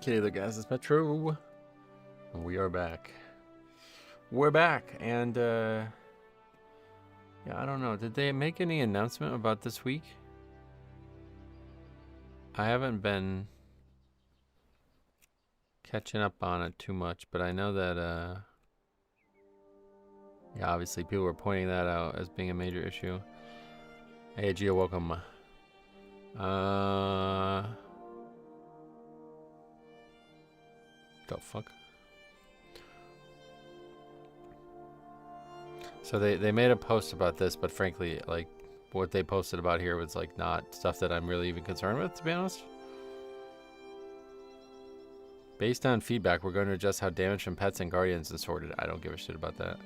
Okay, the guys, it's Metro. And we are back. We're back, and yeah, I don't know. Did they make any announcement about this week? I haven't been catching up on it too much, but I know that yeah, obviously people were pointing that out as being a major issue. Hey, Gio, welcome. The fuck? So they made a post about this, but frankly, like, what they posted about here was like not stuff that I'm really even concerned with, to be honest. Based on feedback, we're going to adjust how damage from pets and guardians is sorted. I don't give a shit about that.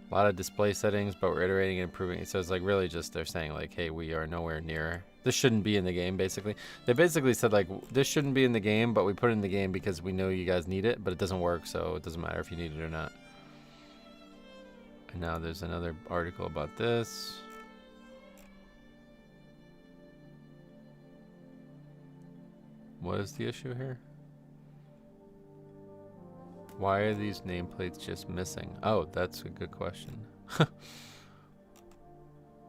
A lot of display settings, but we're iterating and improving. So it's like really just they're saying like, hey, we are nowhere near. This shouldn't be in the game, basically. They basically said like, this shouldn't be in the game, but we put it in the game because we know you guys need it, but it doesn't work, so it doesn't matter if you need it or not. And now there's another article about this. What is the issue here? Why are these nameplates just missing? Oh, that's a good question.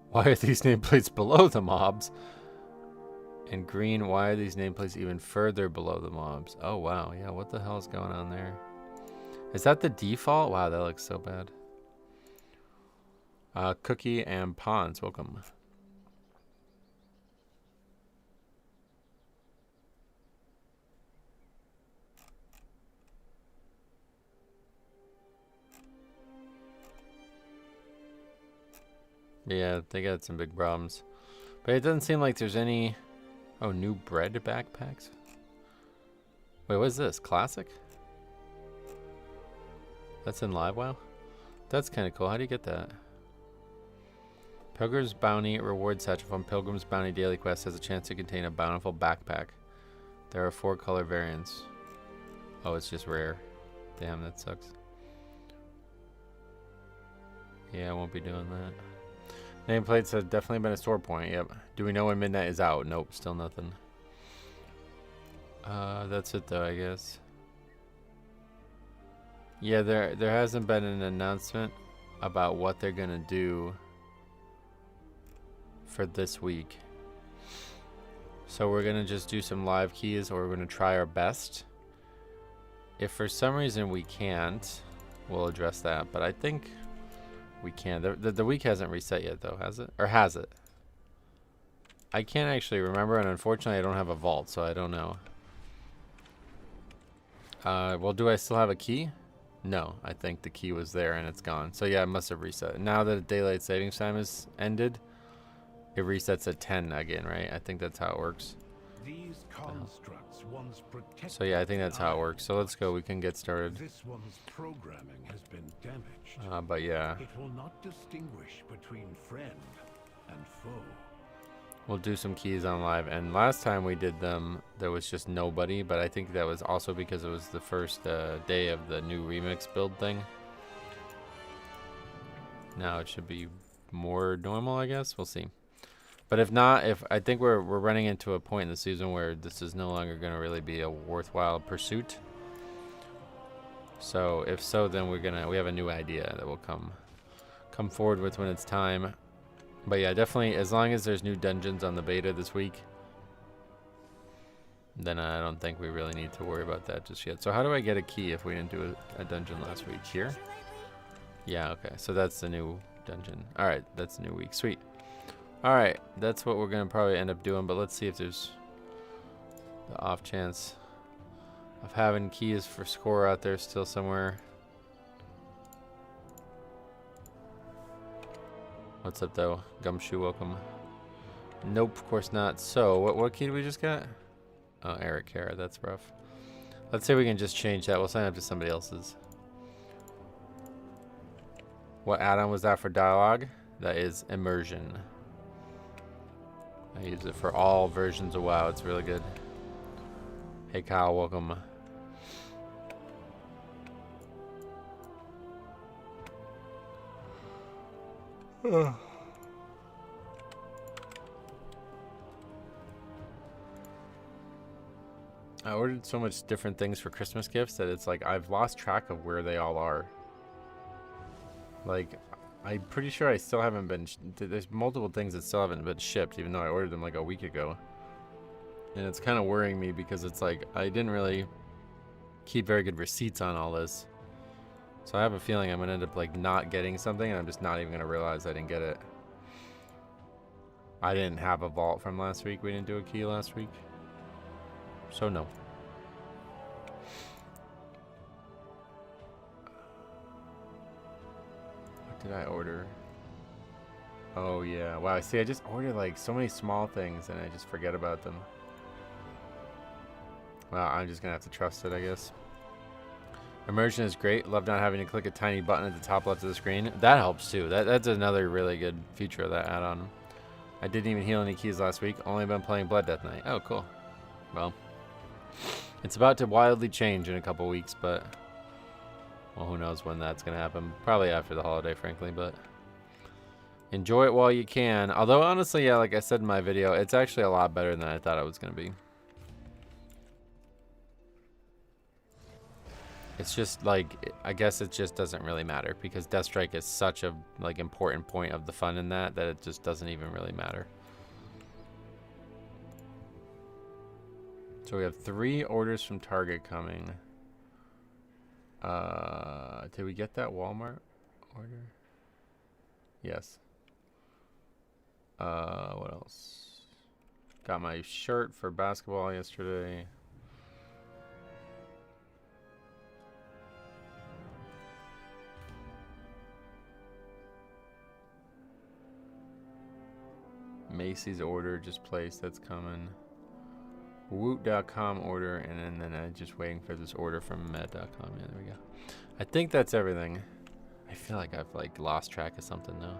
Why are these nameplates below the mobs? And green, why are these nameplates even further below the mobs? Oh, wow. Yeah, what the hell is going on there? Is that the default? Wow, that looks so bad. Cookie and Pawns, welcome. Yeah, they got some big problems. But it doesn't seem like there's any... Oh, new bread backpacks? Wait, what is this? Classic? That's in Live WoW? That's kind of cool. How do you get that? Pilgrim's Bounty reward satchel from Pilgrim's Bounty Daily Quest has a chance to contain a bountiful backpack. There are 4 color variants. Oh, it's just rare. Damn, that sucks. Yeah, I won't be doing that. Nameplates have definitely been a sore point. Yep. Do we know when midnight is out? Nope, still nothing. That's it though, I guess. Yeah, there hasn't been an announcement about what they're gonna do for this week. So we're gonna just do some live keys, or we're gonna try our best. If for some reason we can't, we'll address that. But I think we can. The week hasn't reset yet, though, has it? Or has it? I can't actually remember, and unfortunately, I don't have a vault, so I don't know. Well, do I still have a key? No, I think the key was there and it's gone. So yeah, it must have reset. Now that daylight savings time is ended, it resets at 10 again, right? I think that's how it works. These constructs once protected. So yeah, I think that's how it works. So let's go. We can get started. This one's programming has been damaged. But yeah, It will not distinguish between friend and foe. we'll do some keys on live. And last time we did them, there was just nobody. But I think that was also because it was the first day of the new remix build thing. Now it should be more normal, I guess. We'll see. But if not, I think we're running into a point in the season where this is no longer going to really be a worthwhile pursuit. So if so, then we have a new idea that will come forward with when it's time. But yeah, definitely, as long as there's new dungeons on the beta this week, then I don't think we really need to worry about that just yet. So how do I get a key if we didn't do a dungeon last week? Here? Yeah, okay. So that's the new dungeon. All right, that's the new week. Sweet. All right, that's what we're going to probably end up doing, but let's see if there's the off chance of having keys for score out there still somewhere. What's up, though? Gumshoe, welcome. Nope, of course not. So, what key did we just get? Oh, Eric Kara, that's rough. Let's see if we can just change that. We'll sign up to somebody else's. What add-on was that for dialogue? That is Immersion. I use it for all versions of WoW. It's really good. Hey, Kyle, welcome. I ordered so much different things for Christmas gifts that it's like I've lost track of where they all are. Like, I'm pretty sure I still haven't been... There's multiple things that still haven't been shipped, even though I ordered them like a week ago. And it's kind of worrying me because it's like I didn't really keep very good receipts on all this. So I have a feeling I'm going to end up like not getting something and I'm just not even going to realize I didn't get it. I didn't have a vault from last week. We didn't do a key last week. So no. What did I order? Oh yeah. Wow, see, I just ordered like so many small things and I just forget about them. Well, I'm just gonna have to trust it, I guess. Immersion is great. Love not having to click a tiny button at the top left of the screen. That helps too. That's another really good feature of that add-on. I didn't even heal any keys last week. Only been playing Blood Death Knight. Oh, cool. Well, it's about to wildly change in a couple weeks, but well, who knows when that's gonna happen? Probably after the holiday, frankly. But enjoy it while you can. Although honestly, yeah, like I said in my video, it's actually a lot better than I thought it was gonna be. It's just like, I guess it just doesn't really matter because Death Strike is such a like important point of the fun in that it just doesn't even really matter. So we have 3 orders from Target coming. Did we get that Walmart order? Yes. What else? Got my shirt for basketball yesterday. Macy's order just placed, that's coming. Woot.com order, and then I'm just waiting for this order from med.com. Yeah, there we go. I think that's everything. I feel like I've like lost track of something though.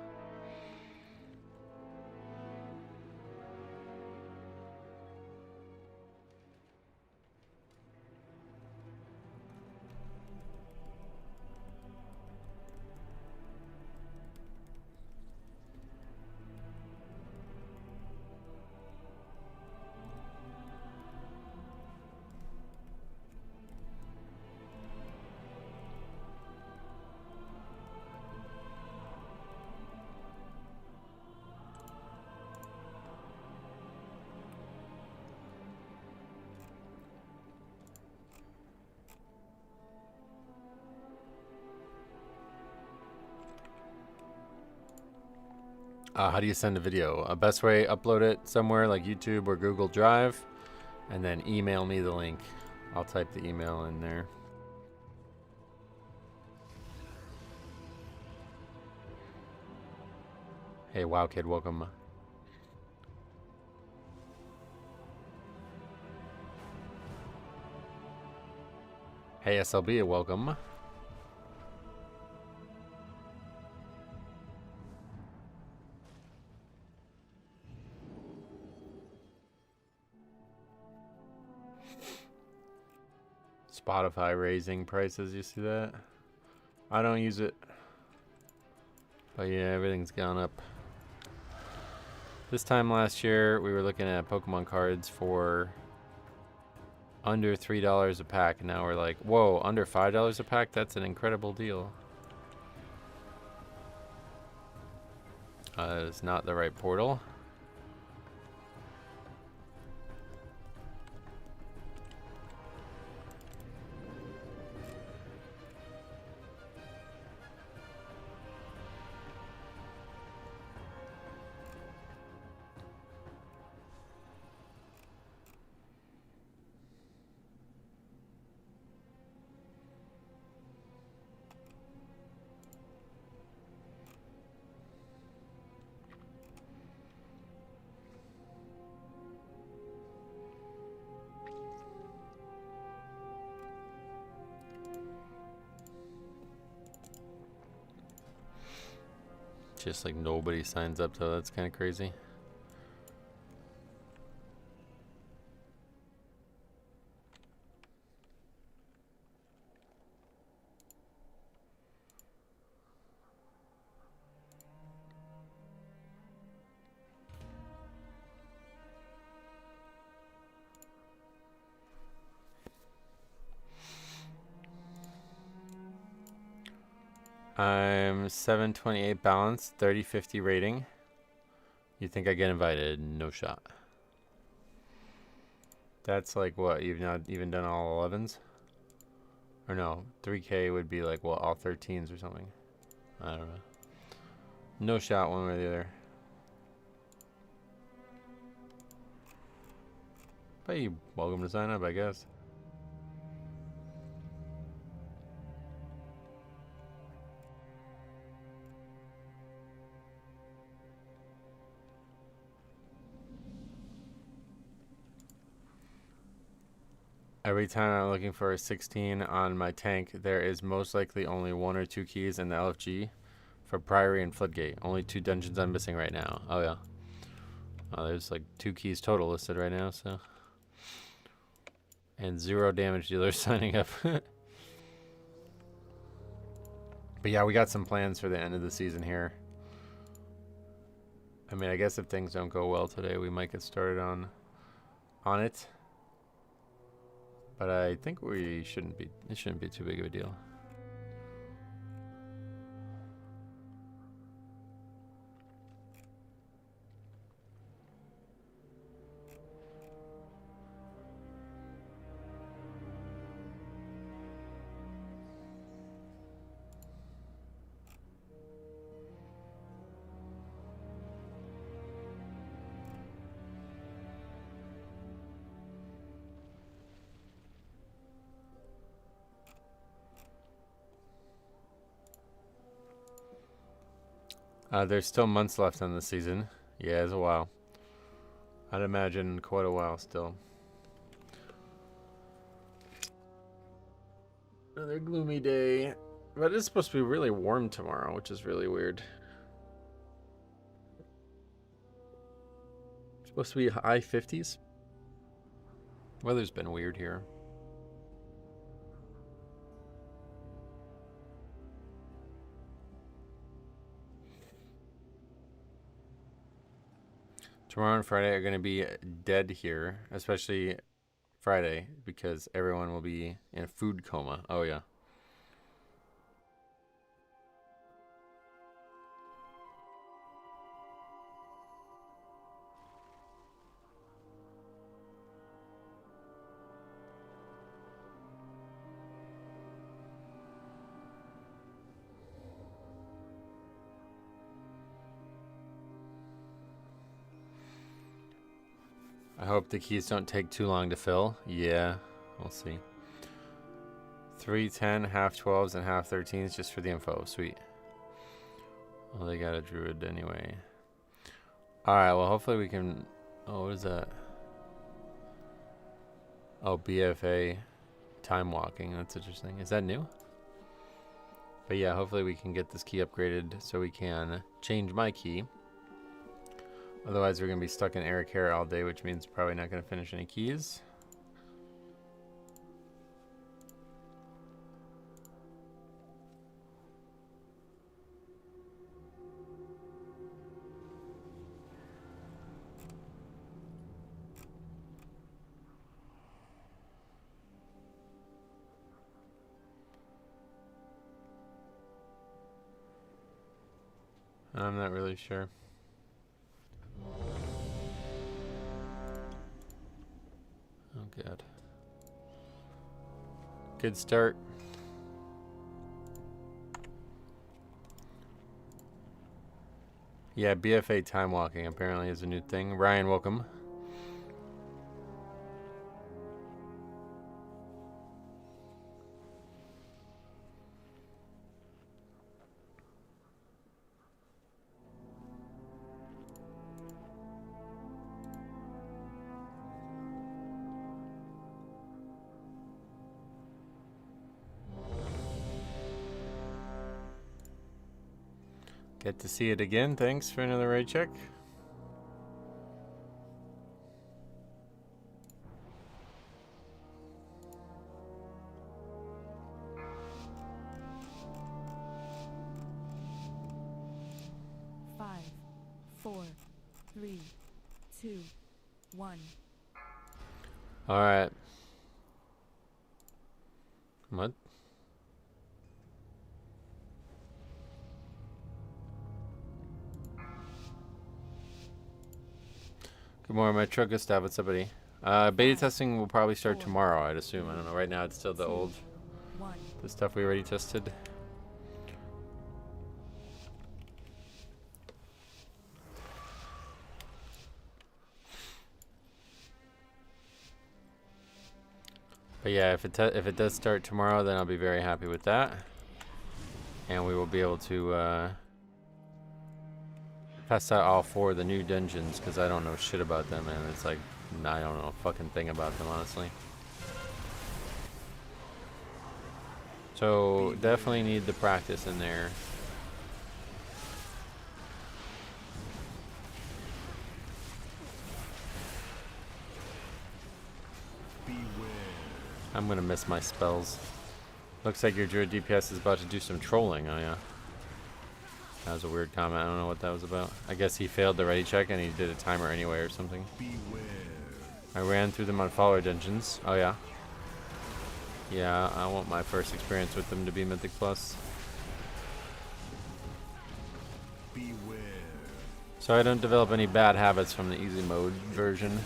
How do you send a video? Best way, upload it somewhere like YouTube or Google Drive, and then email me the link. I'll type the email in there. Hey, Wow Kid, welcome. Hey, SLB, welcome. Spotify raising prices, you see that? I don't use it. But yeah, everything's gone up. This time last year, we were looking at Pokemon cards for under $3 a pack. Now we're like, whoa, under $5 a pack? That's an incredible deal. It's not the right portal. Just like nobody signs up though, that's kind of crazy. I'm 728 balance, 3050 rating. You think I get invited? No shot. That's like what? You've not even done all 11s? Or no, 3K would be like, what, all 13s or something? I don't know. No shot one way or the other. But you're welcome to sign up, I guess. Every time I'm looking for a 16 on my tank, there is most likely only 1 or 2 keys in the LFG for Priory and Floodgate. Only 2 dungeons I'm missing right now. Oh, yeah. Oh, there's like 2 keys total listed right now, so. And 0 damage dealers signing up. But yeah, we got some plans for the end of the season here. I mean, I guess if things don't go well today, we might get started on it. But I think it shouldn't be too big of a deal. There's still months left on the season. Yeah, it's a while. I'd imagine quite a while still. Another gloomy day. But it's supposed to be really warm tomorrow, which is really weird. It's supposed to be high 50s. Weather's been weird here. Tomorrow and Friday are going to be dead here, especially Friday, because everyone will be in a food coma. Oh, yeah. I hope the keys don't take too long to fill. Yeah, we'll see. 310, half 12s, and half 13s just for the info. Sweet. Well, they got a druid anyway. Alright, well, hopefully we can... Oh, what is that? Oh, BFA time walking. That's interesting. Is that new? But yeah, hopefully we can get this key upgraded so we can change my key. Otherwise, we're going to be stuck in Eric Hair all day, which means probably not going to finish any keys. I'm not really sure. Oh, God. Good start. Yeah, BFA time walking apparently is a new thing. Ryan, welcome. Get to see it again. Thanks for another raid check. Five, 4, 3, 2, 1. All right. What? Good morning, Metro. Gustav, what's up, buddy? Beta testing will probably start tomorrow, I'd assume. I don't know. Right now, it's still the old, the stuff we already tested. But yeah, if it does start tomorrow, then I'll be very happy with that, and we will be able to test out all 4 of the new dungeons because I don't know shit about them, and it's like I don't know a fucking thing about them, honestly. So definitely need the practice in there. I'm gonna miss my spells. Looks like your druid DPS is about to do some trolling. Oh yeah. That was a weird comment. I don't know what that was about. I guess he failed the ready check and he did a timer anyway or something. I ran through them on follower dungeons. Oh yeah. Yeah, I want my first experience with them to be Mythic Plus. So I don't develop any bad habits from the easy mode version.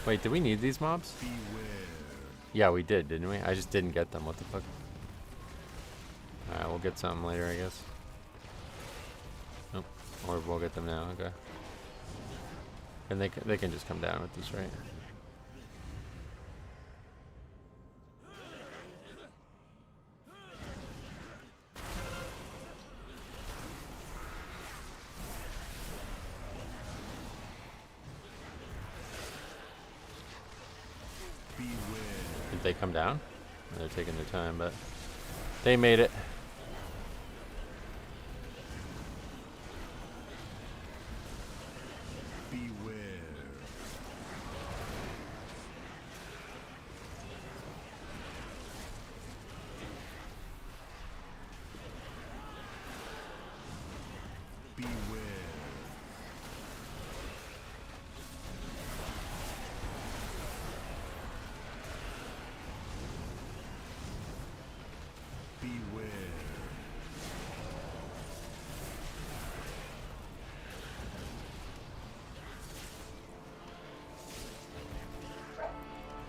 Wait, did we need these mobs? Yeah, we did, didn't we? I just didn't get them. What the fuck? Alright, we'll get some later, I guess. Nope. Or we'll get them now. Okay. And they can just come down with this, right? Did they come down? They're taking their time, but they made it.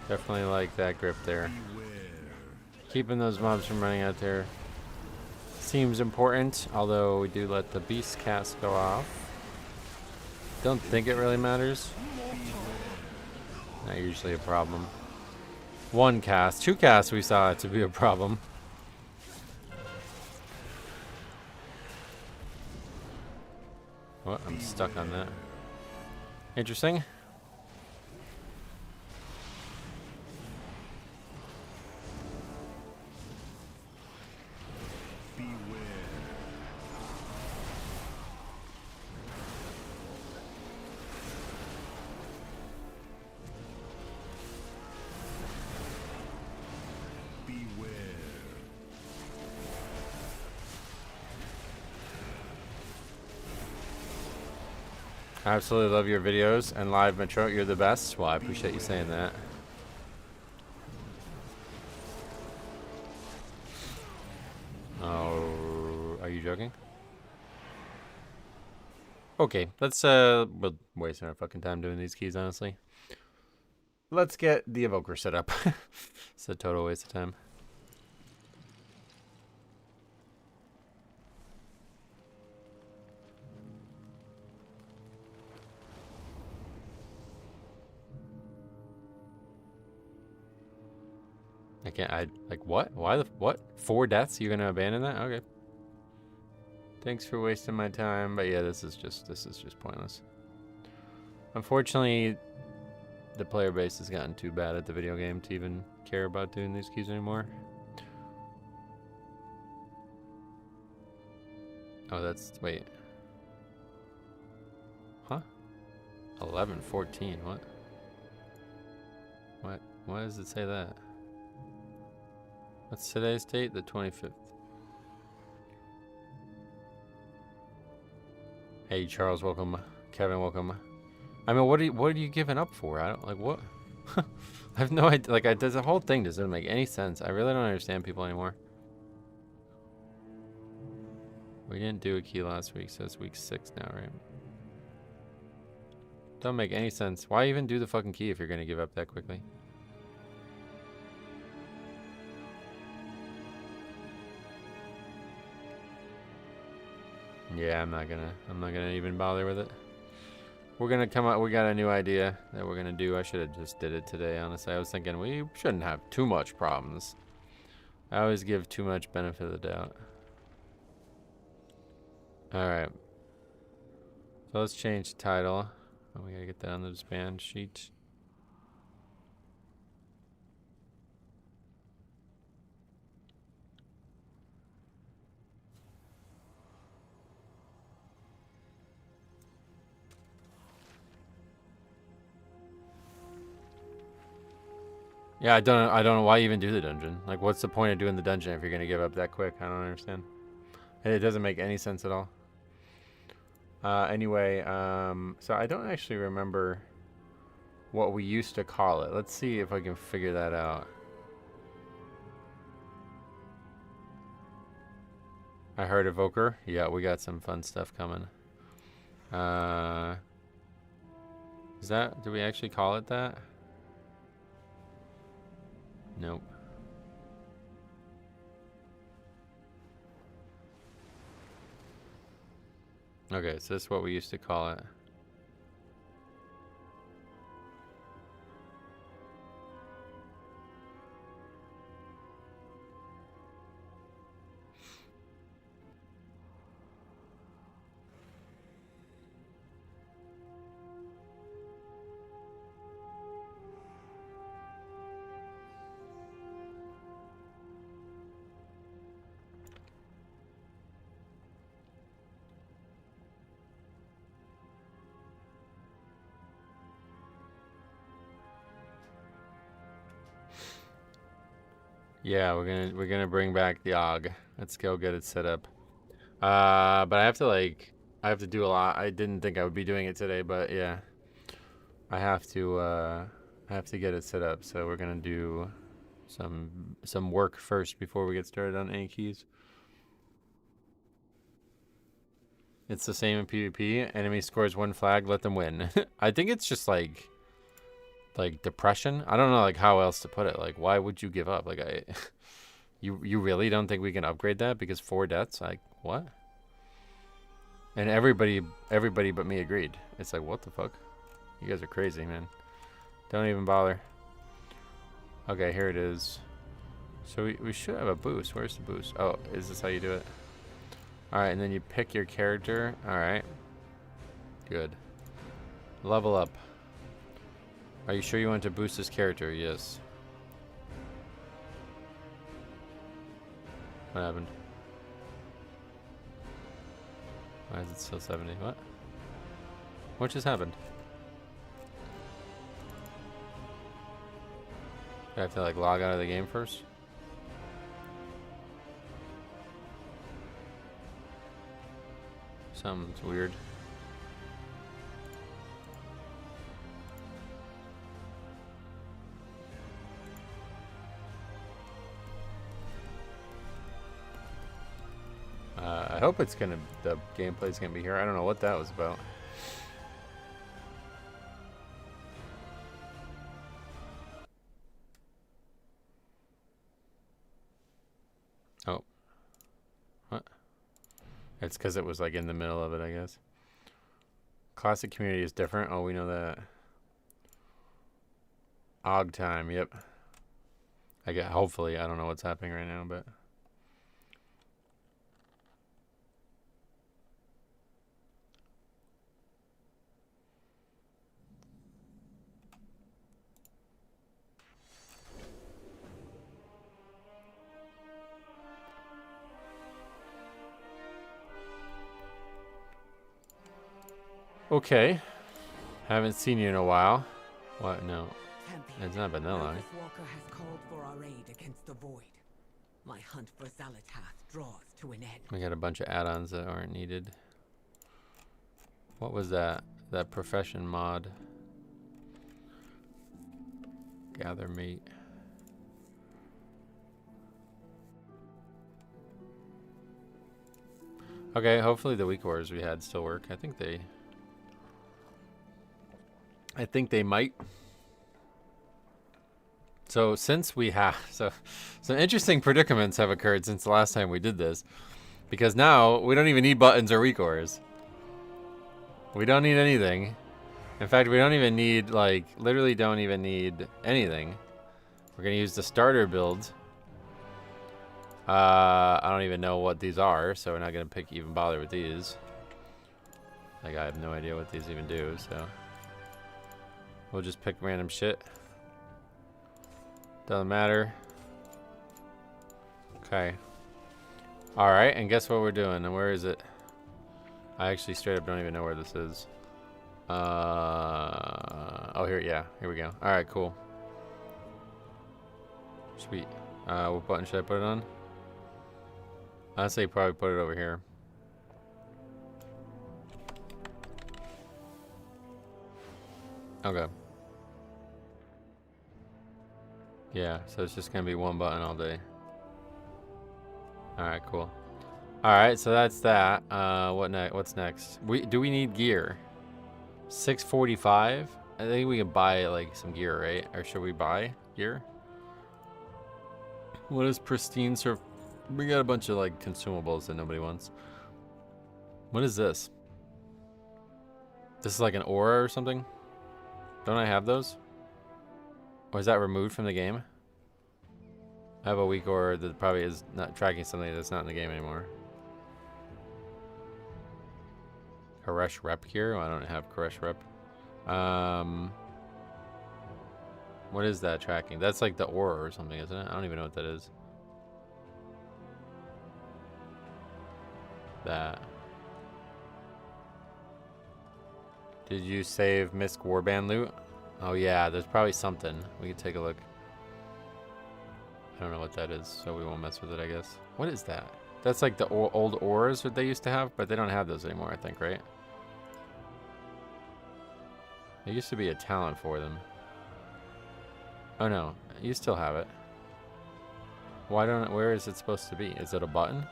Definitely like that grip there. Keeping those mobs from running out there seems important, although we do let the beast cast go off. Don't think it really matters. Not usually a problem. 1 cast. 2 casts we saw it to be a problem. What? I'm stuck on that. Interesting. I absolutely love your videos and live, Metro. You're the best. Well, I appreciate you saying that. Oh, are you joking? Okay, let's we're wasting our fucking time doing these keys, honestly. Let's get the Evoker set up. It's a total waste of time. I can't, like, what? Why the, what? 4 deaths? You're gonna abandon that? Okay. Thanks for wasting my time, but yeah, this is just pointless. Unfortunately, the player base has gotten too bad at the video game to even care about doing these keys anymore. Oh, that's, wait. Huh? 11:14, what? What? Why does it say that? What's today's date? The 25th. Hey Charles, welcome. Kevin, welcome. I mean, what are you giving up for? I don't, like, what? I have no idea. Like, the whole thing doesn't make any sense. I really don't understand people anymore. We didn't do a key last week, so it's week 6 now, right? Don't make any sense. Why even do the fucking key if you're gonna give up that quickly? Yeah, I'm not gonna even bother with it. We're gonna come out. We got a new idea that we're gonna do. I should have just did it today. Honestly, I was thinking we shouldn't have too much problems. I always give too much benefit of the doubt. All right. So let's change the title. Oh, we gotta get that on the disband sheet. Yeah, I don't know why you even do the dungeon. Like, what's the point of doing the dungeon if you're gonna give up that quick? I don't understand. It doesn't make any sense at all. Anyway, so I don't actually remember what we used to call it. Let's see if I can figure that out. I heard Evoker. Yeah, we got some fun stuff coming. Do we actually call it that? Nope. Okay, so this is what we used to call it. Yeah, we're gonna bring back the AUG. Let's go get it set up. But I have to do a lot. I didn't think I would be doing it today, but yeah, I have to get it set up. So we're gonna do some work first before we get started on any keys. It's the same in PvP. Enemy scores 1 flag, let them win. I think it's just like depression. I don't know like how else to put it. Like, why would you give up? Like, you really don't think we can upgrade that because 4 deaths? Like, what? And everybody but me agreed. It's like, what the fuck? You guys are crazy, man. Don't even bother. Okay, here it is. So we should have a boost. Where's the boost? Oh, is this how you do it? Alright, and then you pick your character. Alright. Good. Level up. Are you sure you want to boost this character? Yes. What happened? Why is it still 70? What? What just happened? Do I have to like log out of the game first? Something's weird. I hope the gameplay's gonna be here. I don't know what that was about. Oh. What? It's because it was like in the middle of it, I guess. Classic community is different. Oh, we know that. AUG time, yep. Hopefully, I don't know what's happening right now, but... Okay. Haven't seen you in a while. What? No. Champion, It's not been that long. Walker has called for our aid against the Void. My hunt for Xalatath draws to an end. We got a bunch of add-ons that aren't needed. What was that? That profession mod. Gather mate. Okay, hopefully the weak orders we had still work. I think they might. So since we have, so some interesting predicaments have occurred since the last time we did this, because now we don't even need buttons or weak orders. We don't need anything. In fact, we don't even need, like, literally don't even need anything. We're gonna use the starter build. I don't even know what these are, so we're not gonna even bother with these. Like, I have no idea what these even do, so we'll just pick random shit. Doesn't matter. Okay. Alright, and guess what we're doing? And where is it? I actually straight up don't even know where this is. Oh, here, yeah. Here we go. Alright, cool. Sweet. What button should I put it on? I'd say probably put it over here. Okay. Yeah, so it's just gonna be one button all day. Alright, cool. Alright, so that's that. What's next? Do we need gear? 645? I think we can buy like some gear, right? Or should we buy gear? What is pristine surf? We got a bunch of like consumables that nobody wants. What is this? This is like an aura or something? Don't I have those? Or is that removed from the game? I have a weak aura that probably is not tracking something that's not in the game anymore. Koresh rep here? Oh, I don't have Koresh rep. What is that tracking? That's like the aura or something, isn't it? I don't even know what that is. That. Did you save Misk Warband loot? Oh yeah, there's probably something. We could take a look. I don't know what that is, so we won't mess with it, I guess. What is that? That's like the old auras that they used to have, but they don't have those anymore, I think, right? There used to be a talent for them. Oh no, you still have it. Where is it supposed to be? Is it a button?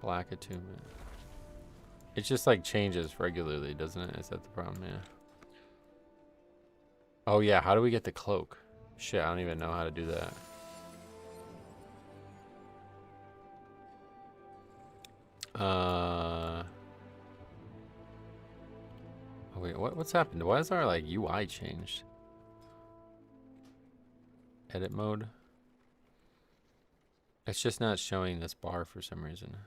Black attunement. It just like changes regularly, doesn't it? Is that the problem? Yeah. Oh yeah, how do we get the cloak? Shit, I don't even know how to do that. Oh wait, what's happened? Why is our like UI changed? Edit mode. It's just not showing this bar for some reason.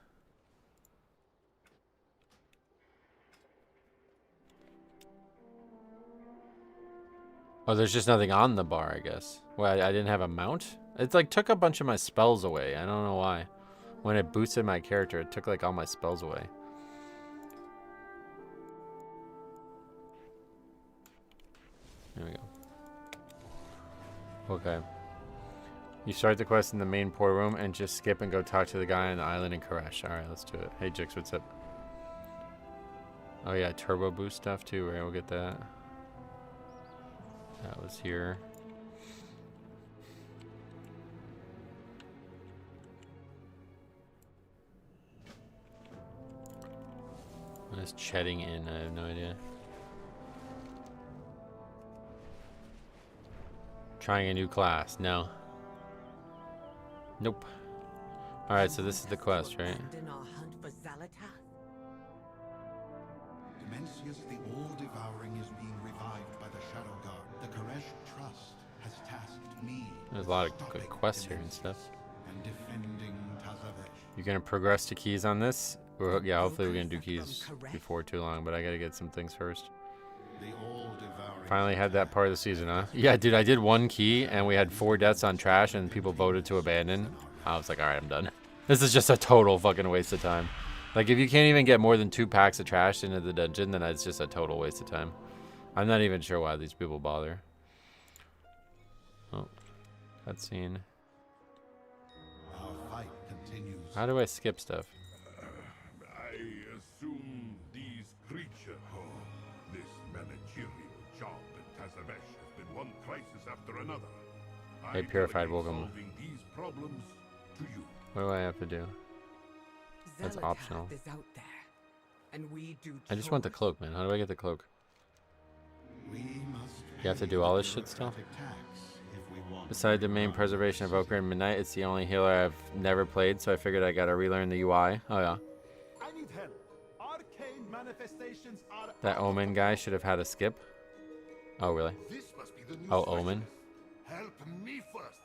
Oh, there's just nothing on the bar, I guess. Well, I didn't have a mount? It's like took a bunch of my spells away. I don't know why. When it boosted my character, it took like all my spells away. There we go. Okay. You start the quest in the main port room and just skip and go talk to the guy on the island in Koresh. Alright, let's do it. Hey Jix, what's up? Oh yeah, turbo boost stuff too, right? We'll get that. That was here. What is chatting in? I have no idea. Trying a new class. No. Nope. Alright, so this is the quest, right? In our hunt for Zalatath? Dimensius the All-Devouring is being revived by the Shadow Guard. The Koresh Trust has tasked me. There's a lot of stopping good quests here and Dimensius stuff. and defending Tazavesh. You're gonna progress to keys on this? Yeah, hopefully we're gonna do keys before too long, but I gotta get some things first. The All-Devouring. Finally had that part of the season, huh? Yeah, dude, I did one key and we had 4 deaths on trash and people voted to abandon. I was like, alright, I'm done. This is just a total fucking waste of time. Like, if you can't even get more than 2 packs of trash into the dungeon, then it's just a total waste of time. I'm not even sure why these people bother. Oh, cutscene. Our fight continues. How do I skip stuff? I assume these creatures. Oh, this managerial job at Tazavesh one crisis after another. Hey, Purified delegate Welcome. solving these problems to you. What do I have to do? That's Xalatath optional. is out there, and we do I just want the chores. cloak, man. How do I get the cloak? We must You have to pay do all the this shit still? bureaucratic tax if we want Beside the to main run preservation of the Evoker and city. Midnight, it's the only healer I've never played, so I figured I gotta relearn the UI. Oh yeah. I need help. Arcane manifestations are That out Omen of guy should have had a skip. Oh really? This must be the new Oh, Omen. specialist. Help me first.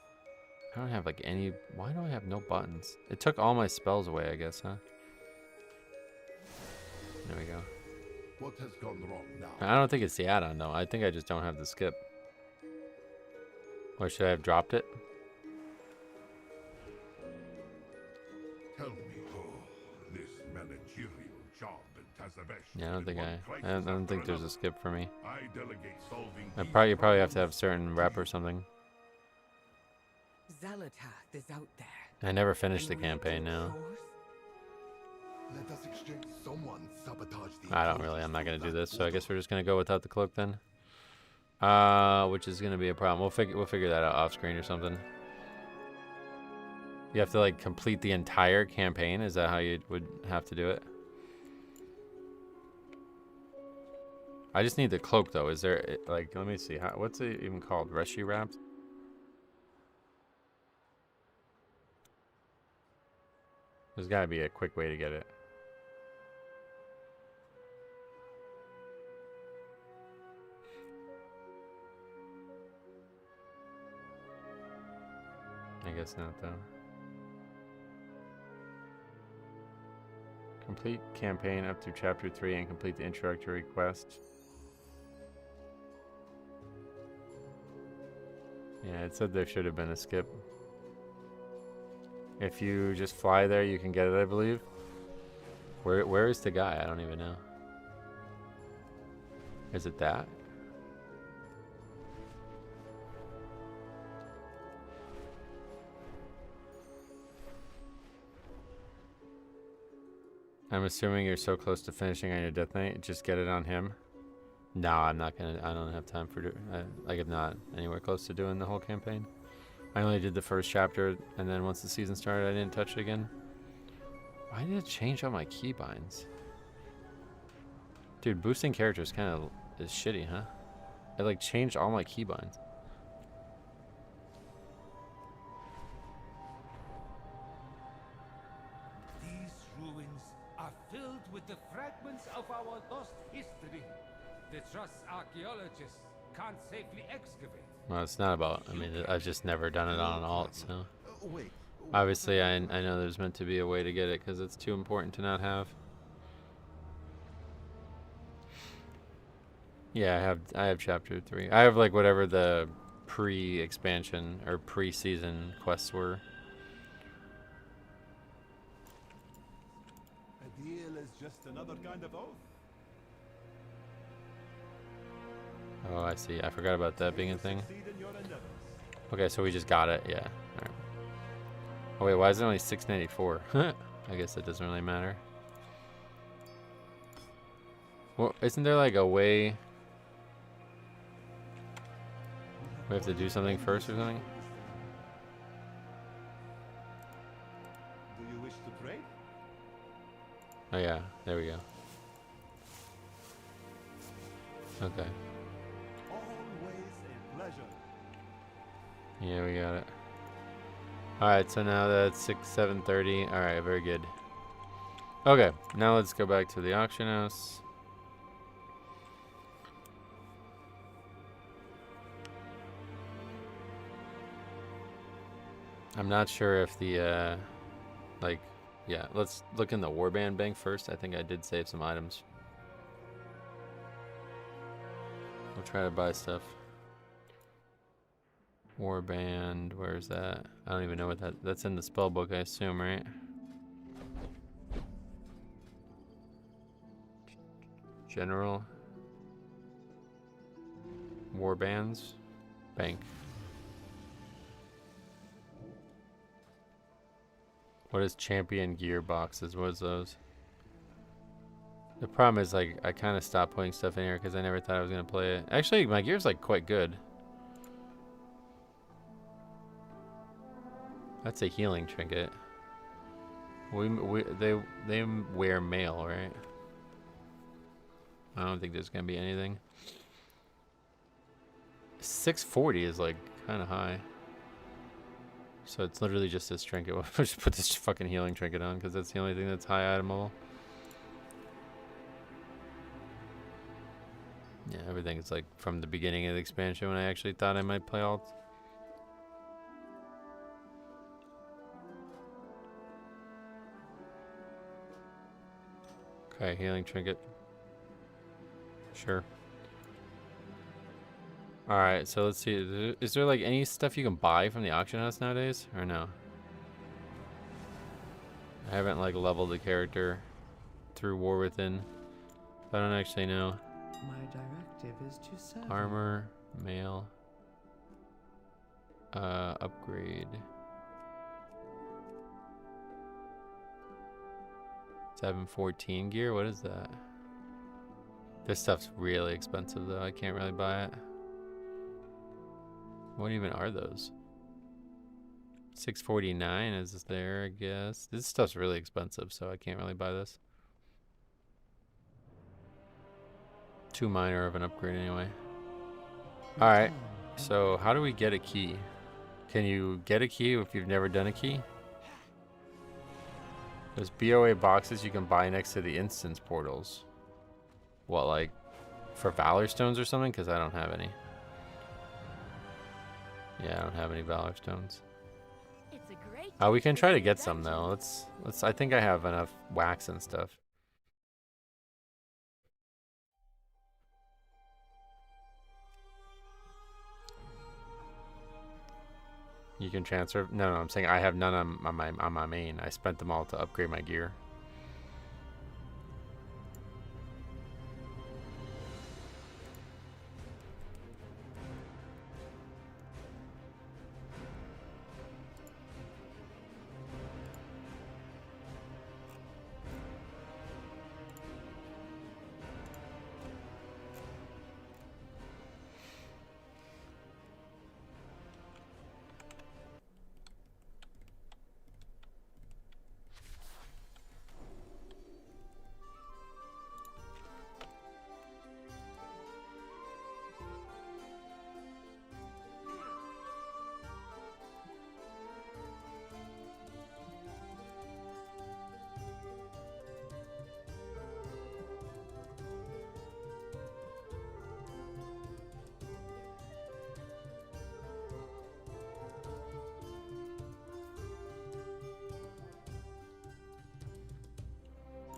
I don't have like any. Why do I have no buttons? It took all my spells away, I guess, huh? There we go. What has gone wrong now? I don't think it's the add-on though. I think I just don't have the skip. Or should I have dropped it? Tell me, this managerial job at Tazavesh. Yeah, I don't is think one I crisis don't after think there's a another. skip for me. I delegate solving I these probably probably have to have problems certain to rep you. or something. Xalatath is out there. I never finished the and we do campaign now. chores. Let us exchange someone sabotage the I don't really. I'm not gonna do this, so I guess we're just gonna go without the cloak then. Which is gonna be a problem. We'll figure that out off screen or something. You have to like complete the entire campaign. Is that how you would have to do it? I just need the cloak though. Is there like? Let me see. What's it even called? Reshi wrapped? There's gotta be a quick way to get it. I guess not though. Complete campaign up to chapter 3 and complete the introductory quest. Yeah, it said there should have been a skip. If you just fly there, you can get it, I believe. Where is the guy? I don't even know. Is it that? I'm assuming you're so close to finishing on your Death Knight, just get it on him. No, I'm not gonna. I don't have time for. Like, I'm not anywhere close to doing the whole campaign. I only did the first chapter, and then once the season started, I didn't touch it again. Why did it change all my keybinds? Dude, boosting characters kind of is shitty, huh? It like changed all my keybinds. These ruins are filled with the fragments of our lost history. The Trust's archaeologists can't safely excavate. Well, it's not about. I mean, I've just never done it on an alt, so. Wait. Obviously, I know there's meant to be a way to get it because it's too important to not have. Yeah, I have chapter 3. I have like whatever the pre-expansion or pre-season quests were. A deal is just another kind of oath. Oh, I see. I forgot about that being a thing. Succeed in your endeavors. Okay, so we just got it. Yeah. All right. Oh wait, why is it only 694? I guess it doesn't really matter. Well, isn't there like a way we have to do something first or something? Do you wish to trade? Oh yeah, there we go. Okay. Always a pleasure. Yeah, we got it. Alright, so now that's 7:30. Alright, very good. Okay, now let's go back to the auction house. I'm not sure if the, like, yeah, let's look in the warband bank first. I think I did save some items. We'll try to buy stuff. Warband, where's that? I don't even know what that's in the spell book, I assume, right? General. Warbands. Bank. What is champion gear boxes? What is those? The problem is, like, I kind of stopped putting stuff in here because I never thought I was going to play it. Actually, my gear's, like, quite good. That's a healing trinket. They wear mail, right? I don't think there's gonna be anything. 640 is like kind of high. So it's literally just this trinket. We'll just put this fucking healing trinket on because that's the only thing that's high itemable. Yeah, everything is like from the beginning of the expansion when I actually thought I might play alt. Okay, healing trinket. Sure. Alright, so let's see. Is there like any stuff you can buy from the auction house nowadays? Or no? I haven't like leveled the character through War Within. I don't actually know. My directive is to serve. Armor, mail. Upgrade. 714 gear, what is that? This stuff's really expensive though, I can't really buy it. What even are those? 649 is there, I guess. This stuff's really expensive, so I can't really buy this. Too minor of an upgrade anyway. Alright, so how do we get a key? Can you get a key if you've never done a key? There's BOA boxes you can buy next to the instance portals. What, like for Valor Stones or something? Because I don't have any. Yeah, I don't have any Valor Stones. It's a great We can try to get some though. Let's. I think I have enough wax and stuff. You can transfer. No, I'm saying I have none on my main. I spent them all to upgrade my gear.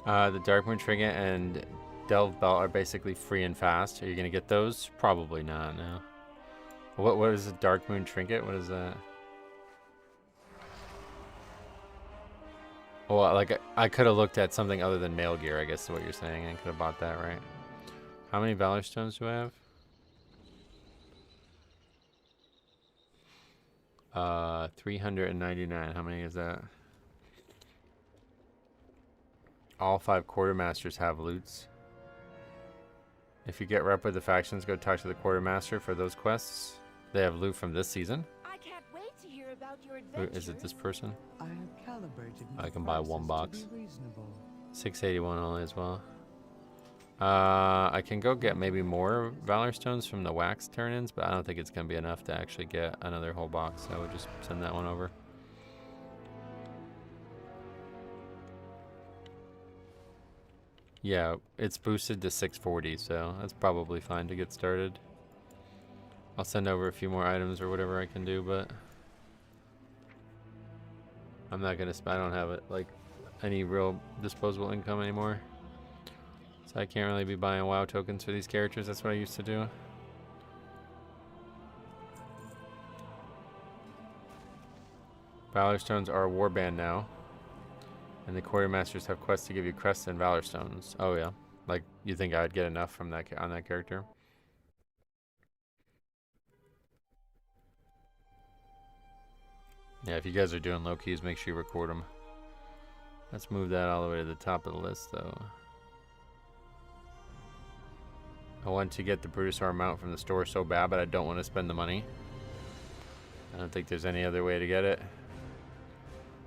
The Darkmoon Trinket and Delve Belt are basically free and fast. Are you gonna get those? Probably not. No. What is a Darkmoon Trinket? What is that? Well, like I could have looked at something other than mail gear. I guess is what you're saying. I could have bought that, right? How many Valor Stones do I have? 399. How many is that? All 5 quartermasters have loots. If you get rep with the factions, go talk to the quartermaster for those quests. They have loot from this season. I can't wait to hear about your adventures. Is it this person? I have calibrated my I can buy one prices box. to be reasonable. 681 only as well. I can go get maybe more Valor Stones from the wax turn-ins, but I don't think it's going to be enough to actually get another whole box. So I would just send that one over. Yeah, it's boosted to 640, so that's probably fine to get started. I'll send over a few more items or whatever I can do, but I'm not gonna I don't have it like any real disposable income anymore. So I can't really be buying WoW tokens for these characters. That's what I used to do. Valor Stones are a warband now. And the quartermasters have quests to give you crests and Valor Stones. Oh yeah. Like, you think I'd get enough from that on that character? Yeah, if you guys are doing low keys, make sure you record them. Let's move that all the way to the top of the list, though. I want to get the Brutosaur mount from the store so bad, but I don't want to spend the money. I don't think there's any other way to get it.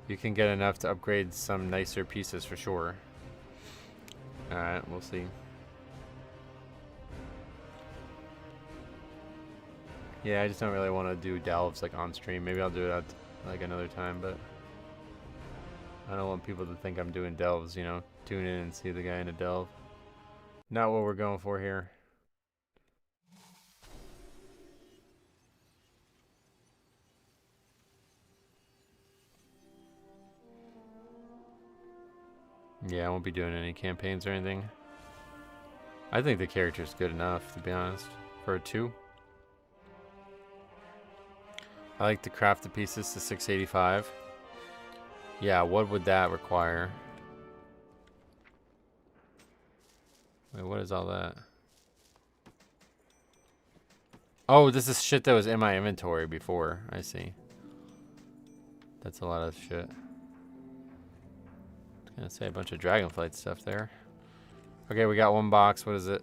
You can get enough to upgrade some nicer pieces for sure. Alright, we'll see. Yeah, I just don't really want to do delves like on stream. Maybe I'll do it at like another time, but I don't want people to think I'm doing delves, you know. Tune in and see the guy in a delve. Not what we're going for here. Yeah, I won't be doing any campaigns or anything. I think the character's good enough, to be honest, for a 2. I like to craft the pieces to 685. Yeah, what would that require? Wait, what is all that? Oh, this is shit that was in my inventory before. I see. That's a lot of shit. I was gonna say a bunch of Dragonflight stuff there. Okay, we got 1 box. What is it?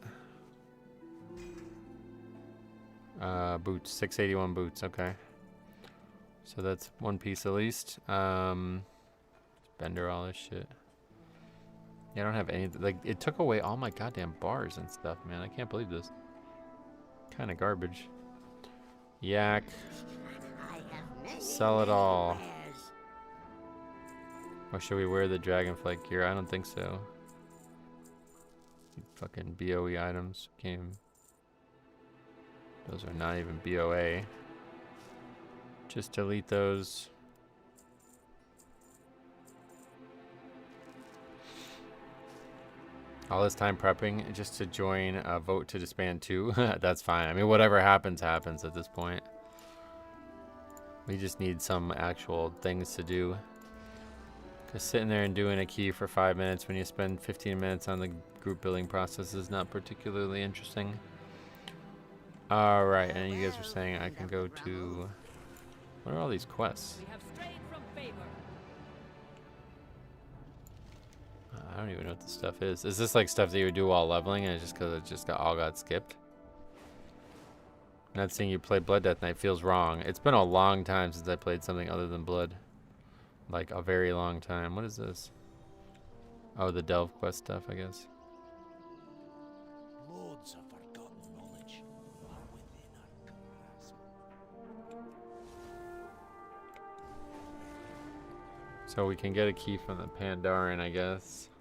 Boots. 681 boots. Okay. So that's 1 piece at least. Bender all this shit. Yeah, I don't have any. Like, it took away all my goddamn bars and stuff, man. I can't believe this. Kind of garbage. Yak. Sell it all. Or should we wear the Dragonflight gear? I don't think so. Fucking BOE items. Can't even. Those are not even BOA. Just delete those. All this time prepping just to join a vote to disband 2. That's fine. I mean, whatever happens, happens at this point. We just need some actual things to do. Because sitting there and doing a key for 5 minutes when you spend 15 minutes on the group building process is not particularly interesting. Alright, and you guys were saying I can go to... What are all these quests? I don't even know what this stuff is. Is this like stuff that you would do while leveling and it's just because it just all got skipped? Not seeing you play Blood Death Knight feels wrong. It's been a long time since I played something other than Blood. Like a very long time. What is this? Oh, the Delve quest stuff, I guess. Loads of forgotten knowledge are within our grasp. So we can get a key from the Pandaren, I guess.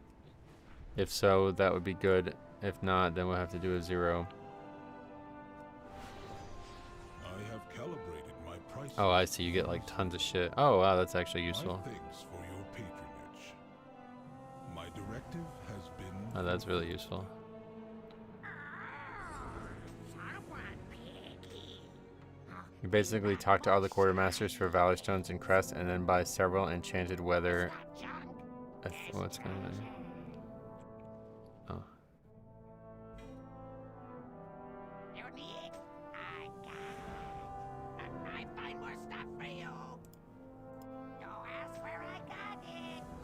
If so, that would be good. If not, then we'll have to do a 0. I have calibrated my prices. Oh, I see. You get like tons of shit. Oh, wow, that's actually useful. Thanks for your patronage. My directive has been. Oh, that's really useful. You basically talk to all the quartermasters for Valor Stones and Crest, and then buy several enchanted weather. What's going on? Oh.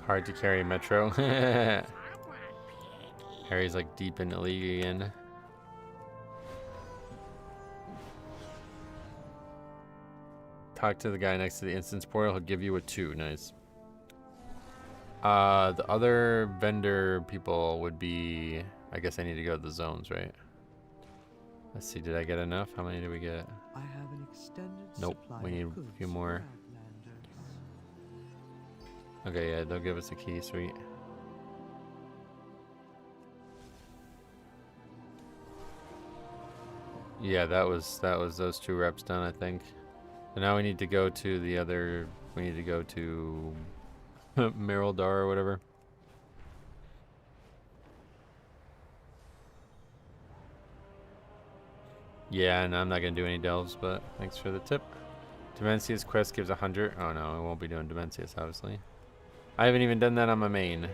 Hard to carry Metro. Harry's like deep in the league again. Talk to the guy next to the instance portal. He'll give you a 2. Nice. The other vendor people would be... I guess I need to go to the zones, right? Let's see. Did I get enough? How many did we get? I have an extended Nope. supply We need of goods a few for more. Outlanders. Okay, yeah. They'll give us a key. Sweet. Yeah, that was those 2 reps done, I think. So now we need to go to the other... We need to go to... Merildar or whatever. Yeah, and I'm not going to do any delves, but thanks for the tip. Demencius quest gives 100. Oh no, I won't be doing Demencius, obviously. I haven't even done that on my main.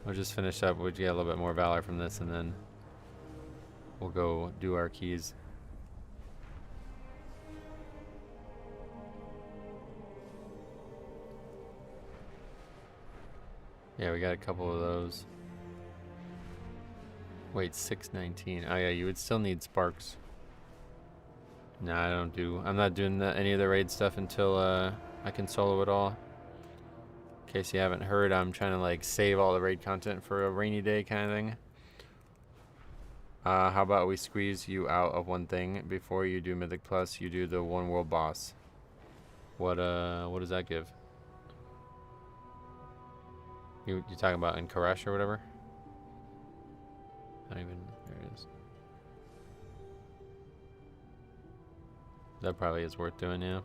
We'll just finish up. We'll get a little bit more valor from this, and then we'll go do our keys. Yeah, we got a couple of those. Wait, 619. Oh yeah, you would still need sparks. Nah, I don't do... I'm not doing any of the raid stuff until I can solo it all. In case you haven't heard, I'm trying to like save all the raid content for a rainy day kind of thing. How about we squeeze you out of one thing before you do Mythic Plus? You do the one world boss. What does that give? You talking about in Koresh or whatever? I don't even. There it is. That probably is worth doing, yeah.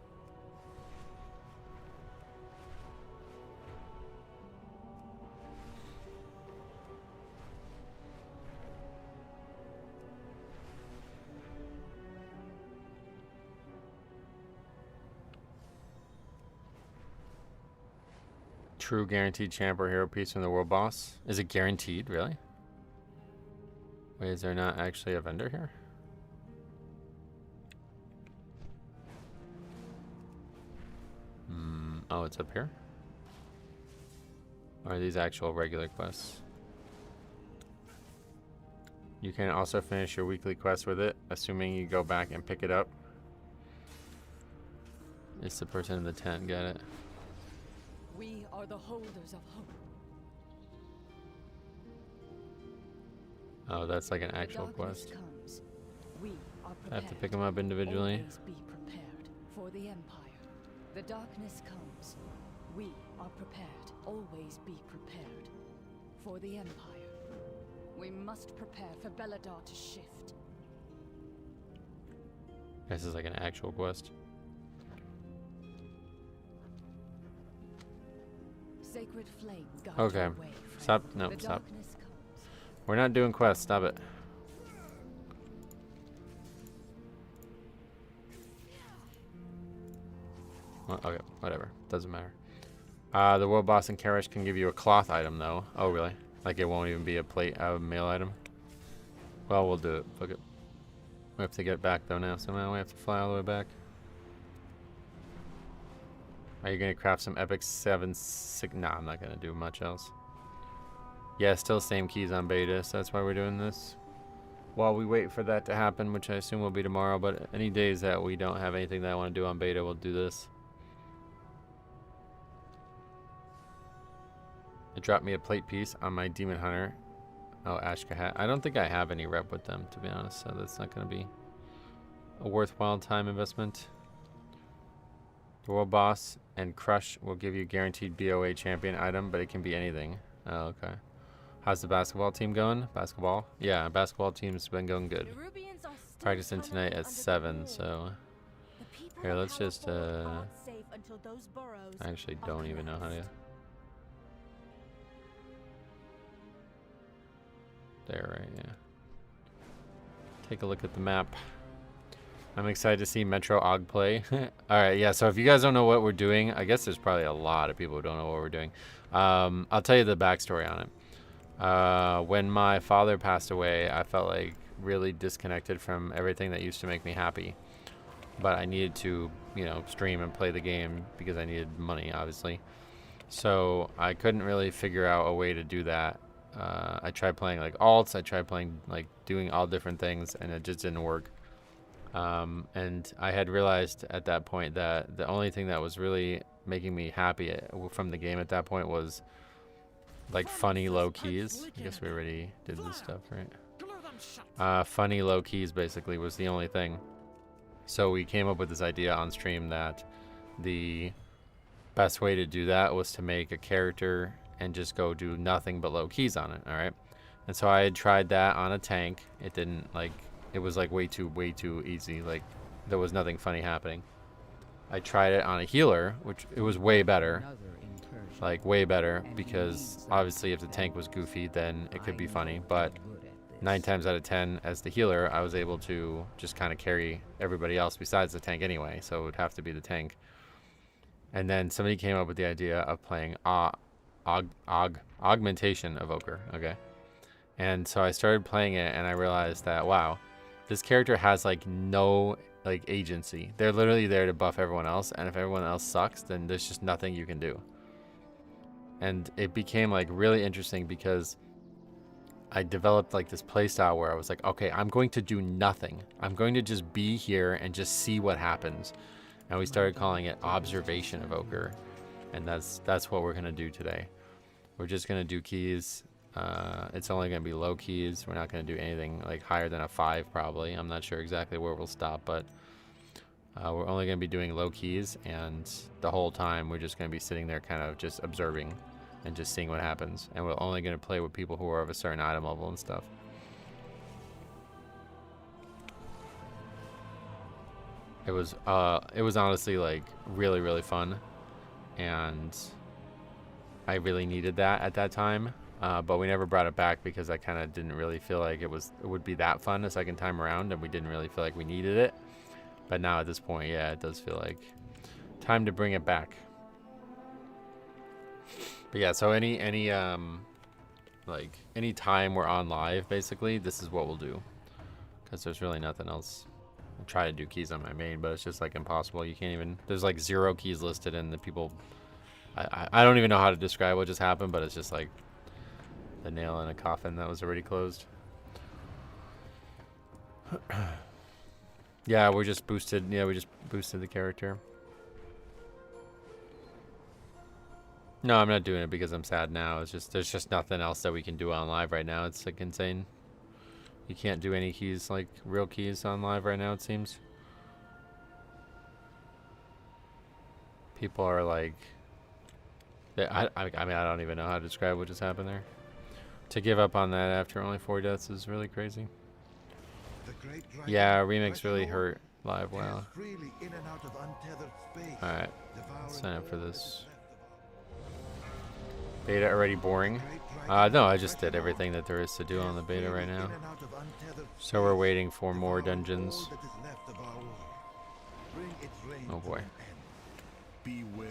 True guaranteed champ or hero piece from the world boss. Is it guaranteed, really? Wait, is there not actually a vendor here? Oh, it's up here? Or are these actual regular quests? You can also finish your weekly quest with it, assuming you go back and pick it up. It's the person in the tent, got it. We are the holders of hope. Oh, that's like an actual quest. Comes. We are I have to pick them up individually. Always be prepared for the Empire. The darkness comes. We are prepared. Always be prepared for the Empire. We must prepare for Belladar to shift. This is like an actual quest. Sacred flame guide Okay. your way, Stop. friend. No, The stop. darkness comes. We're not doing quests. Stop it. Well, okay, whatever. Doesn't matter. The world boss in Karish can give you a cloth item, though. Oh, really? Like it won't even be a plate, mail item? Well, we'll do it. Fuck it. We have to get back, though, now. Somehow we have to fly all the way back. Are you going to craft some epic 7-6? Nah, I'm not going to do much else. Yeah, still same keys on beta, so that's why we're doing this. While we wait for that to happen, which I assume will be tomorrow, but any days that we don't have anything that I want to do on beta, we'll do this. It dropped me a plate piece on my Demon Hunter. Oh, Ashkahat. I don't think I have any rep with them, to be honest, so that's not going to be a worthwhile time investment. The World Boss and Crush will give you guaranteed BOA champion item, but it can be anything. Oh, okay. How's the basketball team going? Basketball? Yeah, basketball team's been going good. Practicing tonight at 7, so... Here, let's just, I actually don't even know how to... There, right, yeah. Take a look at the map. I'm excited to see Metro Og play. Alright, yeah, so if you guys don't know what we're doing, I guess there's probably a lot of people who don't know what we're doing. I'll tell you the backstory on it. When my father passed away, I felt like really disconnected from everything that used to make me happy. But I needed to, you know, stream and play the game because I needed money, obviously. So I couldn't really figure out a way to do that. I tried playing like alts, I tried playing like doing all different things, and it just didn't work. And I had realized at that point that the only thing that was really making me happy from the game at that point was like funny low keys. I guess we already did this stuff, right? Funny low keys basically was the only thing. So we came up with this idea on stream that the best way to do that was to make a character and just go do nothing but low keys on it, all right? And so I had tried that on a tank. It didn't, like, it was like way too easy. Like, there was nothing funny happening. I tried it on a healer, which it was way better. Like, way better, because obviously if the tank was goofy, then it could be funny. But 9 times out of 10, as the healer, I was able to just kind of carry everybody else besides the tank anyway, so it would have to be the tank. And then somebody came up with the idea of playing augmentation evoker, okay? And so I started playing it, and I realized that, wow, this character has like no like agency. They're literally there to buff everyone else, and if everyone else sucks, then there's just nothing you can do. And it became like really interesting because I developed like this playstyle where I was like, okay, I'm going to do nothing. I'm going to just be here and just see what happens. and we started calling it Observation Evoker, and that's what we're gonna do today. We're just gonna do keys. It's only gonna be low keys. We're not gonna do anything like higher than a 5 probably. I'm not sure exactly where we'll stop, but we're only gonna be doing low keys, and the whole time we're just gonna be sitting there kind of just observing and just seeing what happens. And we're only gonna play with people who are of a certain item level and stuff. It was honestly like really fun, and I really needed that at that time. But we never brought it back because I kind of didn't really feel like it would be that fun a second time around, and we didn't really feel like we needed it. But now at this point, yeah, it does feel like time to bring it back. But yeah, so any time we're on live, basically, this is what we'll do, because there's really nothing else. I try to do keys on my main, but it's just like impossible. You can't even. There's like 0 keys listed, and the people. I don't even know how to describe what just happened, but it's just like the nail in a coffin that was already closed. Yeah, we just boosted. Yeah, we just boosted the character. No, I'm not doing it because I'm sad now. It's just there's just nothing else that we can do on live right now. It's like insane. You can't do any keys, like real keys, on live right now, it seems. People are like, I mean, I don't even know how to describe what just happened there. To give up on that after only 4 deaths is really crazy. Yeah, remix really hurt live. Wow. Alright, sign up for this. Beta already boring? No, I just did everything that there is to do on the beta right now. So we're waiting for more dungeons. Oh boy. Beware.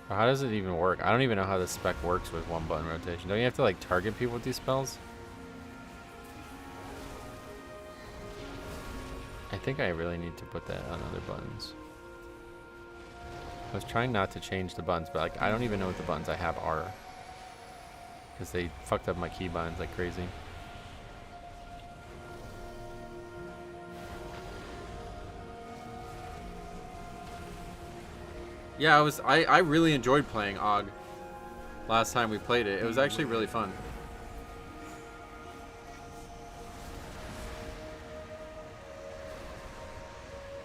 How does it even work? I don't even know how this spec works with 1-button rotation. Don't you have to like target people with these spells? I think I really need to put that on other buttons. I was trying not to change the buttons, but like I don't even know what the buttons I have are, because they fucked up my keybinds like crazy. Yeah, I really enjoyed playing Og last time we played it. It was actually really fun.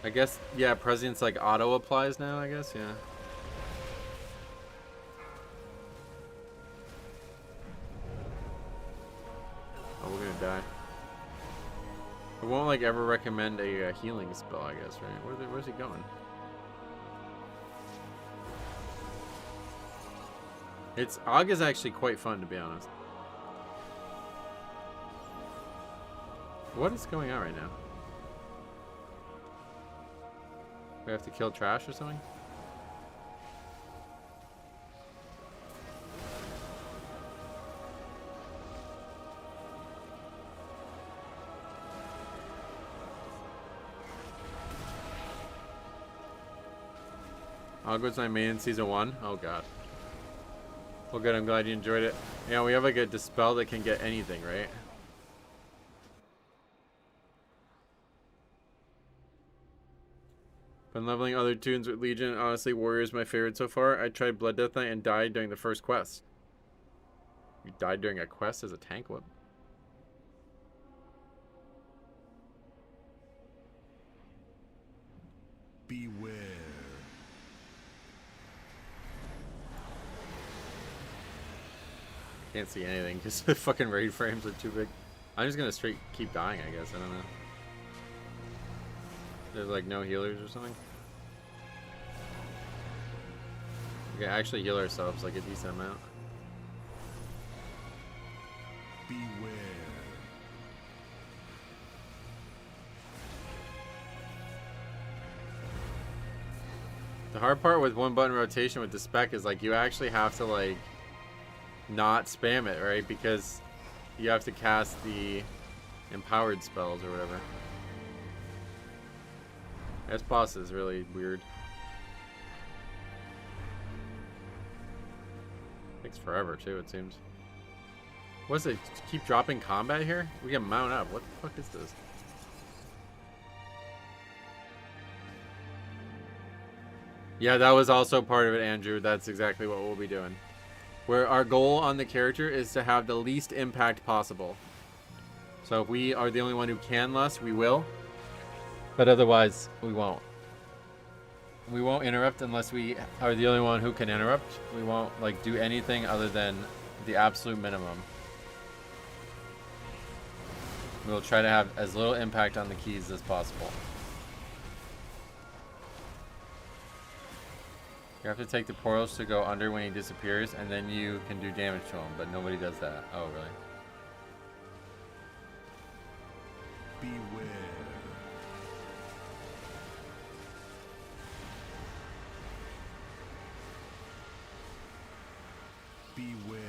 I guess, yeah, President's like auto applies now, I guess, yeah. Oh, we're gonna die. I won't like ever recommend a healing spell, I guess, right? Where's he going? Og is actually quite fun, to be honest. What is going on right now? We have to kill trash or something? Og was my main in season 1? Oh god. Well good, I'm glad you enjoyed it. Yeah, we have like a dispel that can get anything, right? Been leveling other tunes with Legion. Honestly, Warrior is my favorite so far. I tried Blood Death Knight and died during the first quest. You died during a quest as a tank? What? Beware. Can't see anything because the fucking raid frames are too big. I'm just gonna straight keep dying, I guess. I don't know. There's like no healers or something. We can actually heal ourselves like a decent amount. Beware. The hard part with 1-button rotation with the spec is like you actually have to like not spam it, right? Because you have to cast the empowered spells or whatever. This boss is really weird. Takes forever too, it seems. What's it? Keep dropping combat here? We can mount up. What the fuck is this? Yeah, that was also part of it, Andrew. That's exactly what we'll be doing. Where our goal on the character is to have the least impact possible. So if we are the only one who can lust, we will. But otherwise, we won't. We won't interrupt unless we are the only one who can interrupt. We won't like do anything other than the absolute minimum. We'll try to have as little impact on the keys as possible. You have to take the portals to go under when he disappears, and then you can do damage to him, but nobody does that. Oh, really? Beware. Beware.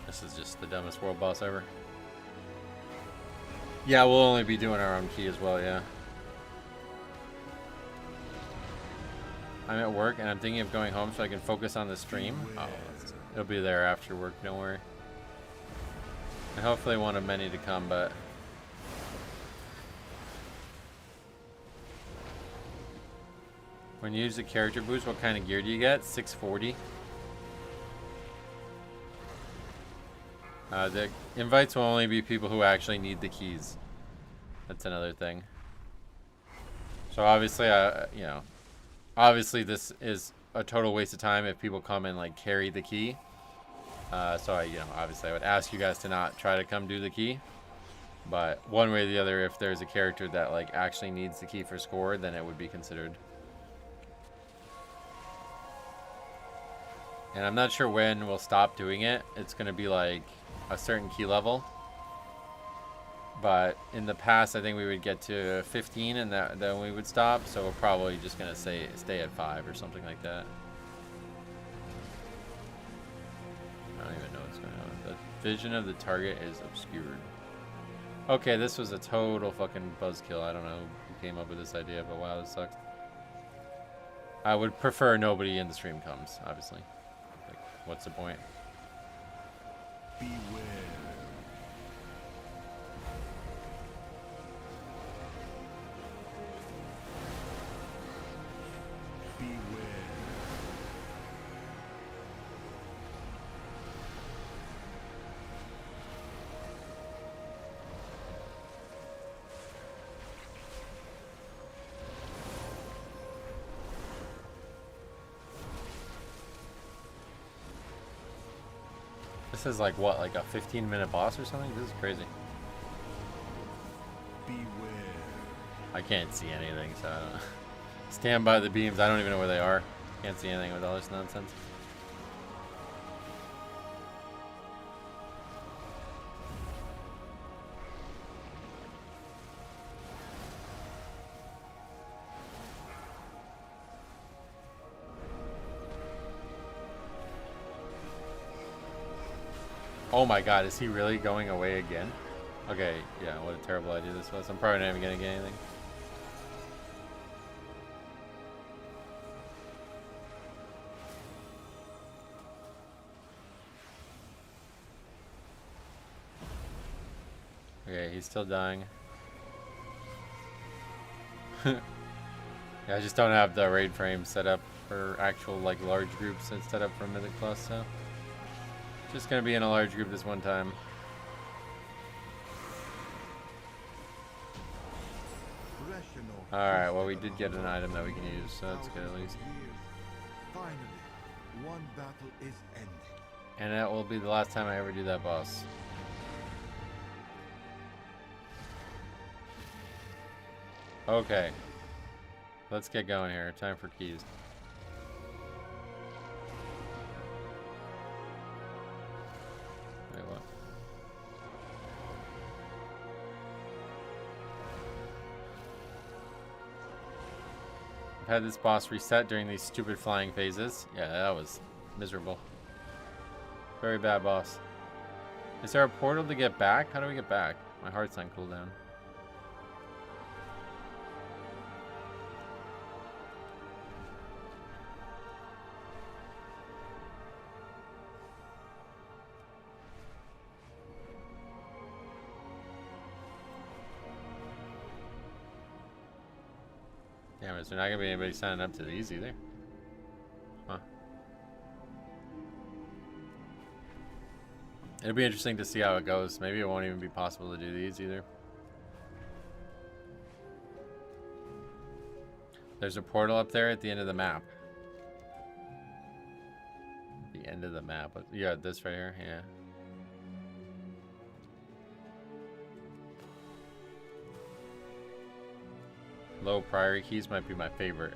This is just the dumbest world boss ever. Yeah, we'll only be doing our own key as well, yeah. I'm at work and I'm thinking of going home so I can focus on the stream. Oh, it'll be there after work, don't worry. I hopefully one of many to come, but... When you use the character boost, what kind of gear do you get? 640. The invites will only be people who actually need the keys. That's another thing. So obviously, you know, obviously this is a total waste of time if people come and like carry the key. So you know, obviously I would ask you guys to not try to come do the key. But one way or the other, if there's a character that like actually needs the key for score, then it would be considered. And I'm not sure when we'll stop doing it. It's going to be like a certain key level. But in the past, I think we would get to 15 and then we would stop. So we're probably just going to stay at 5 or something like that. I don't even know what's going on. The vision of the target is obscured. Okay, this was a total fucking buzzkill. I don't know who came up with this idea, but wow, this sucks. I would prefer nobody in the stream comes, obviously. Like, what's the point? Beware. Beware. This is like what, like a 15-minute boss or something? This is crazy. Beware. I can't see anything, so I don't know. Stand by the beams. I don't even know where they are. Can't see anything with all this nonsense. Oh my god, is he really going away again? Okay, yeah, what a terrible idea this was. I'm probably not even gonna get anything. Okay, he's still dying. Yeah, I just don't have the raid frame set up for actual like large groups and set up for Mythic Plus, so just gonna be in a large group this one time. Alright, well we did get an item that we can use, so that's good at least. Finally, one battle is ending. And that will be the last time I ever do that boss. Okay. Let's get going here. Time for keys. Wait, what? I've had this boss reset during these stupid flying phases. Yeah, that was miserable. Very bad boss. Is there a portal to get back? How do we get back? My heart's on cooldown. Damn, is there not gonna be anybody signing up to these either? Huh. It'll be interesting to see how it goes. Maybe it won't even be possible to do these either. There's a portal up there at the end of the map. The end of the map. Yeah, this right here. Yeah. Low priority keys might be my favorite.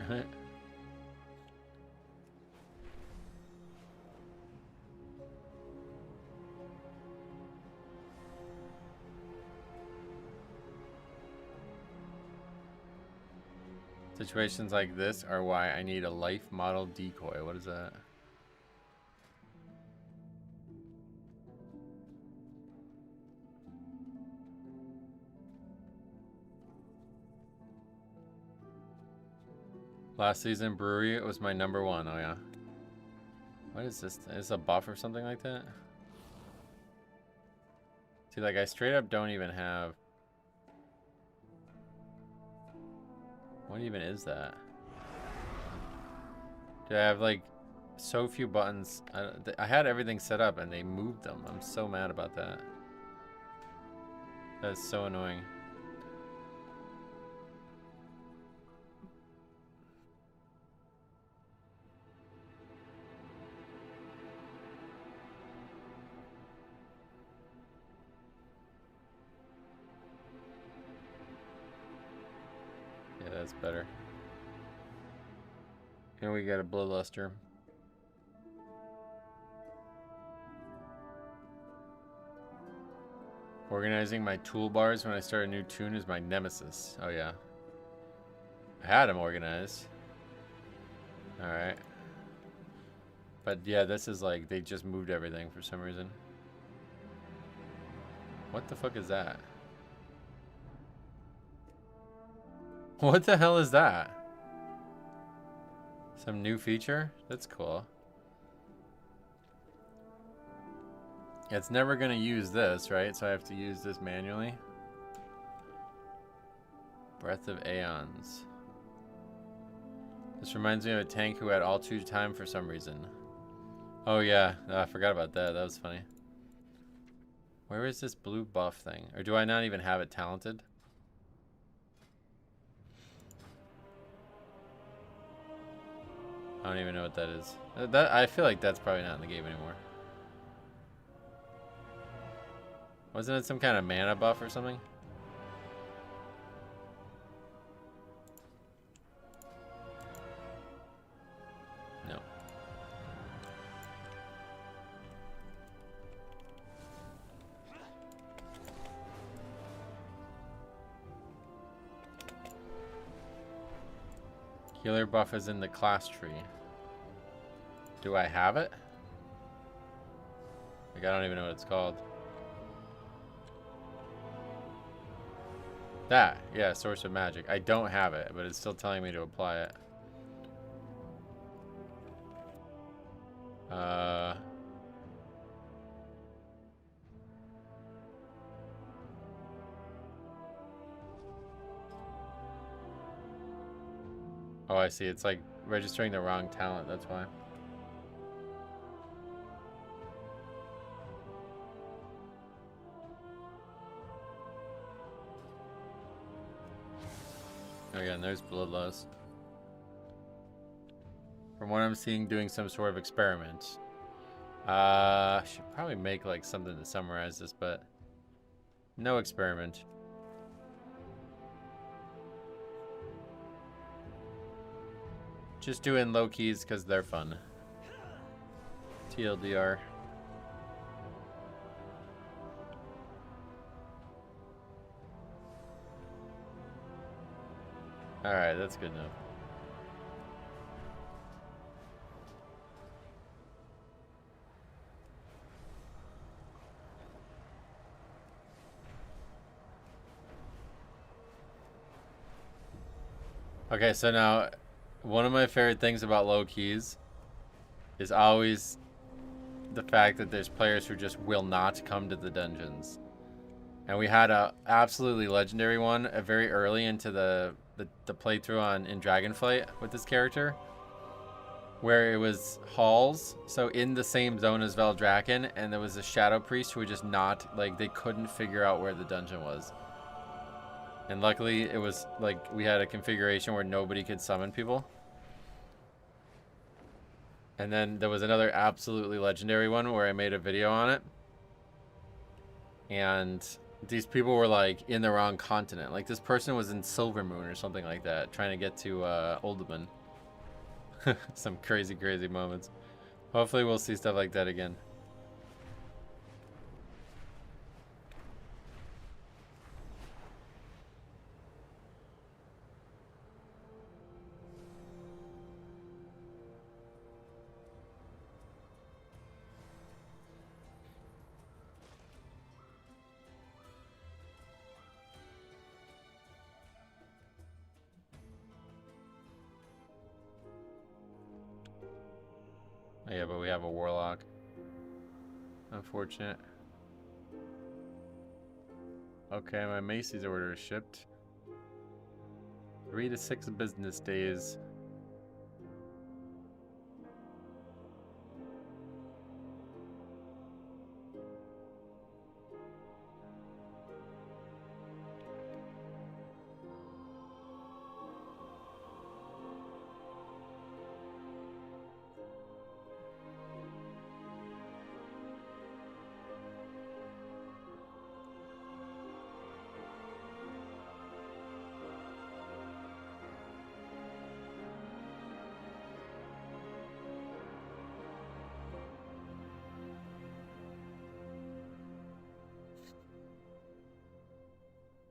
Situations like this are why I need a life model decoy. What is that? Last season brewery, it was my #1. Oh yeah. What is this? Is it a buff or something like that? See, like I straight up don't even have. What even is that? Do I have like so few buttons? I had everything set up and they moved them. I'm so mad about that. That's so annoying. Yeah, that's better. And we got a Bloodluster. Organizing my toolbars when I start a new tune is my nemesis. Oh yeah. I had them organized. Alright. But yeah, this is like, they just moved everything for some reason. What the fuck is that? What the hell is that? Some new feature? That's cool. It's never going to use this, right? So I have to use this manually. Breath of Aeons. This reminds me of a tank who had all 2 time for some reason. Oh yeah, I forgot about that. That was funny. Where is this blue buff thing? Or do I not even have it talented? I don't even know what that is. I feel like that's probably not in the game anymore. Wasn't it some kind of mana buff or something? No. Healer buff is in the class tree. Do I have it? Like, I don't even know what it's called. That, yeah, Source of Magic. I don't have it, but it's still telling me to apply it. Oh, I see. It's like registering the wrong talent, that's why. Again, there's Bloodlust. From what I'm seeing, doing some sort of experiment. Should probably make like something to summarize this, but no experiment. Just doing low keys because they're fun. TLDR. Alright, that's good enough. Okay, so now one of my favorite things about low keys is always the fact that there's players who just will not come to the dungeons. And we had a absolutely legendary one very early into the the playthrough on in Dragonflight with this character, where it was halls, so in the same zone as Veldraken, and there was a Shadow Priest who would just not, like, they couldn't figure out where the dungeon was. And luckily, it was, like, we had a configuration where nobody could summon people. And then there was another absolutely legendary one where I made a video on it. And these people were, like, in the wrong continent. Like, this person was in Silvermoon or something like that, trying to get to Oldman. Some crazy, crazy moments. Hopefully we'll see stuff like that again. Yeah, but we have a warlock. Unfortunate. Okay, my Macy's order is shipped. 3 to 6 business days.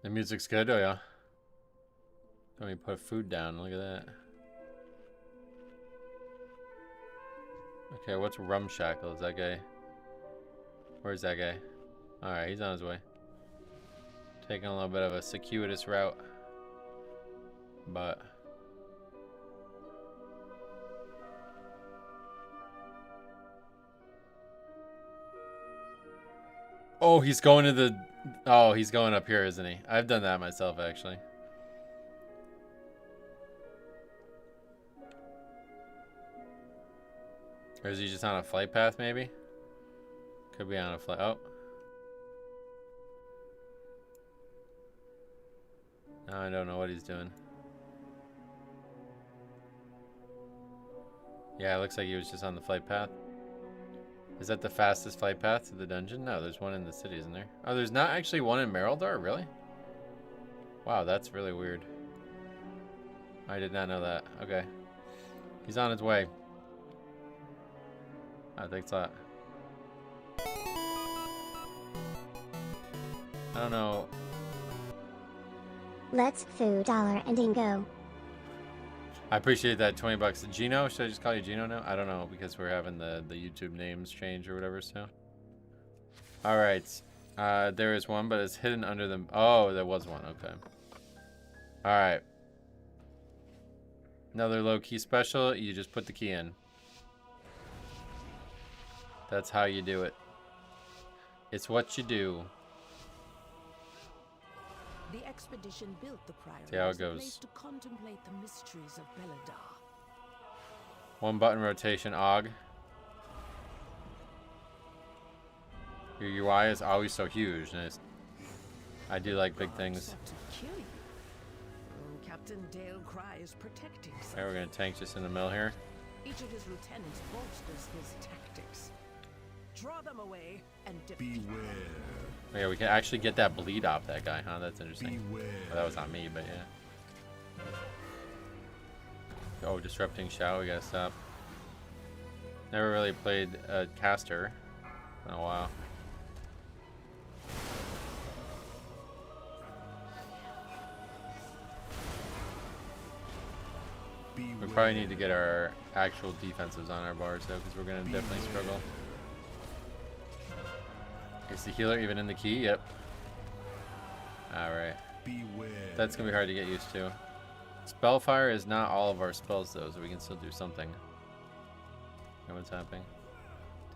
The music's good, oh yeah. Let me put food down, look at that. Okay, what's Rumshackle? Is that guy? Where's that guy? Alright, he's on his way. Taking a little bit of a circuitous route. But... oh, he's going to the... oh, he's going up here, isn't he? I've done that myself, actually. Or is he just on a flight path, maybe? Could be on a flight... oh. Now I don't know what he's doing. Yeah, it looks like he was just on the flight path. Is that the fastest flight path to the dungeon? No, there's one in the city, isn't there? Oh, there's not actually one in Merildar? Really? Wow, that's really weird. I did not know that. Okay. He's on his way. I think so. I don't know. Let's $4 and Dingo. I appreciate that. 20 bucks. Gino? Should I just call you Gino now? I don't know, because we're having the YouTube names change or whatever, so. Alright. There is one, but it's hidden under the... oh, there was one. Okay. Alright. Another low-key special. You just put the key in. That's how you do it. It's what you do. The expedition built the priory See how it as a goes. place to contemplate the mysteries of Belladar. One button rotation, Og. Your UI is always so huge, and I do like big things. Kill you. Oh, Captain Dale Cry is protecting Okay, something. we're gonna tank just in the middle here. Each of his lieutenants bolsters his tactics. Draw them away and defeat. Beware. Oh, yeah, we can actually get that bleed off that guy, huh? That's interesting. Beware. Well, that was not me, but yeah. Oh, disrupting Shao, we gotta stop. Never really played a caster in a while. We probably need to get our actual defensives on our bars though, because we're gonna definitely struggle. Is the healer even in the key? Yep. Alright. That's gonna be hard to get used to. Spellfire is not all of our spells though, so we can still do something. Okay, what's happening?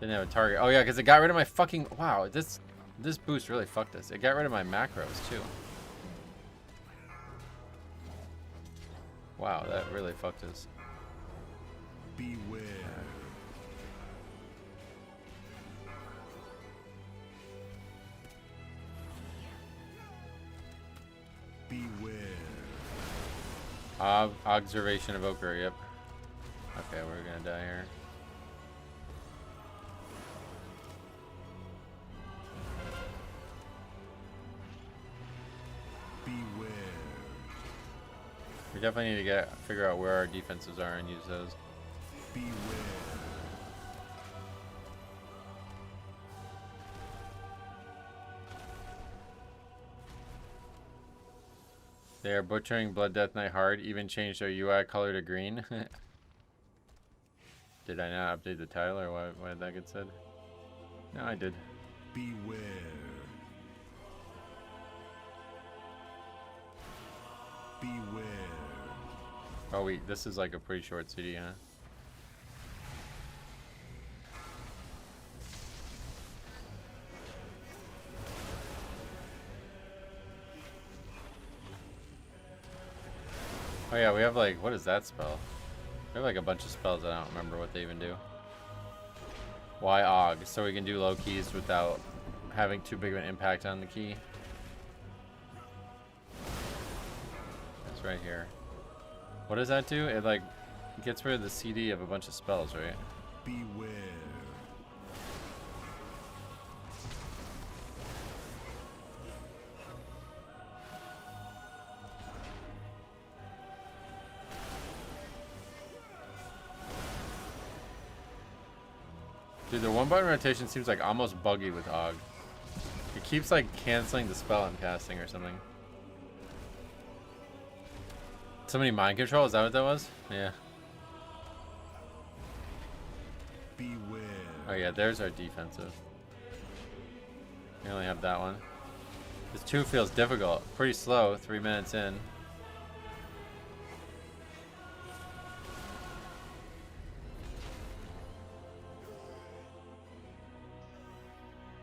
Didn't have a target. Oh yeah, because it got rid of my fucking... wow, this boost really fucked us. It got rid of my macros too. Wow, that really fucked us. Beware. Beware. Observation Evoker, yep. Okay, we're gonna die here. Beware. We definitely need to figure out where our defenses are and use those. Beware. They are butchering Blood Death Knight hard, even changed their UI color to green. Did I not update the title, or why did that get said? No, I did. Beware. Beware. Oh wait, this is like a pretty short CD, huh? Oh yeah, we have like, what is that spell? We have like a bunch of spells I don't remember what they even do. Why Og? So we can do low keys without having too big of an impact on the key. It's right here. What does that do? It like gets rid of the CD of a bunch of spells, right? Beware. Dude, the one button rotation seems like almost buggy with Og. It keeps like canceling the spell I'm casting or something. Somebody mind control? Is that what that was? Yeah. Beware. Oh yeah, there's our defensive. We only have that one. This 2 feels difficult. Pretty slow, 3 minutes in.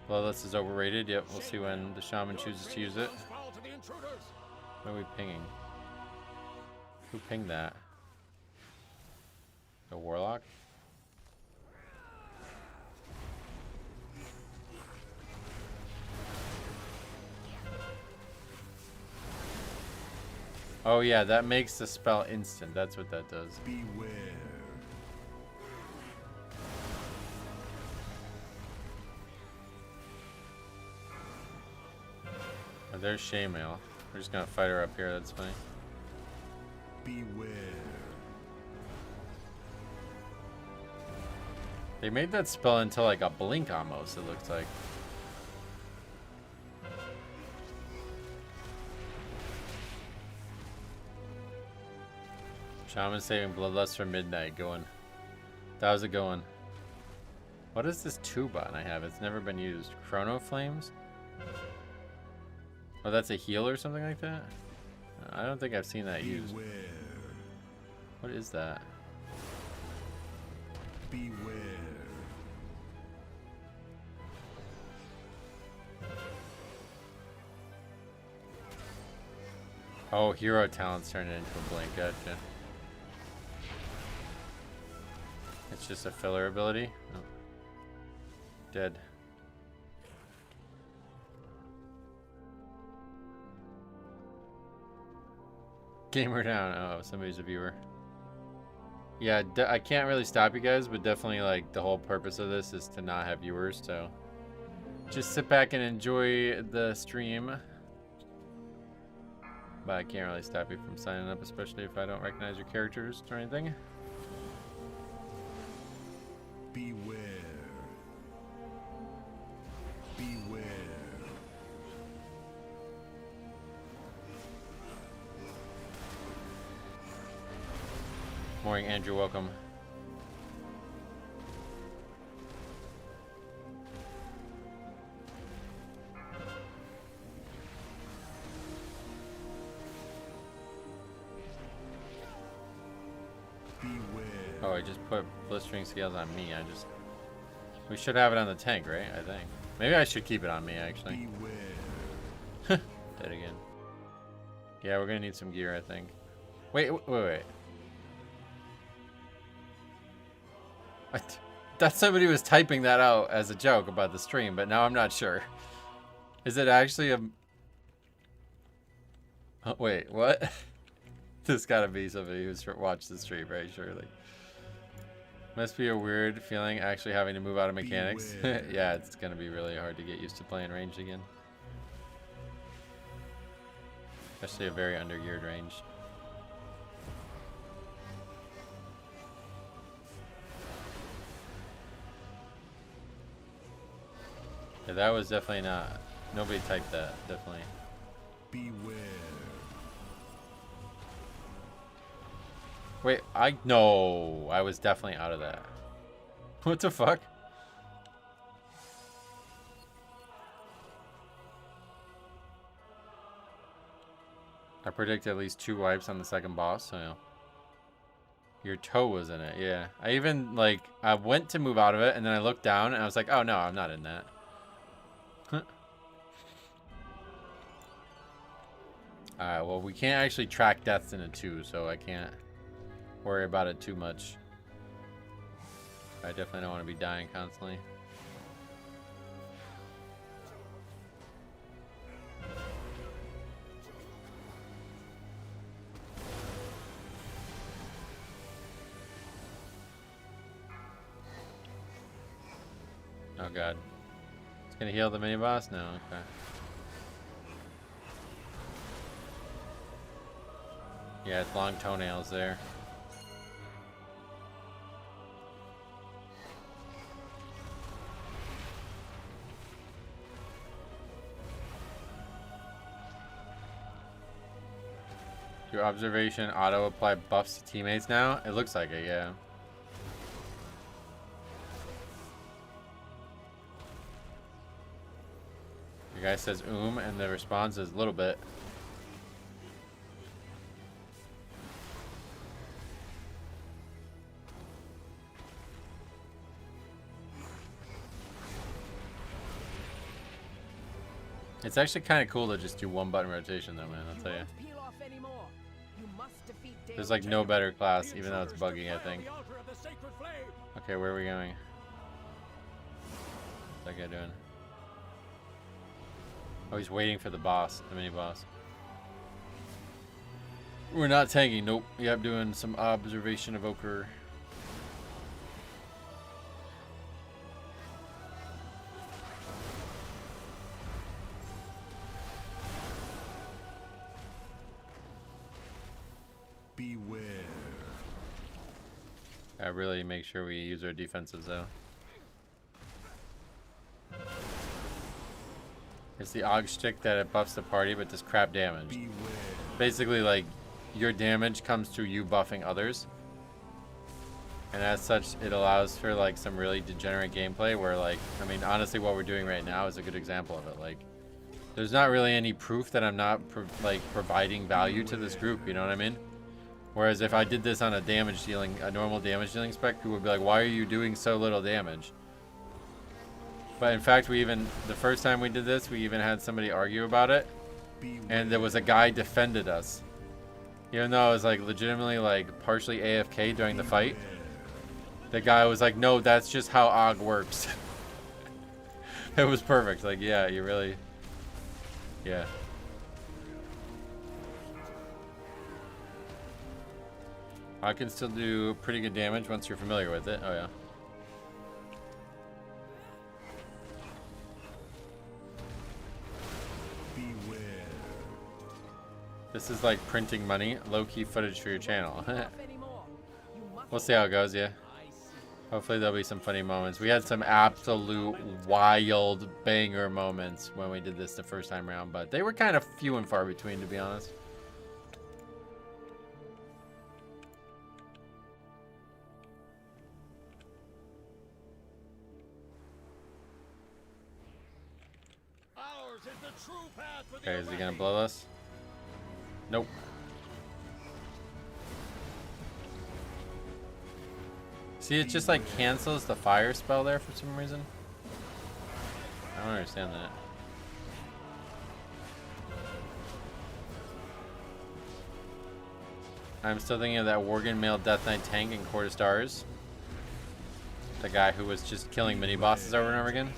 Bloodlust is overrated. Yep, we'll see when the shaman chooses to use it. What are we pinging? Who pinged that? The warlock? Oh yeah, that makes the spell instant. That's what that does. Beware. Oh, there's Shaymail. We're just gonna fight her up here. That's funny. Beware. They made that spell into like a blink almost, it looks like. Shaman saving Bloodlust for midnight. Going. That was a good one. What is this 2 button I have? It's never been used. Chrono Flames? Oh, that's a heal or something like that? I don't think I've seen that used. Beware. What is that? Beware. Oh, hero talents turned it into a blink. Gotcha. It's just a filler ability. Oh. Dead. Gamer down. Oh, somebody's a viewer. Yeah, I can't really stop you guys, but definitely like the whole purpose of this is to not have viewers, so just sit back and enjoy the stream. But I can't really stop you from signing up, especially if I don't recognize your characters or anything. Beware. Beware. Morning, Andrew. Welcome. Beware. Oh, I just put blistering scales on me. We should have it on the tank, right? I think. Maybe I should keep it on me, actually. Beware. Dead again. Yeah, we're gonna need some gear, I think. Wait. I thought somebody was typing that out as a joke about the stream, but now I'm not sure. Is it actually a... Oh, wait, what? This gotta be somebody who's watched the stream, right? Surely. Must be a weird feeling actually having to move out of mechanics. Yeah, it's gonna be really hard to get used to playing ranged again. Especially a very under-geared range. Yeah, that was definitely not... Nobody typed that, definitely. Beware. Wait, no, I was definitely out of that. What the fuck? I predict at least 2 wipes on the second boss, so yeah. Your toe was in it, yeah. I even, like, I went to move out of it, and then I looked down, and I was like, oh no, I'm not in that. Alright, well, we can't actually track deaths in a 2, so I can't worry about it too much. I definitely don't want to be dying constantly. Oh god. It's gonna heal the mini boss? No, okay. Yeah, it's long toenails there. Your observation auto apply buffs to teammates now? It looks like it, yeah. Your guy says and the response is a little bit. It's actually kind of cool to just do 1 button rotation though, man, I'll tell you. There's like no better class, even though it's buggy, I think. Okay, where are we going? What's that guy doing? Oh, he's waiting for the boss, the mini boss. We're not tanking, nope. Yeah, I'm doing some observation evoker. Beware. I really make sure we use our defensives though. It's the Og stick that it buffs the party but does crap damage. Beware. Basically, like, your damage comes to you buffing others. And as such, it allows for like some really degenerate gameplay where, like, I mean, honestly, what we're doing right now is a good example of it. Like, there's not really any proof that I'm not providing value to this group, you know what I mean? Whereas if I did this on a normal damage dealing spec, people would be like, why are you doing so little damage? But in fact, the first time we did this, we even had somebody argue about it. And there was a guy defended us. Even though I was like legitimately like partially AFK during the fight. The guy was like, no, that's just how Og works. It was perfect. Like, yeah, you really, yeah. I can still do pretty good damage once you're familiar with it. Oh yeah. Beware. This is like printing money, low-key footage for your channel. We'll see how it goes, yeah. Hopefully there'll be some funny moments. We had some absolute wild banger moments when we did this the first time around, but they were kind of few and far between, to be honest. Okay, is he gonna blow us? Nope. See, it just like cancels the fire spell there for some reason. I don't understand that. I'm still thinking of that Worgen male Death Knight tank in Court of Stars. The guy who was just killing mini bosses over and over again.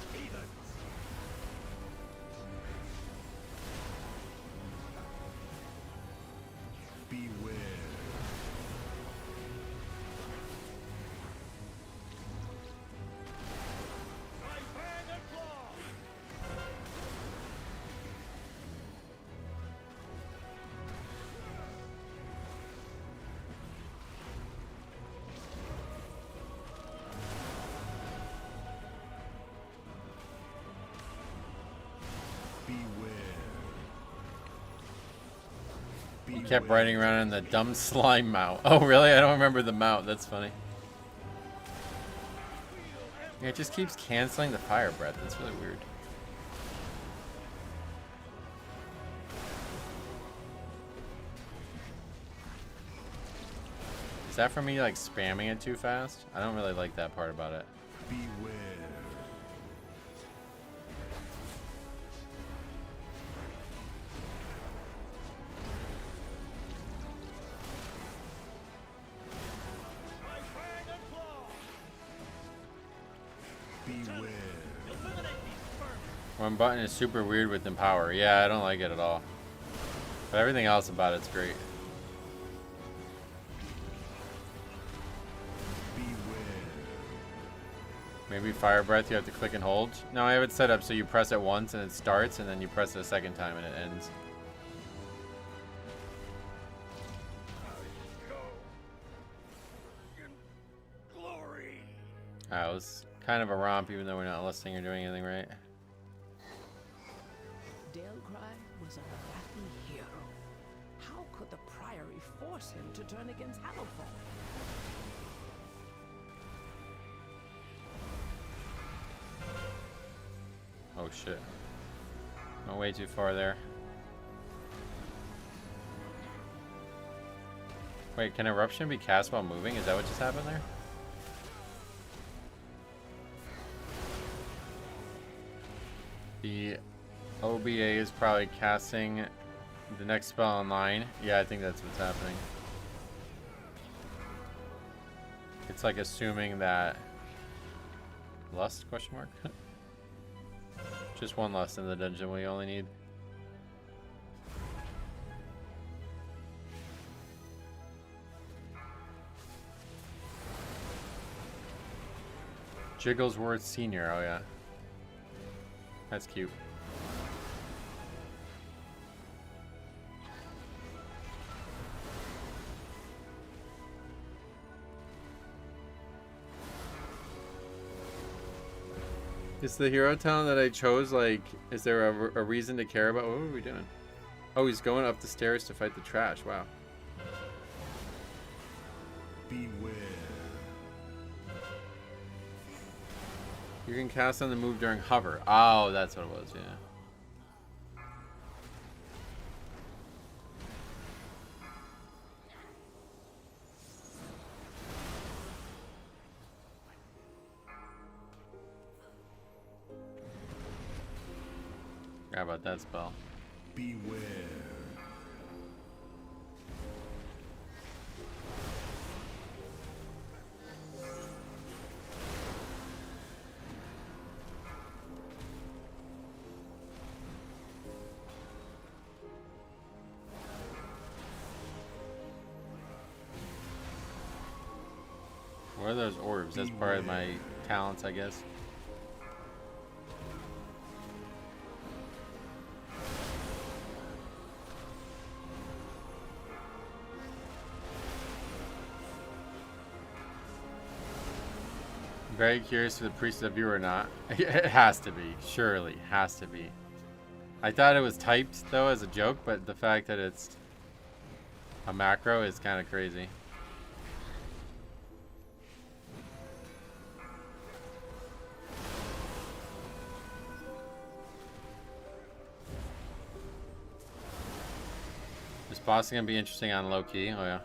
He kept riding around in the dumb slime mount. Oh, really? I don't remember the mount. That's funny. Yeah, it just keeps canceling the fire breath. That's really weird. Is that for me, like, spamming it too fast? I don't really like that part about it. Beware. One button is super weird with Empower. Yeah, I don't like it at all. But everything else about it's great. Maybe Fire Breath you have to click and hold. No, I have it set up so you press it once and it starts, and then you press it a second time and it ends. It was kind of a romp, even though we're not listening or doing anything right. Dalcry was a wrathy hero. How could the Priory force him to turn against Hallowfall? Oh shit. Went way too far there. Wait, can Eruption be cast while moving? Is that what just happened there? The OBA is probably casting the next spell online. Yeah, I think that's what's happening. It's like assuming that lust question mark. Just one lust in the dungeon we only need. Jigglesworth Senior, oh yeah. That's cute. Is the hero talent that I chose, like, is there a reason to care about? What are we doing? Oh, he's going up the stairs to fight the trash. Wow. Beware. You can cast on the move during hover. Oh, that's what it was, yeah. How about that spell? Beware. What are those orbs? That's part of my talents, I guess. Very curious if the priest of you or not. It has to be. Surely. Has to be. I thought it was typed, though, as a joke, but the fact that it's a macro is kind of crazy. This boss is going to be interesting on low-key. Oh, yeah.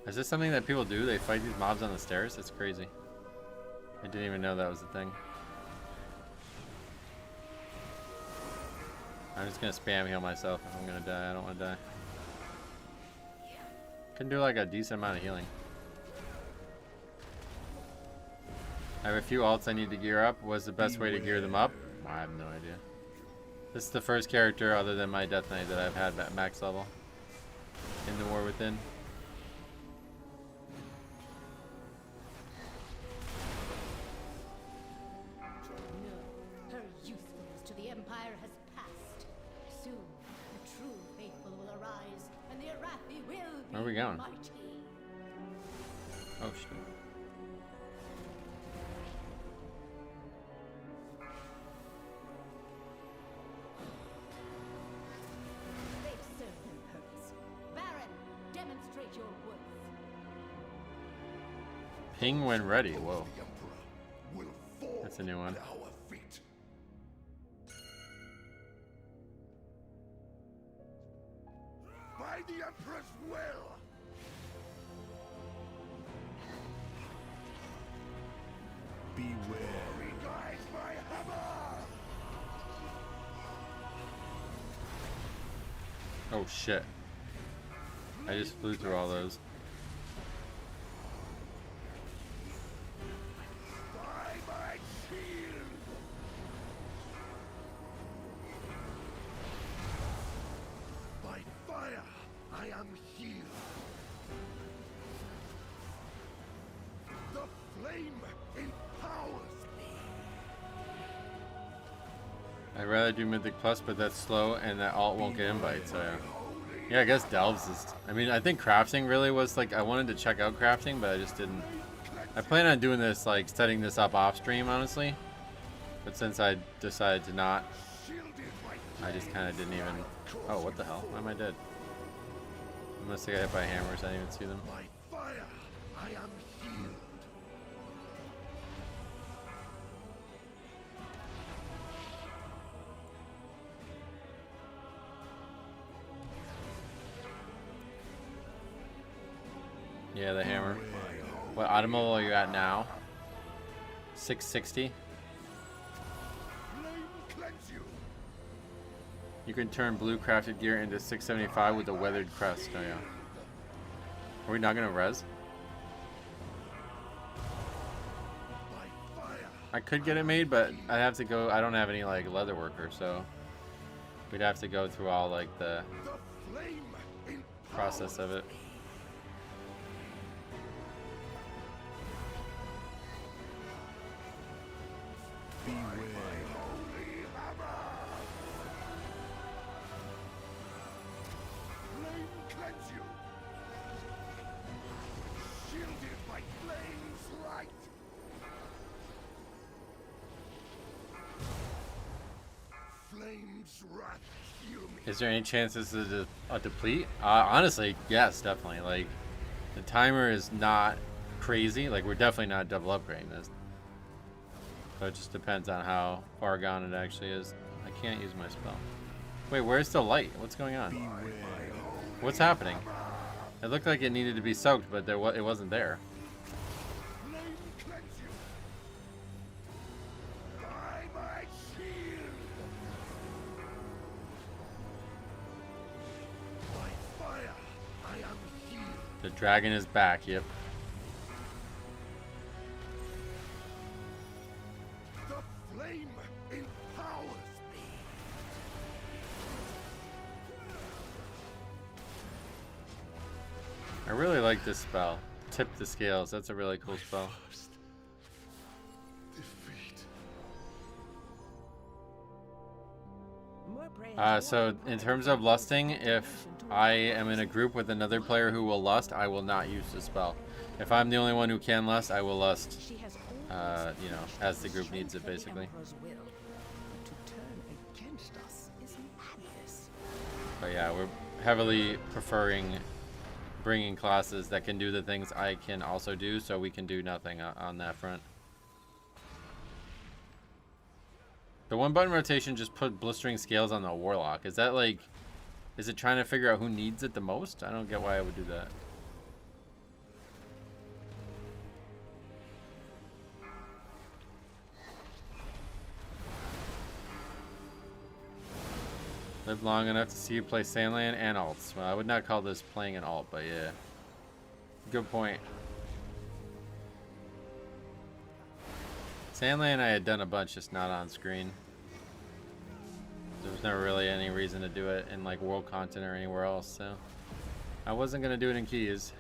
Is this something that people do? They fight these mobs on the stairs? That's crazy. I didn't even know that was a thing. I'm just gonna spam heal myself if I'm gonna die. I don't wanna die. Can do like a decent amount of healing. I have a few alts I need to gear up. What's the best way to gear them up? I have no idea. This is the first character other than my Death Knight that I've had at max level in the War Within. Her usefulness to the Empire has passed. Soon, the true faithful will arise, and the Arathi will be Where are we going? mighty. Oh shit. They've served their purpose. Baron, demonstrate your worth. Ping when ready. Whoa. The Emperor will fall That's a new one. at our feet. By the Emperor's will. Beware. He guides my hammer. Oh shit. I just flew through all those. By my shield. By fire, I am healed. The flame empowers me. I'd rather do Mythic Plus, but that's slow and that alt won't get invites, so yeah. Yeah, I guess Delves is... I mean, I think crafting really was like... I wanted to check out crafting, but I just didn't... I plan on doing this, like, setting this up off stream, honestly. But since I decided to not, I just kind of didn't even... Oh, what the hell? Why am I dead? I must have got hit by hammers. I didn't even see them. By fire, I am healed. Yeah, the hammer. What item level are you at now? 660? You can turn blue crafted gear into 675 with a weathered crest. Oh yeah. Are we not gonna res? I could get it made, but I'd have to go. I don't have any like leather worker, so we'd have to go through all like the process of it. Is there any chance this is a deplete? Honestly, yes, definitely. Like, the timer is not crazy. Like, we're definitely not double upgrading this. So it just depends on how far gone it actually is. I can't use my spell. Wait, where's the light? What's going on? What's happening? It looked like it needed to be soaked, but it wasn't there. The dragon is back, yep. The flame empowers me. I really like this spell. Tip the scales. That's a really cool spell. So in terms of lusting, if I am in a group with another player who will lust, I will not use the spell. If I'm the only one who can lust, I will lust, you know, as the group needs it, basically. But yeah, we're heavily preferring bringing classes that can do the things I can also do, so we can do nothing on that front. The one button rotation just put blistering scales on the warlock. Is that like, is it trying to figure out who needs it the most? I don't get why I would do that. Live long enough to see you play Sandland and alts. Well, I would not call this playing an alt, but yeah. Good point. Sandland I had done a bunch, just not on screen. There was never really any reason to do it in like world content or anywhere else, so I wasn't gonna do it in keys.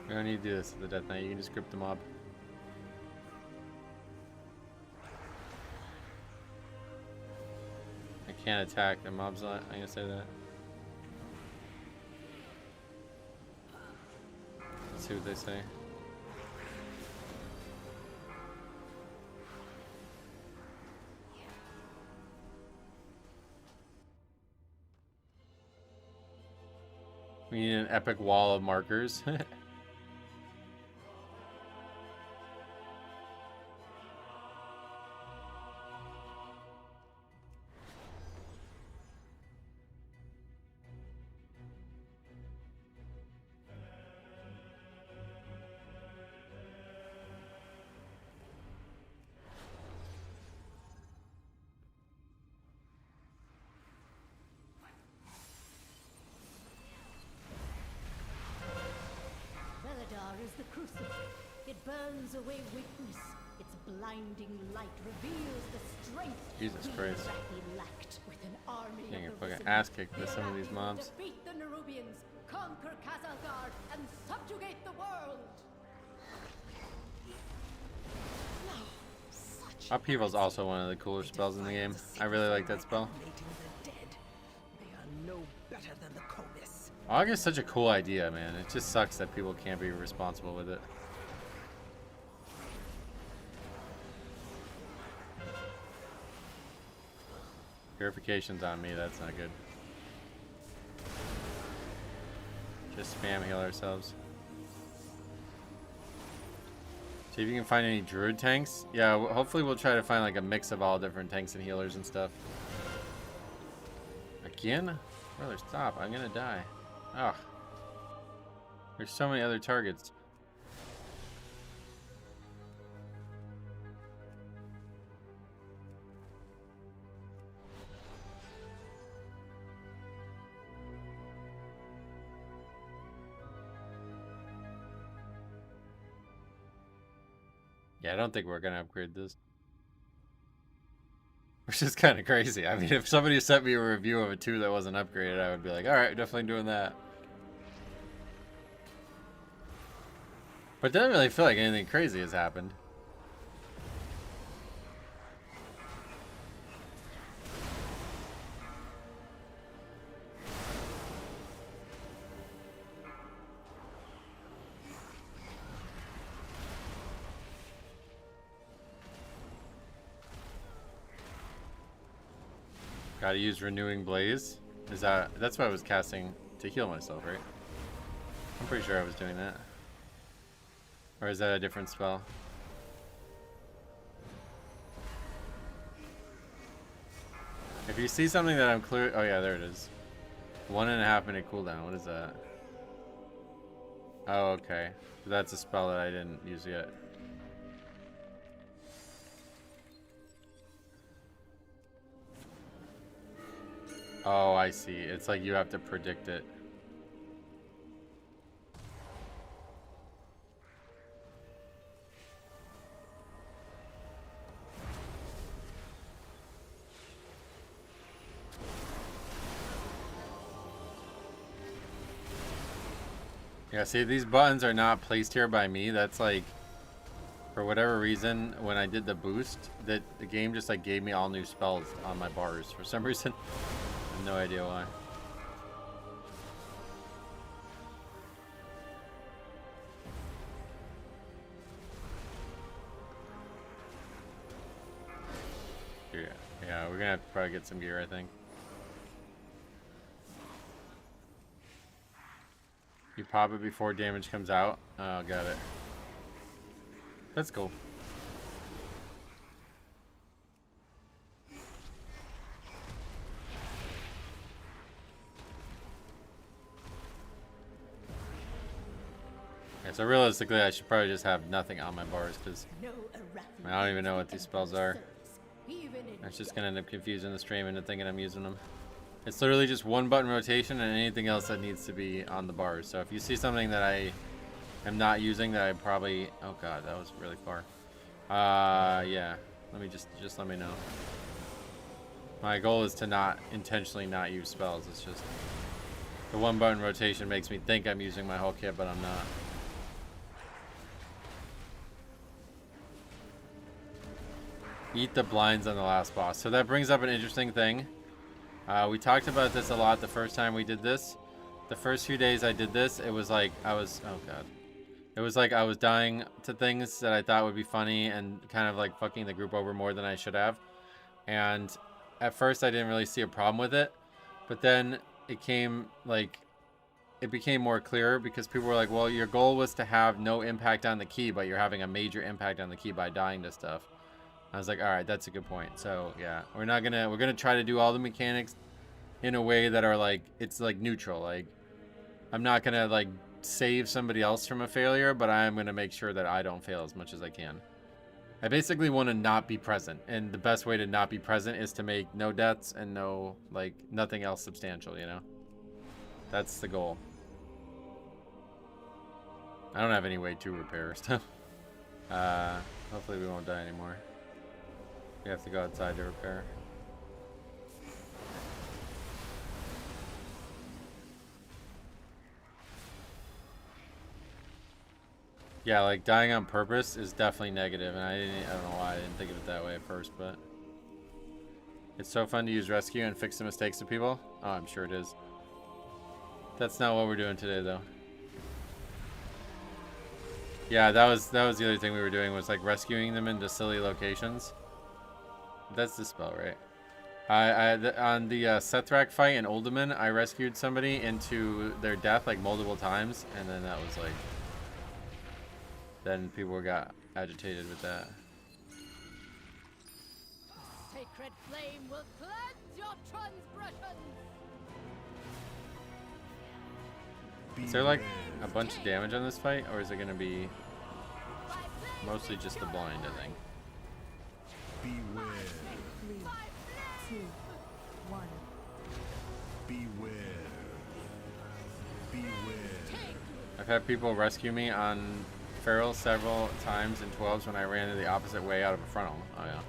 We don't need to do this at the Death Knight. You can just grip the mob. I can't attack the mob's not. I'm gonna say that. Let's see what they say. We need an epic wall of markers. Is the crucible. It burns away weakness. Its blinding light reveals the strength Jesus Christ. lacked with an army. Getting a fucking ass kicked with some of these mobs. Defeat the Nerubians, conquer Kazalgard, and subjugate the world. Upheaval is also one of the cooler spells in the game. I really like that spell. They are no better than the Conis. August is such a cool idea, man. It just sucks that people can't be responsible with it. Purification's on me, that's not good. Just spam heal ourselves. See if you can find any druid tanks. Yeah, hopefully we'll try to find like a mix of all different tanks and healers and stuff. Again? Brother, stop. I'm gonna die. Ugh. There's so many other targets. Yeah, I don't think we're gonna upgrade this. Which is kind of crazy. I mean, if somebody sent me a review of a 2 that wasn't upgraded, I would be like, alright, definitely doing that. But it doesn't really feel like anything crazy has happened. Gotta use Renewing Blaze. That's what I was casting to heal myself, right? I'm pretty sure I was doing that. Or is that a different spell? If you see something that I'm clear... Oh yeah, there it is. 1.5 minute cooldown. What is that? Oh, okay. That's a spell that I didn't use yet. Oh, I see. It's like you have to predict it. Yeah, see, these buttons are not placed here by me. That's like, for whatever reason, when I did the boost, the game just like gave me all new spells on my bars for some reason. I have no idea why. Yeah, we're gonna have to probably get some gear, I think. You pop it before damage comes out. Oh, got it. That's cool. Yeah, So realistically, I should probably just have nothing on my bars because I don't even know what these spells are. It's just gonna end up confusing the stream into thinking I'm using them. It's literally just one button rotation and anything else that needs to be on the bars. So if you see something that I am not using that I probably, oh god, that was really far. Yeah, let me just let me know. My goal is to not intentionally not use spells. It's just the one button rotation makes me think I'm using my whole kit, but I'm not. Eat the blinds on the last boss. So that brings up an interesting thing. We talked about this a lot the first time we did this. The first few days I did this, it was like I was, oh god. It was like I was dying to things that I thought would be funny and kind of like fucking the group over more than I should have. And at first I didn't really see a problem with it. But then it became more clear because people were like, well, your goal was to have no impact on the key, but you're having a major impact on the key by dying to stuff. I was like, all right, that's a good point. So yeah, we're gonna try to do all the mechanics in a way that are like, it's like neutral. Like I'm not gonna like save somebody else from a failure, but I'm gonna make sure that I don't fail as much as I can. I basically want to not be present, and the best way to not be present is to make no deaths and no, like, nothing else substantial, you know? That's the goal. I don't have any way to repair stuff. Hopefully we won't die anymore. We have to go outside to repair. Yeah, like dying on purpose is definitely negative, and I don't know why I didn't think of it that way at first, but it's so fun to use rescue and fix the mistakes of people. Oh, I'm sure it is. That's not what we're doing today, though. Yeah, that was the other thing we were doing, was like rescuing them into silly locations. That's the spell, right? On the Sethrak fight in Uldaman, I rescued somebody into their death like multiple times, and then that was like, then people got agitated with that. Sacred flame will cleanse your transgressions. Is there like a bunch of damage on this fight, or is it gonna be mostly just the blind, I think? Beware. 3, 2, 1. Beware. Beware. I've had people rescue me on Feral several times in 12s when I ran the opposite way out of a frontal. Oh yeah.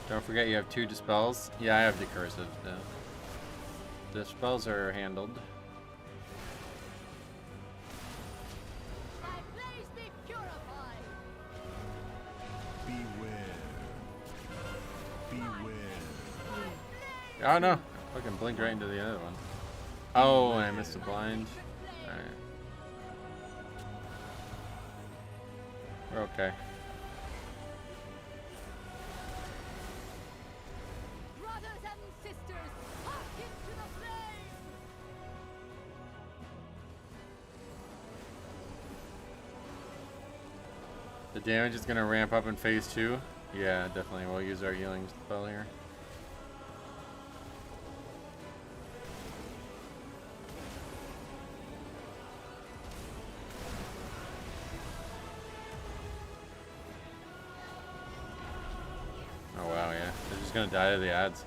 Don't forget you have 2 dispels. Yeah, I have decursive. The spells are handled. Oh no! I fucking blinked right into the other one. Oh, and I missed a blind. Alright. We're okay. Brothers and sisters, hark into the flame! The damage is gonna ramp up in phase 2. Yeah, definitely. We'll use our healing spell here. Oh wow, yeah. They're just gonna die to the ads.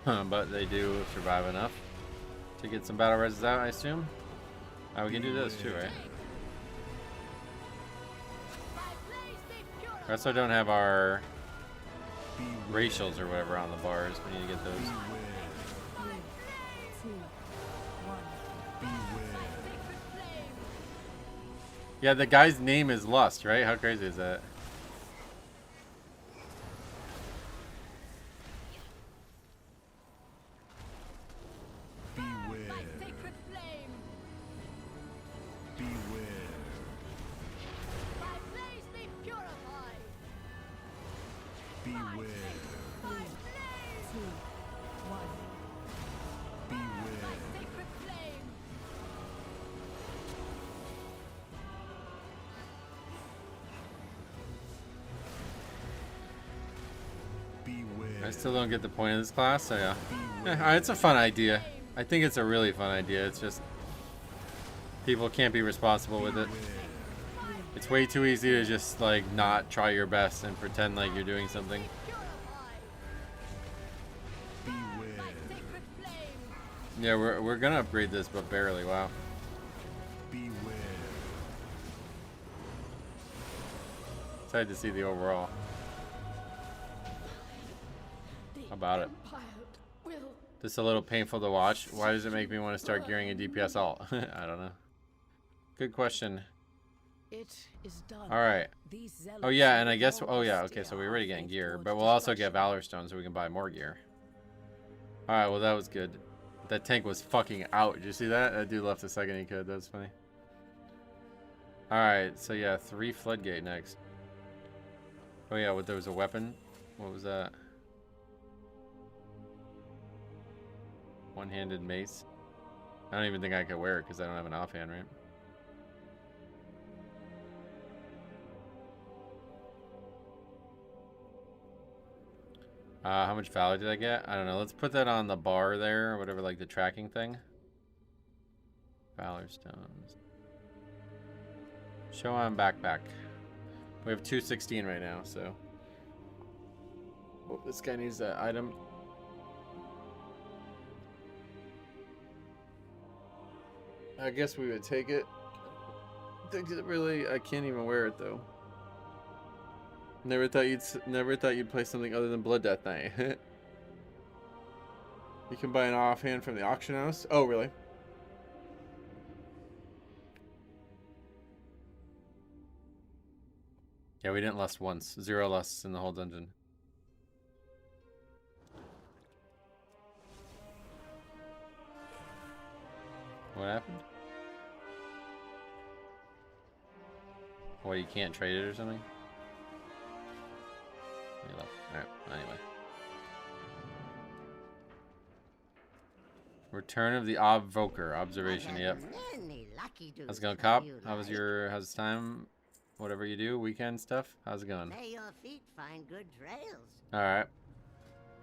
But they do survive enough to get some battle reses out, I assume. We can do this too, right? We also don't have our racials or whatever on the bars. We need to get those. 3, 2, 1. Yeah, the guy's name is Lust, right? How crazy is that? I still don't get the point of this class, so yeah. It's a fun idea. I think it's a really fun idea. It's just People can't be responsible with it. It's way too easy to just like not try your best and pretend like you're doing something. Yeah, we're gonna upgrade this, but barely. Wow. Excited to see the overall. How about it? This is a little painful to watch. Why does it make me want to start gearing a DPS alt? I don't know. Good question. It is done. All right. Oh yeah, and I guess. Oh yeah. Okay, so we're already getting gear, but we'll also get Valor Stone so we can buy more gear. All right. Well, that was good. That tank was fucking out. Did you see that? That dude left the second he could. That's funny. All right. So yeah, 3 Floodgate next. Oh yeah. There was a weapon. What was that? One-handed mace. I don't even think I could wear it because I don't have an offhand, right? How much valor did I get? I don't know. Let's put that on the bar there, or whatever, like the tracking thing. Valor stones. Show on backpack. We have 216 right now, so. Oh, this guy needs that item. I guess we would take it. I can't even wear it though. Never thought you'd play something other than Blood Death Knight. You can buy an offhand from the auction house. Oh, really? Yeah, we didn't lust once. 0 lusts in the whole dungeon. What happened? What, you can't trade it or something? Alright, anyway. Return of the Evoker. Observation, yep. How's it going, Cop? How's the time? Whatever you do, weekend stuff? How's it going? May your feet find good trails. Alright.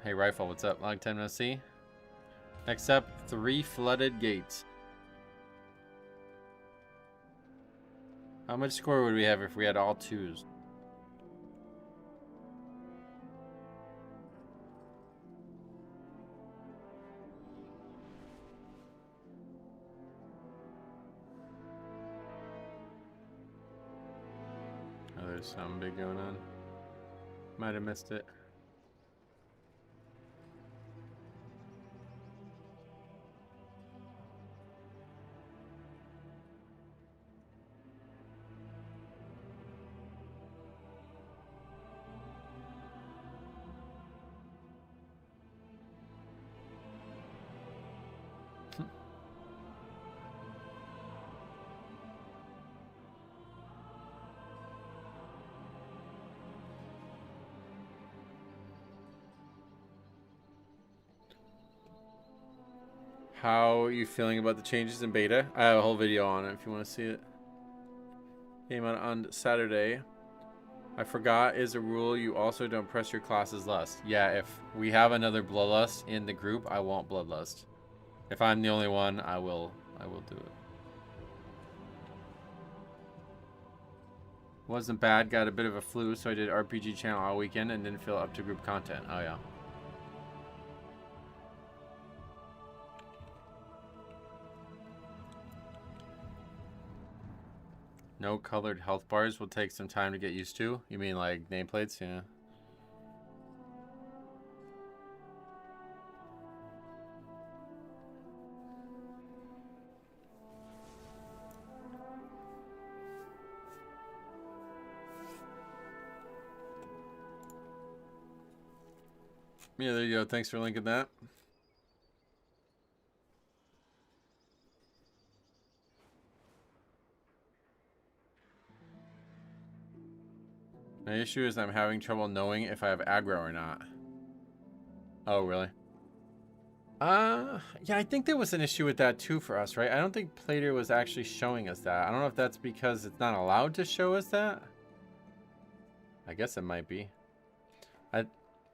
Hey, Rifle, what's up? Long time no see. Next up, 3 Flooded Gates. How much score would we have if we had all 2s? Oh, there's something big going on. Might have missed it. How are you feeling about the changes in beta? I have a whole video on it if you want to see it. Came out on Saturday. I forgot is a rule you also don't press your class's lust. Yeah, if we have another bloodlust in the group, I won't bloodlust. If I'm the only one, I will do it. Wasn't bad, got a bit of a flu, so I did RPG channel all weekend and didn't feel up to group content. Oh yeah. No colored health bars will take some time to get used to. You mean like nameplates? Yeah. Yeah, there you go. Thanks for linking that. My issue is I'm having trouble knowing if I have aggro or not. Oh, really? Yeah, I think there was an issue with that too for us, right? I don't think Plater was actually showing us that. I don't know if that's because it's not allowed to show us that. I guess it might be.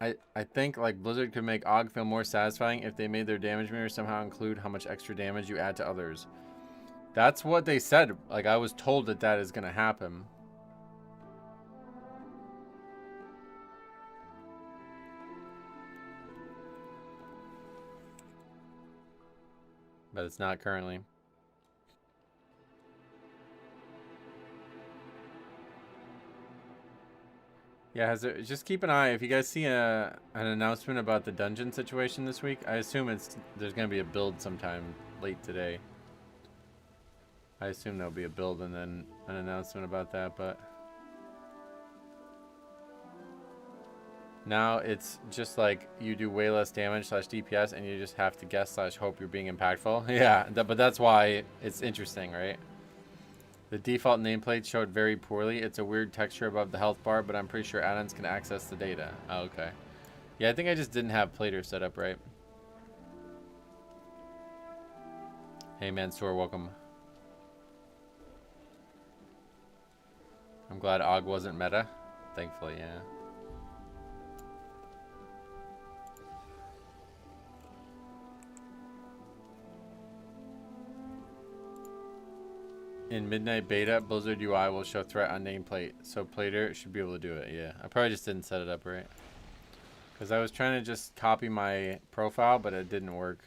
I think like Blizzard could make AUG feel more satisfying if they made their damage mirror somehow include how much extra damage you add to others. That's what they said. Like, I was told that that is going to happen. But it's not currently. Yeah, just keep an eye. If you guys see an announcement about the dungeon situation this week, I assume there's going to be a build sometime late today. I assume there'll be a build and then an announcement about that, but now it's just like you do way less damage / DPS and you just have to guess / hope you're being impactful. Yeah, but that's why it's interesting, right? The default nameplate showed very poorly. It's a weird texture above the health bar, but I'm pretty sure add-ons can access the data. Oh, okay. Yeah, I think I just didn't have Plater set up right. Hey, Mansoor, welcome. I'm glad Og wasn't meta. Thankfully, yeah. In Midnight Beta, Blizzard UI will show threat on nameplate, so Plater should be able to do it, yeah. I probably just didn't set it up right. Because I was trying to just copy my profile, but it didn't work.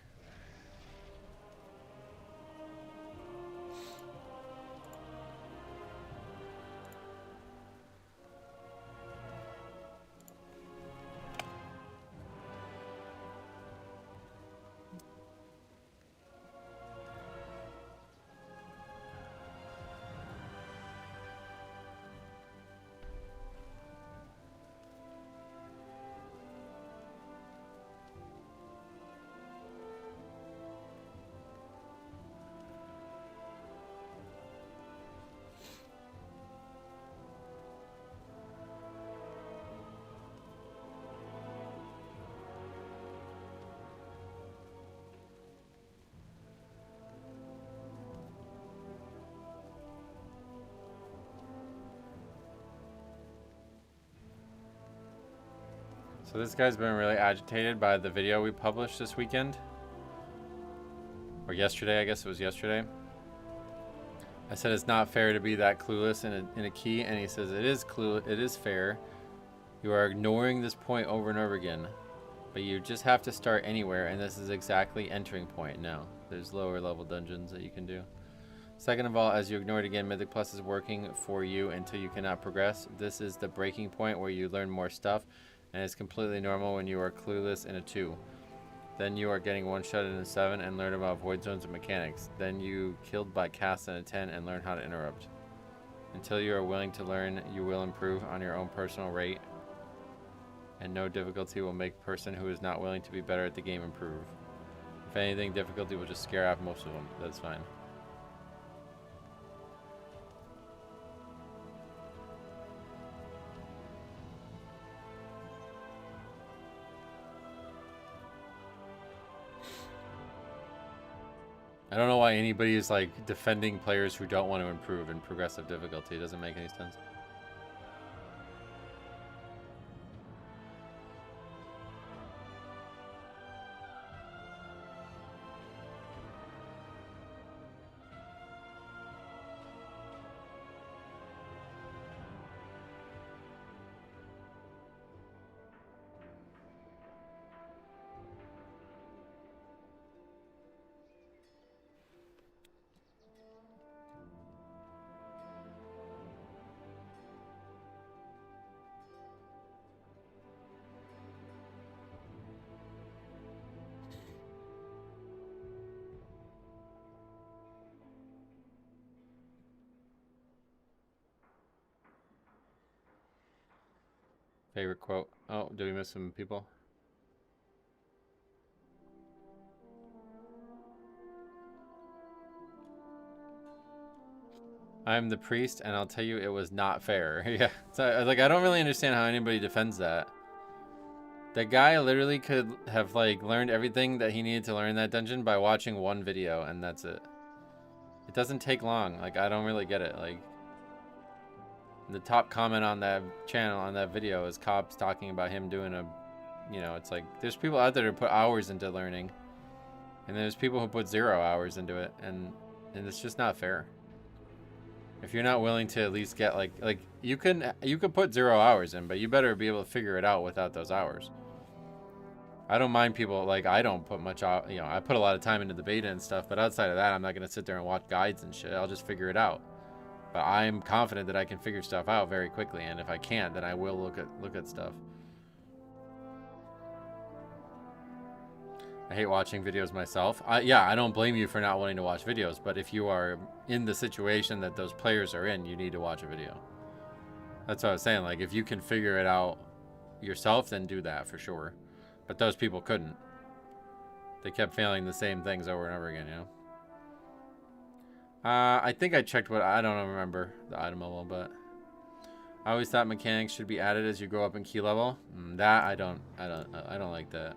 So this guy's been really agitated by the video we published this weekend. Or yesterday, I guess it was yesterday. I said it's not fair to be that clueless in a key, and he says it is fair. You are ignoring this point over and over again. But you just have to start anywhere, and this is exactly entering point now. There's lower level dungeons that you can do. Second of all, as you ignore it again, Mythic Plus is working for you until you cannot progress. This is the breaking point where you learn more stuff. And it's completely normal when you are clueless in a 2. Then you are getting one-shot in a 7 and learn about void zones and mechanics. Then you killed by cast in a 10 and learn how to interrupt. Until you are willing to learn, you will improve on your own personal rate. And no difficulty will make a person who is not willing to be better at the game improve. If anything, difficulty will just scare off most of them. That's fine. I don't know why anybody is like defending players who don't want to improve in progressive difficulty. It doesn't make any sense. Favorite quote. Oh, did we miss some people? I'm the priest, and I'll tell you it was not fair. Yeah, so, like, I don't really understand how anybody defends that. The guy literally could have, like, learned everything that he needed to learn in that dungeon by watching one video, and that's it. It doesn't take long. Like, I don't really get it. Like, the top comment on that channel, on that video, is cops talking about him doing a, you know, it's like, there's people out there who put hours into learning, and there's people who put 0 hours into it, and And it's just not fair. If you're not willing to at least get like you can put 0 hours in, but you better be able to figure it out without those hours. I don't mind people, like, I don't put much out, you know, I put a lot of time into the beta and stuff, but outside of that, I'm not going to sit there and watch guides and shit. I'll just figure it out. But I'm confident that I can figure stuff out very quickly, and if I can't, then I will look at stuff. I hate watching videos myself. Yeah, I don't blame you for not wanting to watch videos, but if you are in the situation that those players are in, you need to watch a video. That's what I was saying. Like, if you can figure it out yourself, then do that for sure. But those people couldn't. They kept failing the same things over and over again, you know? I think I checked what... I don't remember the item level, but... I always thought mechanics should be added as you go up in key level. That, I don't like that.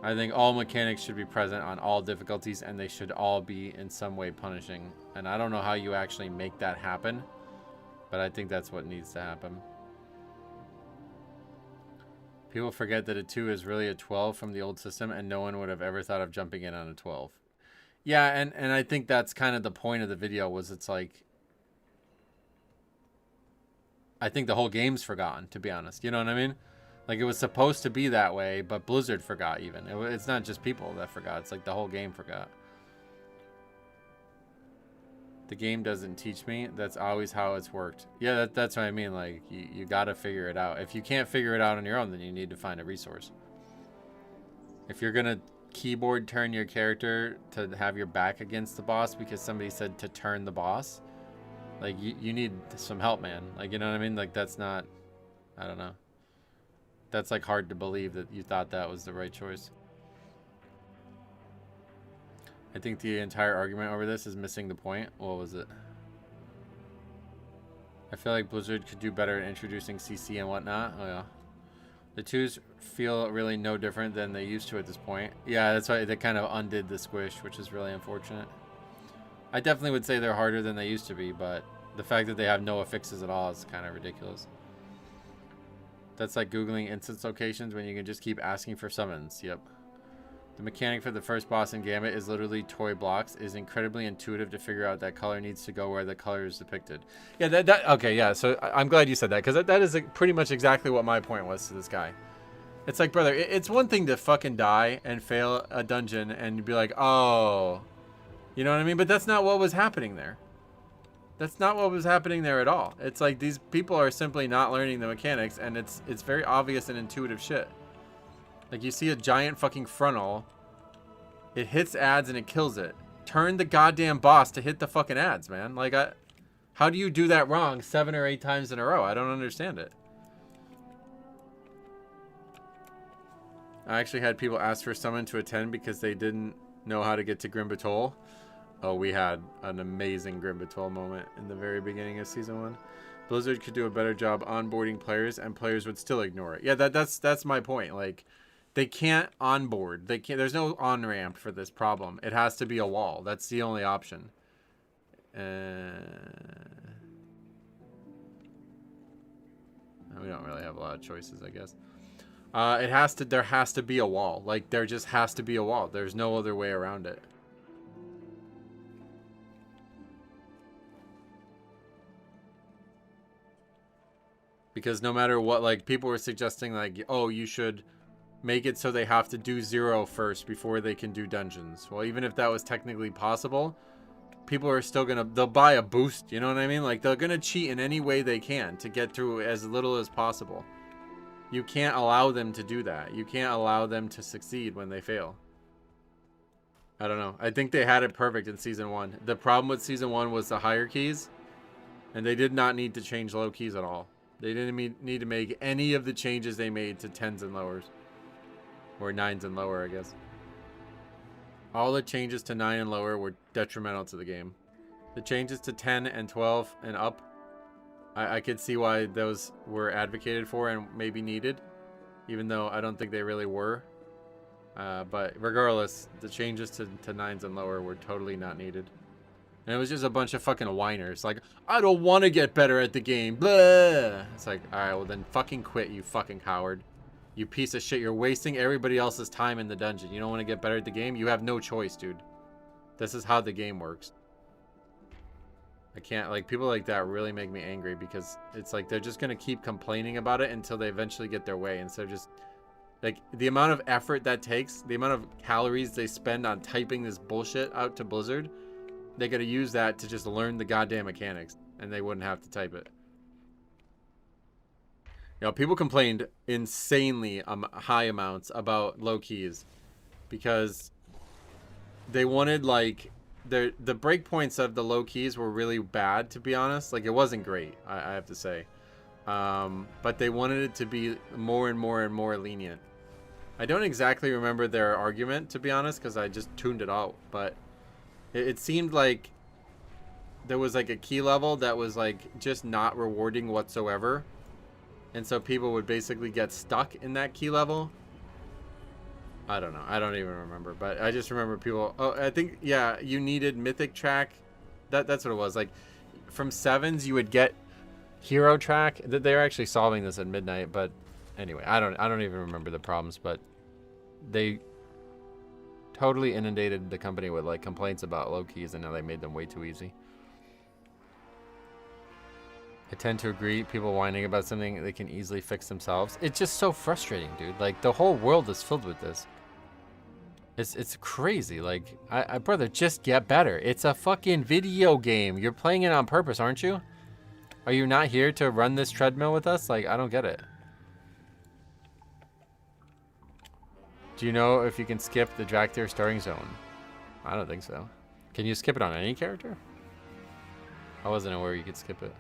I think all mechanics should be present on all difficulties, and they should all be in some way punishing. And I don't know how you actually make that happen, but I think that's what needs to happen. People forget that a 2 is really a 12 from the old system, and no one would have ever thought of jumping in on a 12. Yeah, and I think that's kind of the point of the video, was it's like... I think the whole game's forgotten, to be honest. You know what I mean? Like, it was supposed to be that way, but Blizzard forgot even. It's not just people that forgot. It's like the whole game forgot. The game doesn't teach me. That's always how it's worked. Yeah, that's what I mean. Like, you got to figure it out. If you can't figure it out on your own, then you need to find a resource. If you're going to keyboard turn your character to have your back against the boss because somebody said to turn the boss, like, you need some help, man. Like, you know what I mean? Like, that's not... I don't know. That's, like, hard to believe that you thought that was the right choice. I think the entire argument over this is missing the point. What was it? I feel like Blizzard could do better at introducing CC and whatnot. Oh, yeah. The 2s feel really no different than they used to at this point. Yeah, that's why they kind of undid the squish, which is really unfortunate. I definitely would say they're harder than they used to be, but the fact that they have no affixes at all is kind of ridiculous. That's like Googling instance locations when you can just keep asking for summons. Yep. The mechanic for the first boss in Gambit is literally toy blocks. It is incredibly intuitive to figure out that color needs to go where the color is depicted. Yeah, okay, yeah, so I'm glad you said that, because that is pretty much exactly what my point was to this guy. It's like, brother, it's one thing to fucking die and fail a dungeon and be like, oh, you know what I mean? But that's not what was happening there. That's not what was happening there at all. It's like these people are simply not learning the mechanics, and it's very obvious and intuitive shit. Like, you see a giant fucking frontal, it hits ads and it kills it. Turn the goddamn boss to hit the fucking ads, man. Like, how do you do that wrong 7 or 8 times in a row? I don't understand it. I actually had people ask for summon to attend because they didn't know how to get to Grim Batol. Oh, we had an amazing Grim Batol moment in the very beginning of Season 1. Blizzard could do a better job onboarding players, and players would still ignore it. Yeah, that's my point. Like, they can't onboard. They can't. There's no on-ramp for this problem. It has to be a wall. That's the only option. We don't really have a lot of choices, I guess. There has to be a wall. Like, there just has to be a wall. There's no other way around it. Because no matter what, like, people were suggesting, like, oh, you should make it so they have to do 0 first before they can do dungeons. Well, even if that was technically possible, people are still they'll buy a boost, you know what I mean? Like, they're gonna cheat in any way they can to get through as little as possible. You can't allow them to do that. You can't allow them to succeed when they fail. I don't know. I think they had it perfect in Season 1. The problem with Season 1 was the higher keys, and they did not need to change low keys at all. They didn't need to make any of the changes they made to 10s and lowers. Or 9s and lower, I guess. All the changes to 9 and lower were detrimental to the game. The changes to 10 and 12 and up, I could see why those were advocated for and maybe needed. Even though I don't think they really were. But regardless, the changes to 9s and lower were totally not needed. And it was just a bunch of fucking whiners. Like, I don't want to get better at the game. Blah. It's like, alright, well then fucking quit, you fucking coward. You piece of shit. You're wasting everybody else's time in the dungeon. You don't want to get better at the game? You have no choice, dude. This is how the game works. I can't, like, people like that really make me angry because it's like they're just going to keep complaining about it until they eventually get their way. And so just, like, the amount of effort that takes, the amount of calories they spend on typing this bullshit out to Blizzard, they got to use that to just learn the goddamn mechanics, and they wouldn't have to type it. You know, people complained insanely high amounts about low keys because they wanted, like, the breakpoints of the low keys were really bad, to be honest. Like, it wasn't great, I have to say. But they wanted it to be more and more and more lenient. I don't exactly remember their argument, to be honest, because I just tuned it out. But it seemed like there was, like, a key level that was, like, just not rewarding whatsoever. And so people would basically get stuck in that key level. I don't know. I don't even remember. But I just remember people... Oh, I think, yeah, you needed Mythic Track. That's what it was. Like, from 7s, you would get Hero Track. They're actually solving this at midnight. But anyway, I don't even remember the problems. But they totally inundated the company with, like, complaints about low keys. And now they made them way too easy. I tend to agree. People whining about something they can easily fix themselves. It's just so frustrating, dude. Like, the whole world is filled with this. It's crazy. Like, brother, just get better. It's a fucking video game. You're playing it on purpose, aren't you? Are you not here to run this treadmill with us? Like, I don't get it. Do you know if you can skip the Drakthir starting zone? I don't think so. Can you skip it on any character? I wasn't aware you could skip it.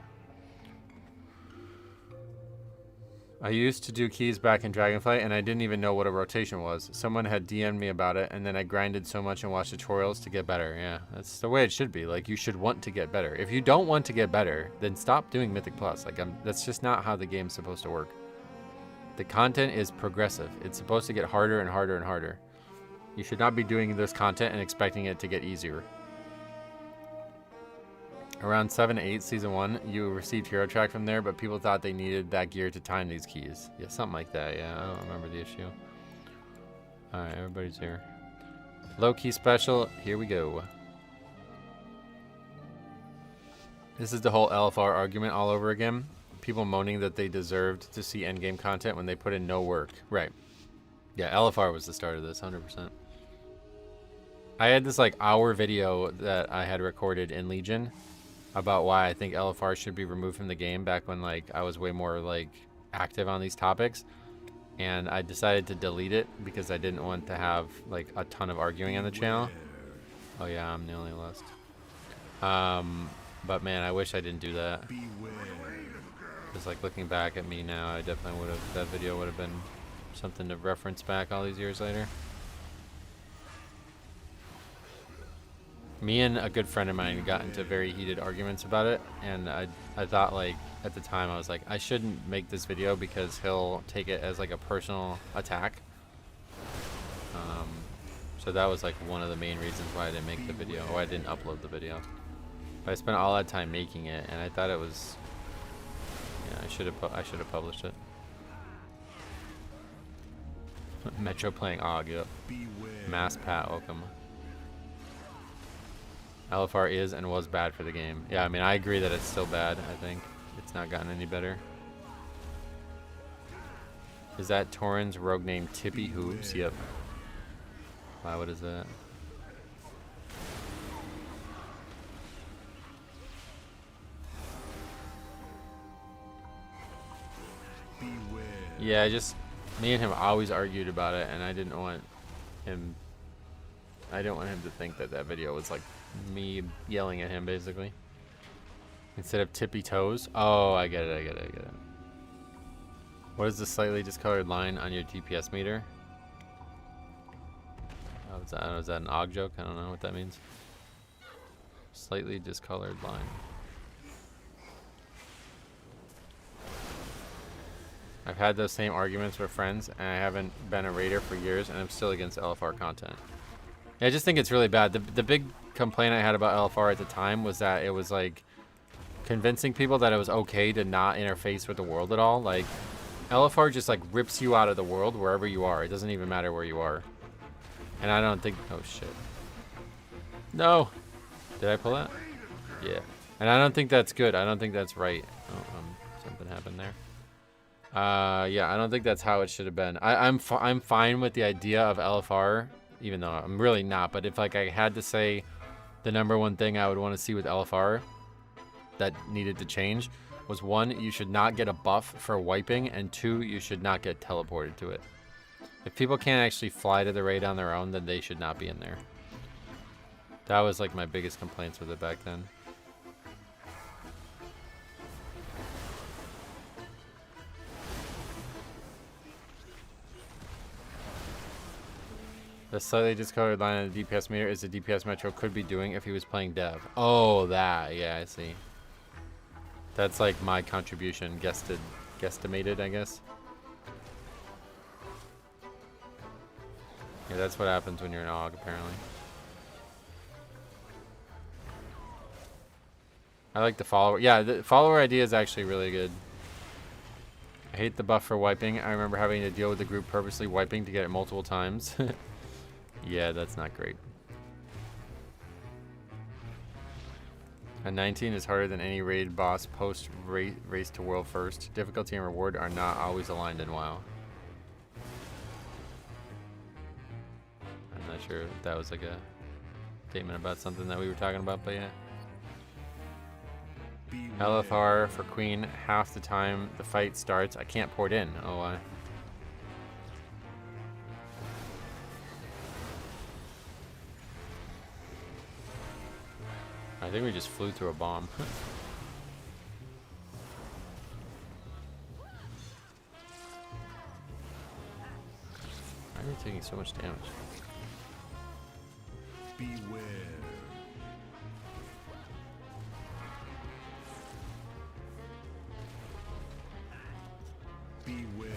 I used to do keys back in Dragonflight, and I didn't even know what a rotation was. Someone had DM'd me about it, and then I grinded so much and watched tutorials to get better. Yeah, that's the way it should be. Like, you should want to get better. If you don't want to get better, then stop doing Mythic Plus. Like, that's just not how the game's supposed to work. The content is progressive. It's supposed to get harder and harder and harder. You should not be doing this content and expecting it to get easier. Around 7-8 Season 1, you received Hero Track from there, but people thought they needed that gear to time these keys. Yeah, something like that. Yeah, I don't remember the issue. Alright, everybody's here. Low key special, here we go. This is the whole LFR argument all over again. People moaning that they deserved to see endgame content when they put in no work. Right. Yeah, LFR was the start of this, 100%. I had this, like, hour video that I had recorded in Legion about why I think LFR should be removed from the game back when, like, I was way more, like, active on these topics. And I decided to delete it because I didn't want to have, like, a ton of arguing on the channel. Oh yeah, I'm the only list. But man, I wish I didn't do that. Just, like, looking back at me now, I definitely would have, that video would have been something to reference back all these years later. Me and a good friend of mine got into very heated arguments about it, and I thought, like, at the time I was like, I shouldn't make this video because he'll take it as, like, a personal attack. So that was, like, one of the main reasons why I didn't make the video, or I didn't upload the video. But I spent all that time making it, and I thought it was, yeah, I should have published it. Metro playing Og, yep. Mass Pat, welcome. LFR is and was bad for the game. Yeah, I mean, I agree that it's still bad. I think it's not gotten any better. Is that Torrens rogue named Tippy Hoops? Yep. Wow, what is that? Yeah, just me and him always argued about it, and I didn't want him to think that that video was like me yelling at him, basically. Instead of tippy toes. Oh, I get it. What is the slightly discolored line on your DPS meter? Oh, is that an Og joke? I don't know what that means. Slightly discolored line. I've had those same arguments with friends, and I haven't been a raider for years, and I'm still against LFR content. Yeah, I just think it's really bad. The big complaint I had about LFR at the time was that it was, like, convincing people that it was okay to not interface with the world at all. Like, LFR just, like, rips you out of the world wherever you are. It doesn't even matter where you are. And I don't think... Oh, shit. No. Did I pull that? Yeah. And I don't think that's good. I don't think that's right. Oh, something happened there. Yeah, I don't think that's how it should have been. I'm fine with the idea of LFR, even though I'm really not. But if like I had to say the number one thing I would want to see with LFR that needed to change was 1, you should not get a buff for wiping, and 2, you should not get teleported to it. If people can't actually fly to the raid on their own, then they should not be in there. That was like my biggest complaints with it back then. The slightly discolored line on the DPS meter is the DPS Metro could be doing if he was playing Dev. Oh, that. Yeah, I see. That's like my contribution, guesstimated, I guess. Yeah, that's what happens when you're an AUG, apparently. I like the follower. Yeah, the follower idea is actually really good. I hate the buff for wiping. I remember having to deal with the group purposely wiping to get it multiple times. Yeah, that's not great. A 19 is harder than any raid boss post race to world first. Difficulty and reward are not always aligned in WoW. I'm not sure if that was like a statement about something that we were talking about, but yeah. LFR for Queen, half the time the fight starts. I can't port in. Oh, why? I think we just flew through a bomb. Why are you taking so much damage? Beware. Beware.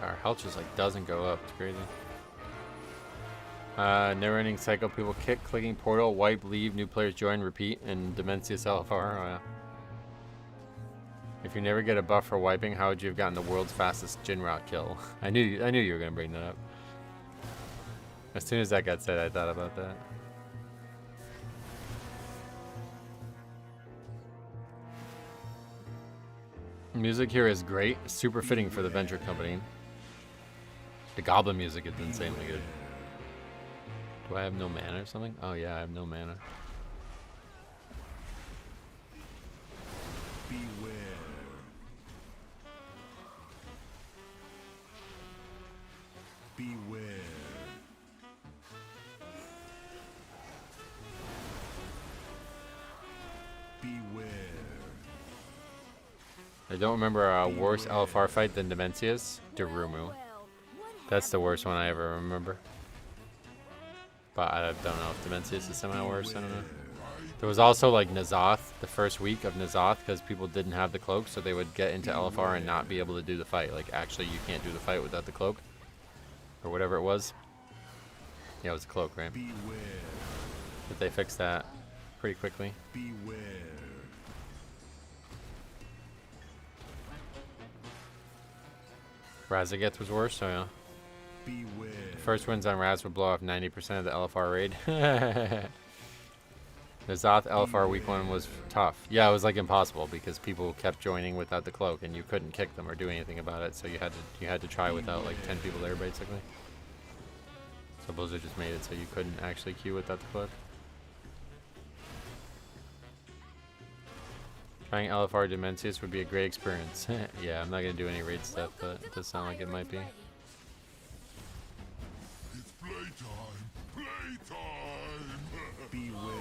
Our health just like doesn't go up. It's crazy. Never ending cycle. People kick, clicking portal, wipe, leave, new players join, repeat, and Demencius LFR. Oh, yeah. If you never get a buff for wiping, how would you have gotten the world's fastest Jinrot kill? I knew you were gonna bring that up. As soon as that got said, I thought about that. Music here is great, super fitting for the venture company. The goblin music is insanely good. Do I have no mana or something? Oh yeah, I have no mana. Beware. Beware. Beware. I don't remember a worse LFR fight than Demencius. Darumu. That's the worst one I ever remember. But I don't know if Demencius is somehow worse. I don't know. There was also like N'Zoth, the first week of N'Zoth, because people didn't have the cloak, so they would get into LFR and not be able to do the fight. Like, actually, you can't do the fight without the cloak. Or whatever it was. Yeah, it was the cloak, right? But they fixed that pretty quickly. Beware. Razageth was worse, so yeah. Beware. The first wins on Raz would blow off 90% of the LFR raid. The Zoth LFR week 1 was tough. Yeah, it was like impossible because people kept joining without the cloak and you couldn't kick them or do anything about it, so you had to try without like 10 people there basically. So Blizzard just made it so you couldn't actually queue without the cloak. Trying LFR Demencius would be a great experience. Yeah, I'm not gonna do any raid stuff, but it does sound like it might be. It's playtime! Playtime! Beware.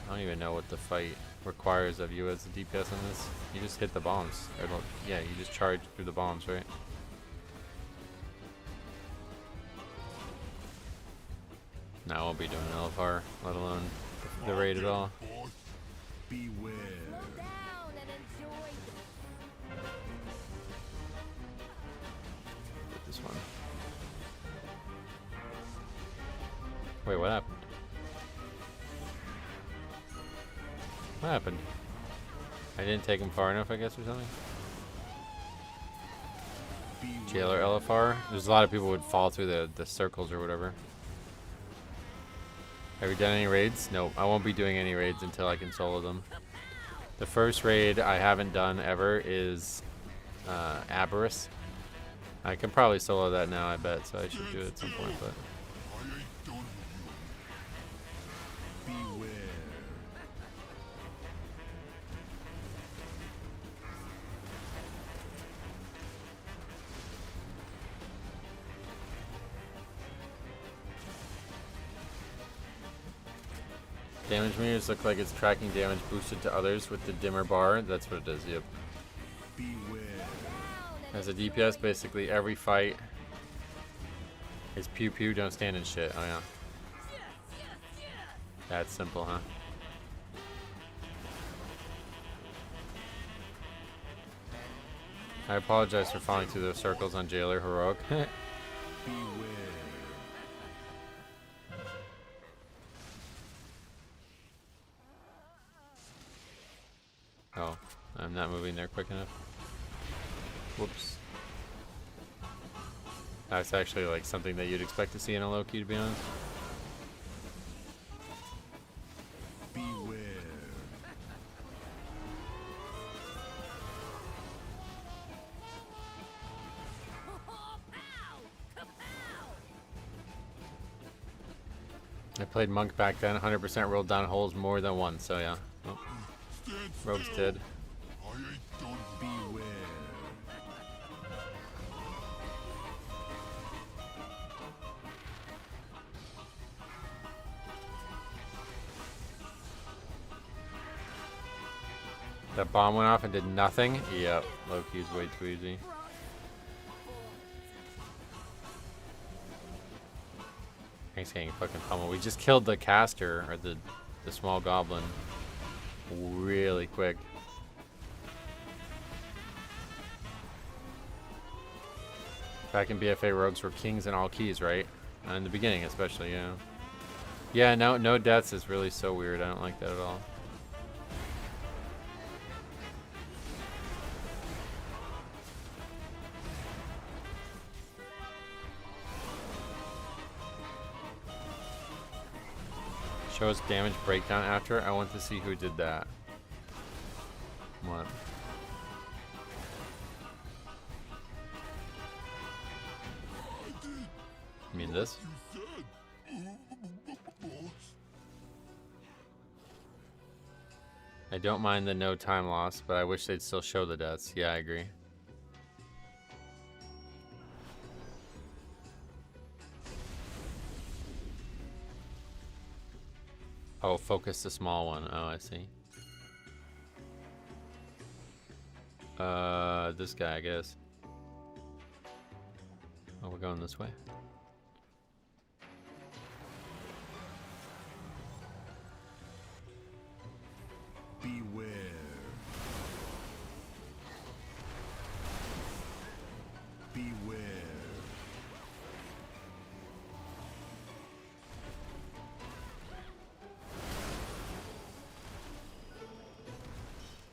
I don't even know what the fight requires of you as a DPS in this. You just hit the bombs. Or yeah, you just charge through the bombs, right? No, I won't be doing LFR, let alone the raid at all. Beware. Wait, what happened? What happened? I didn't take him far enough, I guess, or something? Jailer LFR? There's a lot of people who would fall through the circles or whatever. Have you done any raids? Nope. I won't be doing any raids until I can solo them. The first raid I haven't done ever is Aberrus. I can probably solo that now, I bet, so I should do it at some point, but... Damage meters look like it's tracking damage boosted to others with the dimmer bar. That's what it is, yep. As a DPS, basically every fight is pew pew, don't stand in shit. Oh yeah. That's simple, huh? I apologize for falling through those circles on Jailer Heroic. Oh, I'm not moving there quick enough. Whoops. That's actually like something that you'd expect to see in a low key, to be honest. Beware. I played Monk back then, 100% rolled down holes more than once, so yeah. Oh. Rogue's dead. Beware. That bomb went off and did nothing? Yep, Loki's way too easy. Thanks, getting fucking pummeled. We just killed the caster, or the small goblin, really quick. Back in BFA, rogues were kings in all keys, right? In the beginning, especially, yeah. Yeah, no deaths is really so weird. I don't like that at all. Show us damage breakdown after. I want to see who did that. What? You mean this? I don't mind the no time loss, but I wish they'd still show the deaths. Yeah, I agree. Oh, focus the small one. Oh, I see. This guy, I guess. Oh, we're going this way. Beware. Beware.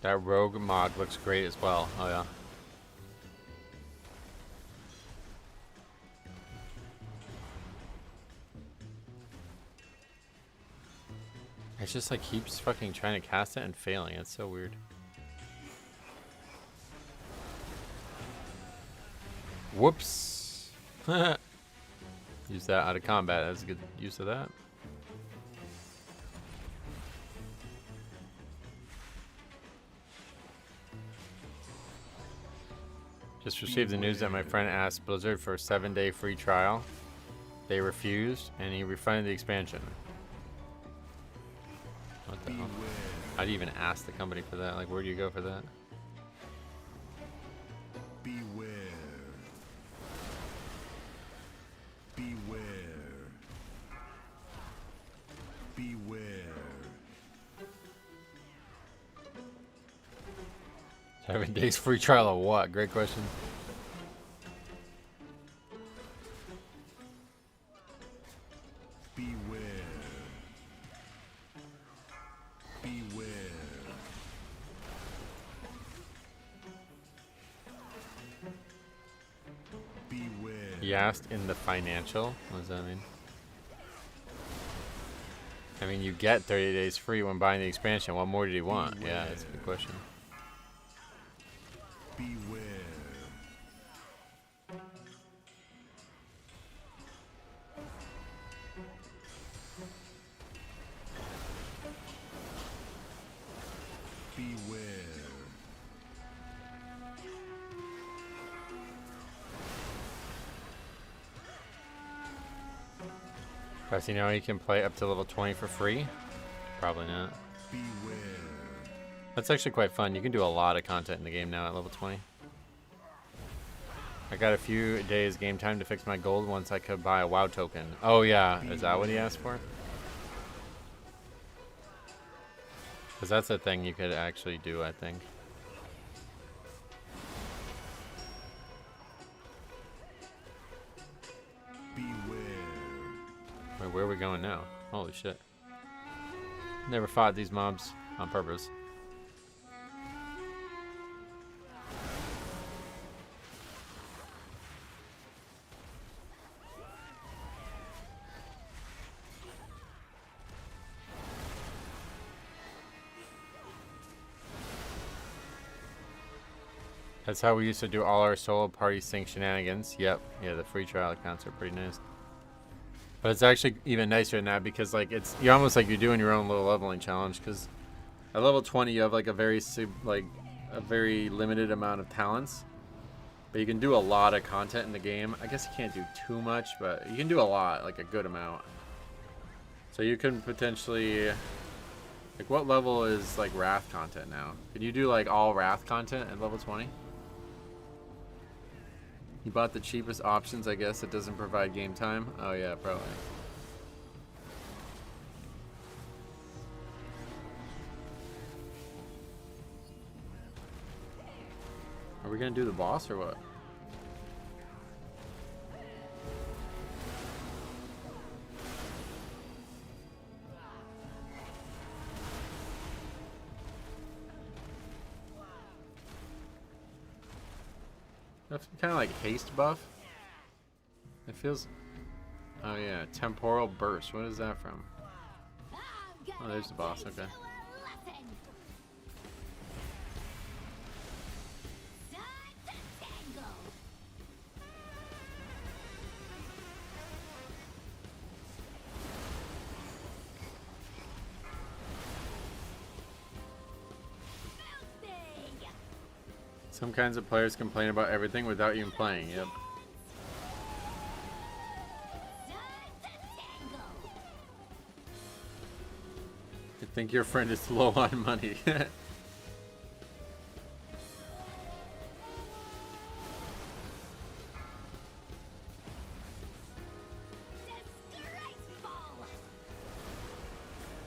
That rogue mod looks great as well. Oh yeah. It's just like keeps fucking trying to cast it and failing. It's so weird. Whoops. Use that out of combat. That's a good use of that. Just received the news that my friend asked Blizzard for a 7-day free trial. They refused, and he refunded the expansion. What the hell? How do you even ask the company for that? Like, where do you go for that? Beware. Beware. Beware. 7 days free trial of what? Great question. Beware. You asked in the financial? What does that mean? I mean, you get 30 days free when buying the expansion. What more did he want? Beware. Yeah, that's a good question. Beware. Beware. Does he know he can play up to level 20 for free? Probably not. Beware. That's actually quite fun. You can do a lot of content in the game now at level 20. I got a few days game time to fix my gold once I could buy a WoW token. Oh yeah, is that what he asked for? Because that's a thing you could actually do, I think. Beware. Wait, where are we going now? Holy shit. Never fought these mobs on purpose. That's how we used to do all our solo party sync shenanigans. Yep. Yeah, the free trial accounts are pretty nice. But it's actually even nicer than that because like you're almost like you're doing your own little leveling challenge because at level 20 you have like a very limited amount of talents. But you can do a lot of content in the game. I guess you can't do too much, but you can do a lot, like a good amount. So you can potentially like what level is like Wrath content now? Can you do like all Wrath content at level 20? You bought the cheapest options, I guess. It doesn't provide game time. Oh yeah, probably. Are we gonna do the boss or what? That's kind of like haste buff. It feels. Oh yeah, temporal burst. What is that from? Oh, there's the boss. Okay. Some kinds of players complain about everything without even playing. Yep. I think your friend is low on money.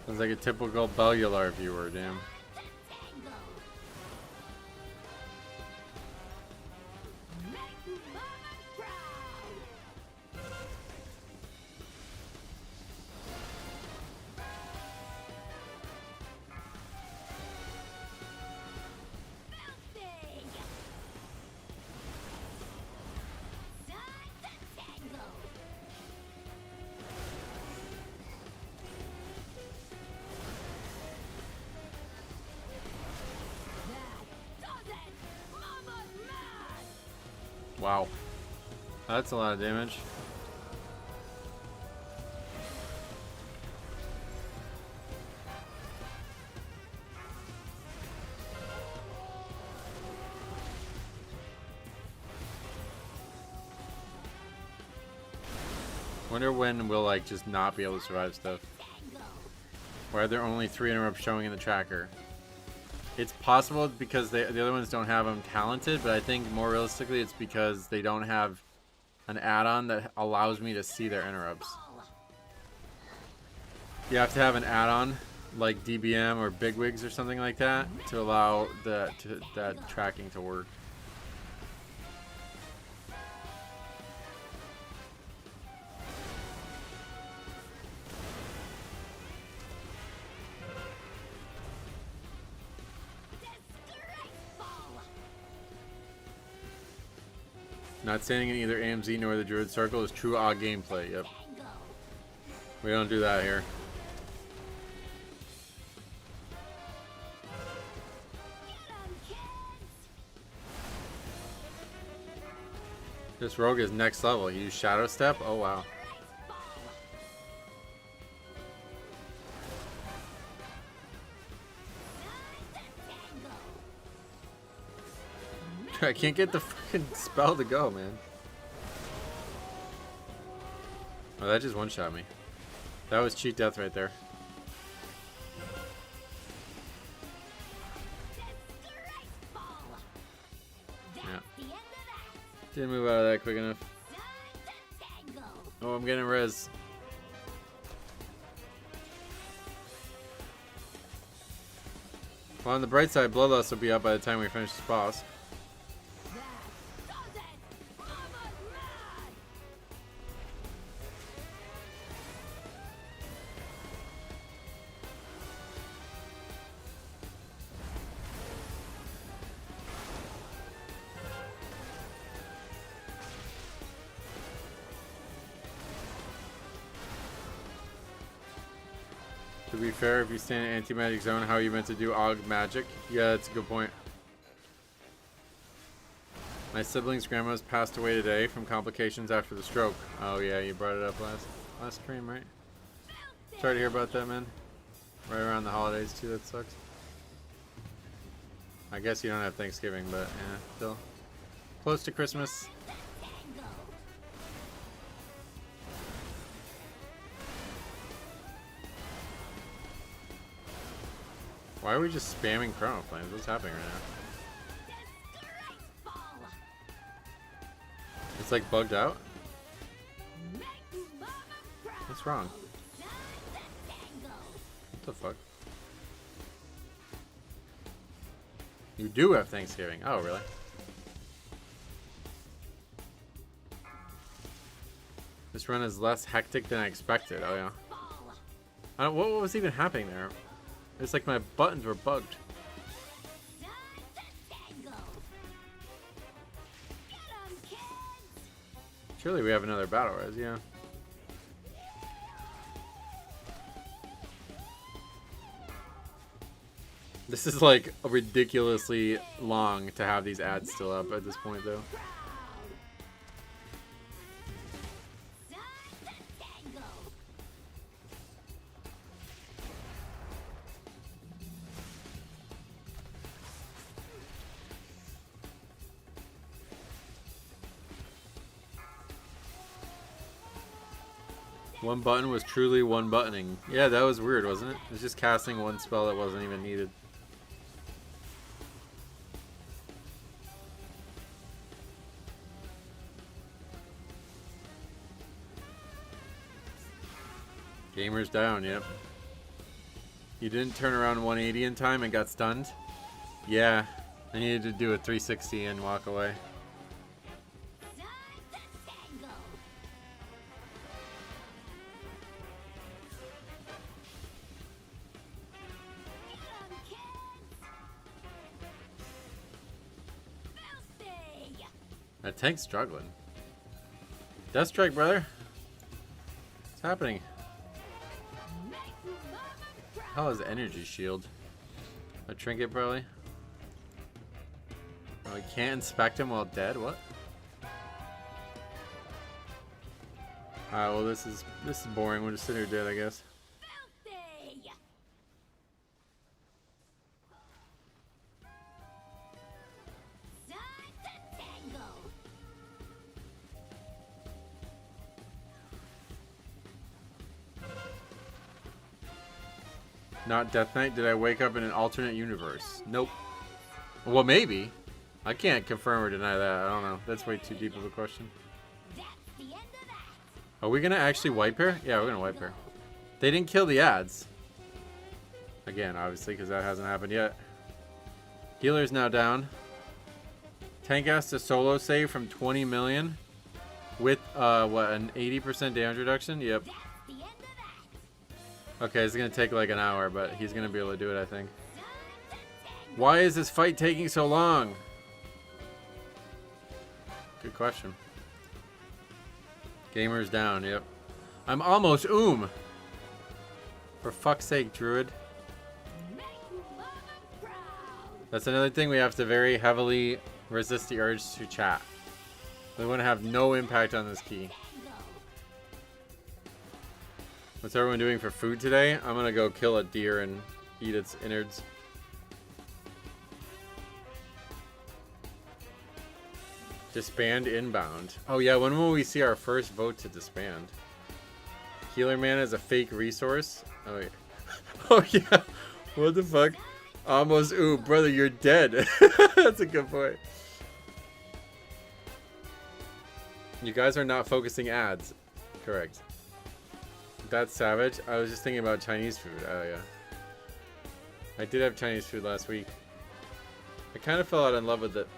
Sounds like a typical Bellular viewer, damn. Wow. That's a lot of damage. Wonder when we'll like just not be able to survive stuff. Why are there only 3 interrupts showing in the tracker? It's possible because the other ones don't have them talented, but I think more realistically it's because they don't have an add-on that allows me to see their interrupts. You have to have an add-on like DBM or Bigwigs or something like that to allow that tracking to work. Not standing in either AMZ nor the Druid Circle is true odd gameplay. Yep. We don't do that here. This rogue is next level. He used Shadow Step? Oh wow. I can't get the fucking spell to go, man. Oh, that just one-shot me. That was cheat death right there. Yeah. Didn't move out of that quick enough. Oh, I'm getting res. Well, on the bright side, Bloodlust will be up by the time we finish this boss. To be fair, if you stand in anti-magic zone, how are you meant to do Aug magic? Yeah, that's a good point. My sibling's grandma's passed away today from complications after the stroke. Oh yeah, you brought it up last stream, right? Sorry to hear about that, man. Right around the holidays too, that sucks. I guess you don't have Thanksgiving, but yeah, still. Close to Christmas. Why are we just spamming Chrono Flames? What's happening right now? It's like bugged out? What's wrong? What the fuck? You do have Thanksgiving. Oh, really? This run is less hectic than I expected. Oh, yeah. What was even happening there? It's like my buttons were bugged. Surely we have another battle res, yeah. This is like ridiculously long to have these ads still up at this point, though. One button was truly one buttoning. Yeah, that was weird, wasn't it? It was just casting one spell that wasn't even needed. Gamers down, yep. You didn't turn around 180 in time and got stunned? Yeah, I needed to do a 360 and walk away. That tank's struggling. Death Strike, brother. What's happening? How is Energy Shield? A trinket, probably. Oh, we can't inspect him while dead? What? Alright, well this is boring. We'll just sit here dead, I guess. Not Death Knight? Did I wake up in an alternate universe? Nope. Well, maybe. I can't confirm or deny that. I don't know. That's way too deep of a question. Are we going to actually wipe her? Yeah, we're going to wipe her. They didn't kill the ads. Again, obviously, because that hasn't happened yet. Healer's now down. Tank has to solo save from 20 million. With, what, an 80% damage reduction? Yep. Okay, it's going to take like an hour, but he's going to be able to do it, I think. Why is this fight taking so long? Good question. Gamers down, yep. I'm almost For fuck's sake, Druid. That's another thing we have to very heavily resist the urge to chat. We want to have no impact on this key. What's everyone doing for food today? I'm gonna go kill a deer and eat its innards. Disband inbound. Oh yeah, when will we see our first vote to disband? Healer Man is a fake resource. Oh yeah. Oh yeah. What the fuck? Almost. Ooh, brother, you're dead. That's a good point. You guys are not focusing ads. Correct. That's savage. I was just thinking about Chinese food. Oh yeah. I did have Chinese food last week. I kind of fell out of love with it.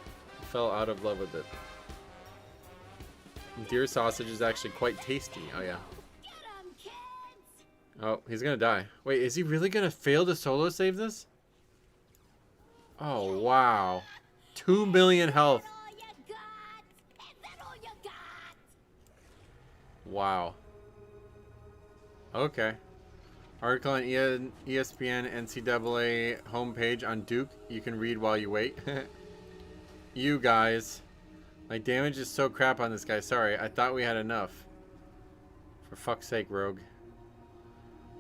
Deer sausage is actually quite tasty. Oh yeah. Oh, he's gonna die. Wait, is he really gonna fail to solo save this? Oh wow. 2 million health. Wow. Okay. Article on ESPN NCAA homepage on Duke. You can read while you wait. You guys. My damage is so crap on this guy. Sorry, I thought we had enough. For fuck's sake, Rogue.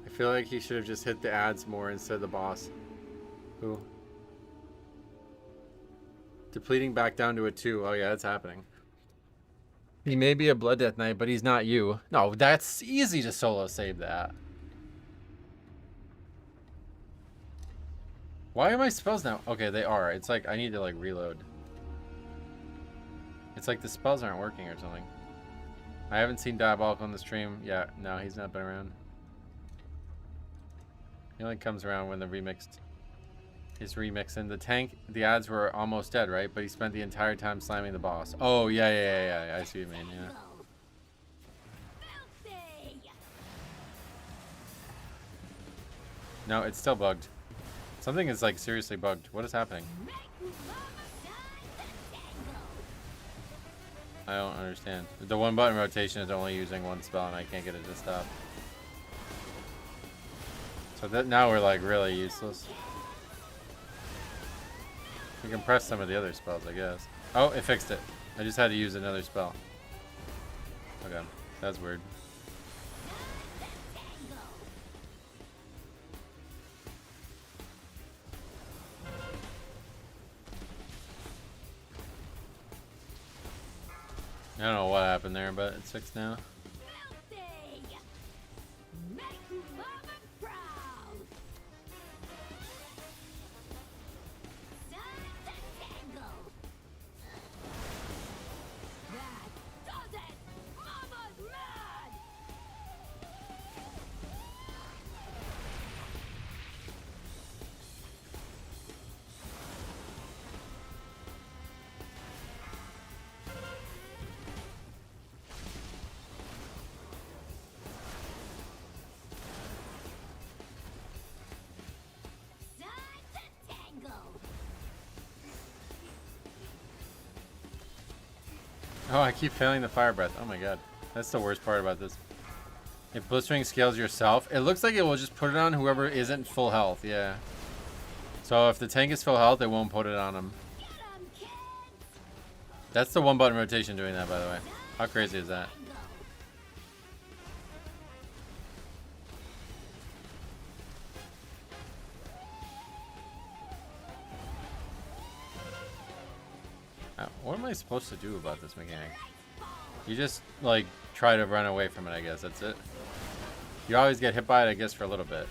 I feel like he should have just hit the ads more instead of the boss. Who? Depleting back down to a 2. Oh yeah, that's happening. He may be a Blood Death Knight, but he's not you. No, that's easy to solo save that. Why are my spells now? Okay, they are. It's like I need to like reload. It's like the spells aren't working or something. I haven't seen Diabolical on the stream. Yeah, no, he's not been around. He only comes around when the remixed is remixing. The tank, the ads were almost dead, right? But he spent the entire time slamming the boss. Oh, yeah. I see what you mean, yeah. No, it's still bugged. Something is like seriously bugged. What is happening? I don't understand. The one button rotation is only using one spell and I can't get it to stop. So that now we're like really useless. We can press some of the other spells, I guess. Oh, it fixed it. I just had to use another spell. Okay, that's weird. I don't know what happened there, but it's fixed now. Oh, I keep failing the fire breath. Oh my god. That's the worst part about this. If blistering scales yourself, it looks like it will just put it on whoever isn't full health. Yeah. So if the tank is full health, it won't put it on him. That's the one button rotation doing that, by the way. How crazy is that? What am I supposed to do about this mechanic? You just, like, try to run away from it, I guess. That's it. You always get hit by it, I guess, for a little bit.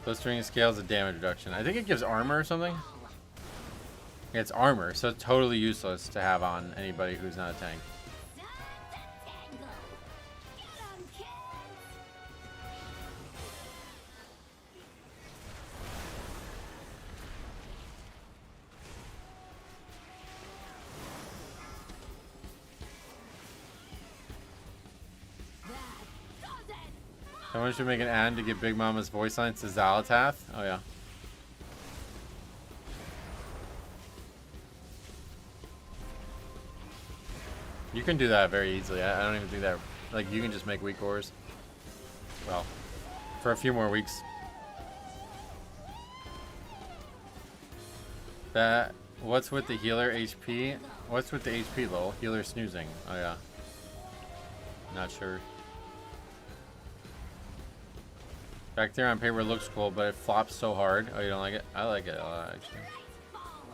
Blistering scales of damage reduction. I think it gives armor or something. Yeah, it's armor, so it's totally useless to have on anybody who's not a tank. Someone should make an ad to get Big Mama's voice lines to Zalatath. Oh yeah. You can do that very easily. I don't even think that. Like, you can just make weak ores. Well, for a few more weeks. That. What's with the healer HP? What's with the HP, lol? Healer snoozing. Oh yeah. Not sure. Back there on paper looks cool, but it flops so hard. Oh, you don't like it? I like it a lot, actually.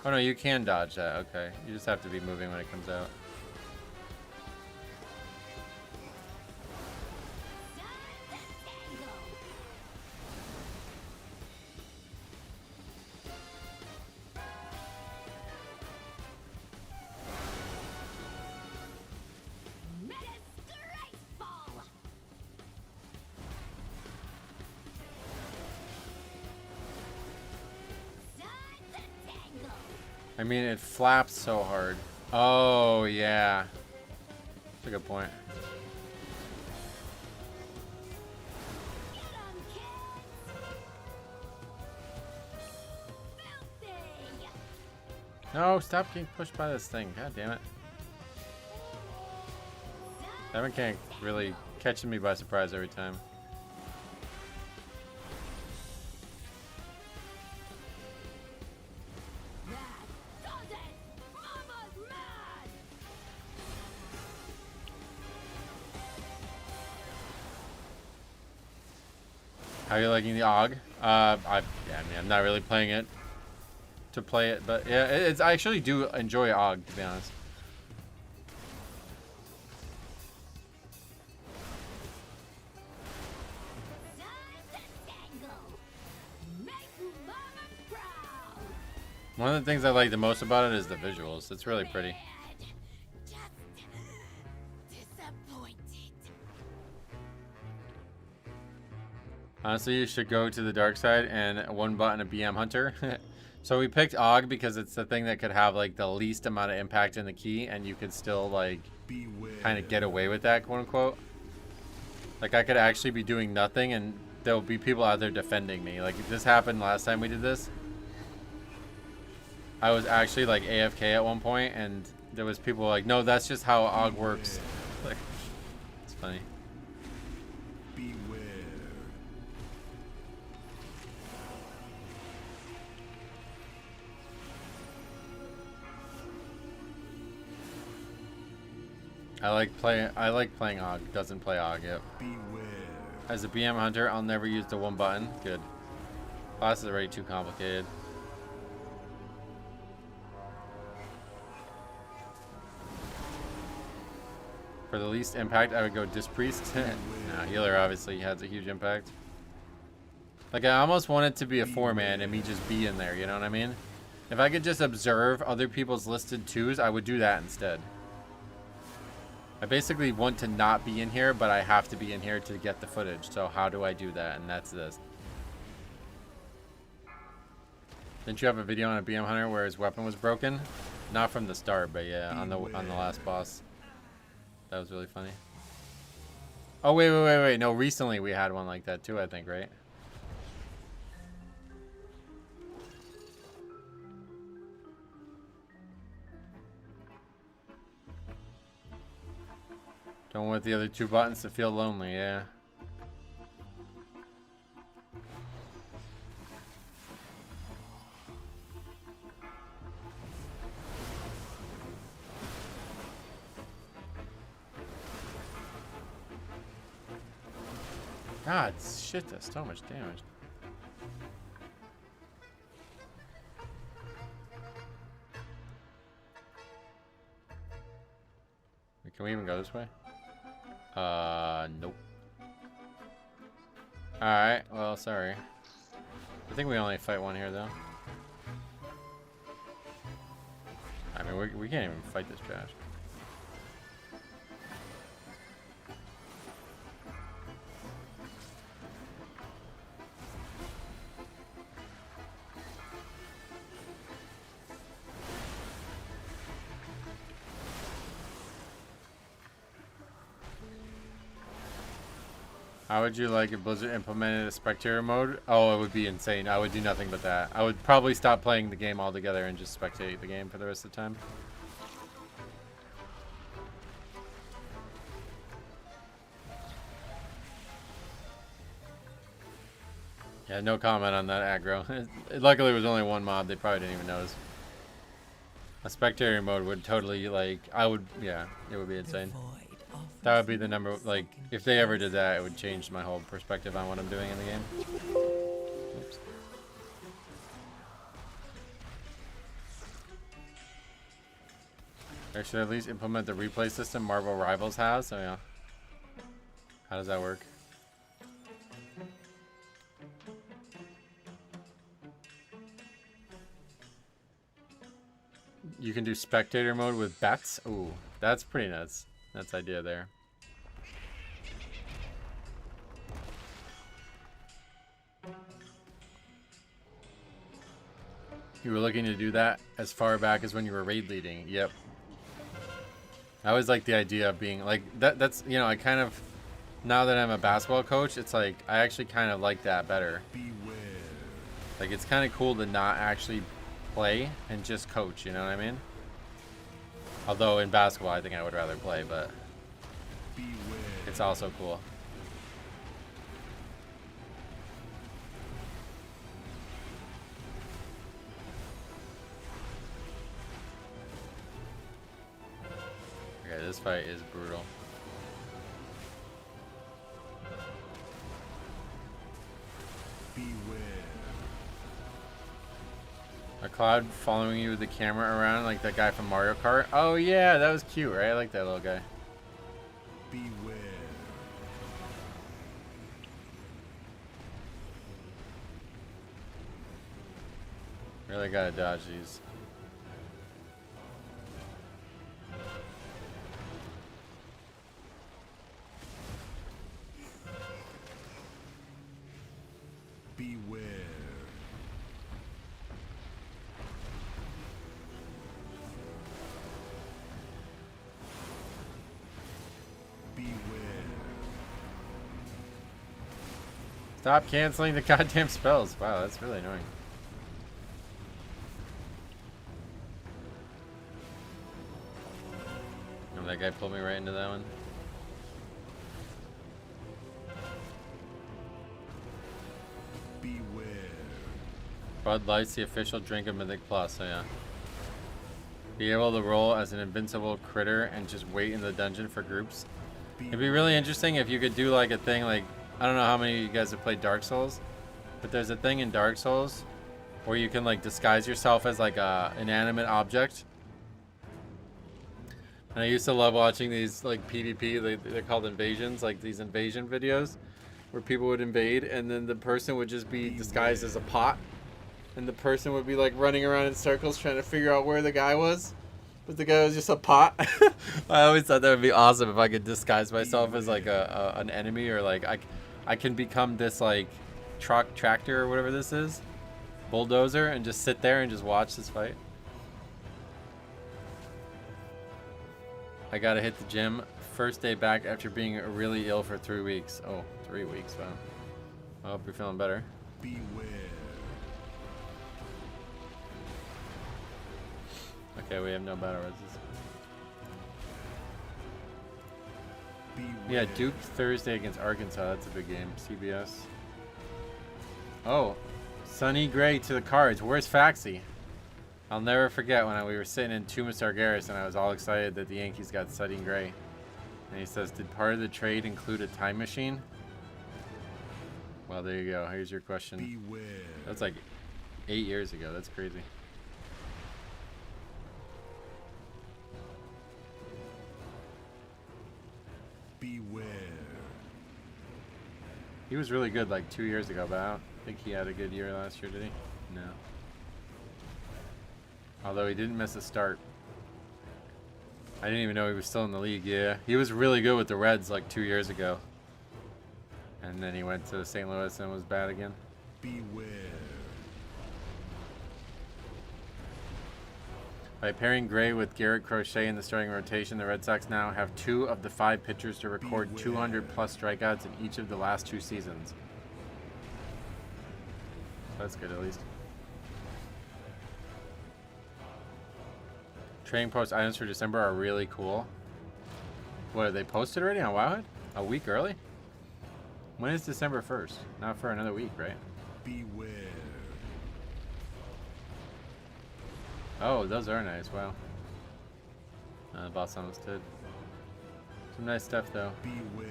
Oh no, you can dodge that. Okay. You just have to be moving when it comes out. I mean, it flaps so hard. Oh, yeah. That's a good point. No, stop getting pushed by this thing. God damn it. That mechanic really catching me by surprise every time. How are you liking the AUG? Yeah, I mean, I'm not really playing it to play it, but yeah, it's. I actually do enjoy AUG, to be honest. One of the things I like the most about it is the visuals. It's really pretty. Honestly, you should go to the dark side and one button a BM Hunter. So we picked AUG because it's the thing that could have like the least amount of impact in the key, and you could still like kind of get away with that, quote unquote. Like I could actually be doing nothing and there'll be people out there defending me. Like this happened last time we did this. I was actually like AFK at one point and there was people like, no, that's just how AUG works. Like, it's funny. I like playing AUG. Doesn't play AUG yet. As a BM Hunter, I'll never use the one button. Good. Class is already too complicated. For the least impact, I would go Dispriest. Nah, healer obviously has a huge impact. Like I almost want it to be a 4-man and me just be in there. You know what I mean? If I could just observe other people's listed 2s, I would do that instead. I basically want to not be in here, but I have to be in here to get the footage. So how do I do that? And that's this. Didn't you have a video on a BM Hunter where his weapon was broken? Not from the start, but yeah, on the last boss. That was really funny. Oh wait. No, recently we had one like that too, I think, right? Don't want the other 2 buttons to feel lonely, yeah. God, shit does so much damage. Can we even go this way? Nope. Alright, well, sorry. I think we only fight one here, though. I mean, we can't even fight this trash. How would you like if Blizzard implemented a spectator mode? Oh, it would be insane. I would do nothing but that. I would probably stop playing the game altogether and just spectate the game for the rest of the time. Yeah, no comment on that aggro. Luckily, it was only one mob. They probably didn't even notice. A spectator mode would totally, like, yeah, it would be insane. That would be the number, like, if they ever did that, it would change my whole perspective on what I'm doing in the game. Oops. They should at least implement the replay system Marvel Rivals has. Oh, yeah. How does that work? You can do spectator mode with bets. Ooh, that's pretty nuts. That's idea there. You were looking to do that as far back as when you were raid leading. Yep. I always like the idea of being like that's you know, I kind of, now that I'm a basketball coach, it's like I actually kind of like that better. Like it's kind of cool to not actually play and just coach, you know what I mean? Although in basketball I think I would rather play, but it's also cool. Okay, this fight is brutal. A cloud following you with the camera around like that guy from Mario Kart. Oh yeah, that was cute, right? I like that little guy. Beware. Really gotta dodge these. Beware. Stop canceling the goddamn spells. Wow, that's really annoying. Oh, that guy pulled me right into that one. Beware. Bud Light's the official drink of Mythic Plus, so yeah. Be able to roll as an invincible critter and just wait in the dungeon for groups. It'd be really interesting if you could do like a thing like, I don't know how many of you guys have played Dark Souls, but there's a thing in Dark Souls where you can like disguise yourself as like a inanimate object. And I used to love watching these like PvP, they're called invasions, like these invasion videos where people would invade and then the person would just be disguised as a pot. And the person would be like running around in circles trying to figure out where the guy was. But the guy was just a pot. I always thought that would be awesome if I could disguise myself as like an enemy, or like I can become this like tractor or whatever this is, bulldozer, and just sit there and just watch this fight. I gotta hit the gym. First day back after being really ill for 3 weeks. Oh, 3 weeks, wow. I hope you're feeling better. Beware. Okay, we have no battle resist. Beware. Yeah, Duke Thursday against Arkansas. That's a big game. CBS. Oh, Sonny Gray to the Cards. Where's Faxi? I'll never forget when we were sitting in Tomb of Sargeras and I was all excited that the Yankees got Sonny Gray. And he says, did part of the trade include a time machine? Well, there you go. Here's your question. Beware. That's like 8 years ago. That's crazy. Beware. He was really good like 2 years ago, but I don't think he had a good year last year, did he? No. Although he didn't miss a start. I didn't even know he was still in the league. Yeah, he was really good with the Reds like 2 years ago. And then he went to St. Louis and was bad again. Beware. By pairing Gray with Garrett Crochet in the starting rotation, the Red Sox now have 2 of the 5 pitchers to record 200-plus strikeouts in each of the last 2 seasons. That's good, at least. Trading post items for December are really cool. What, are they posted already on Wowhead? A week early? When is December 1st? Not for another week, right? Beware. Oh, those are nice. Wow. The boss almost did. Some nice stuff, though. Beware.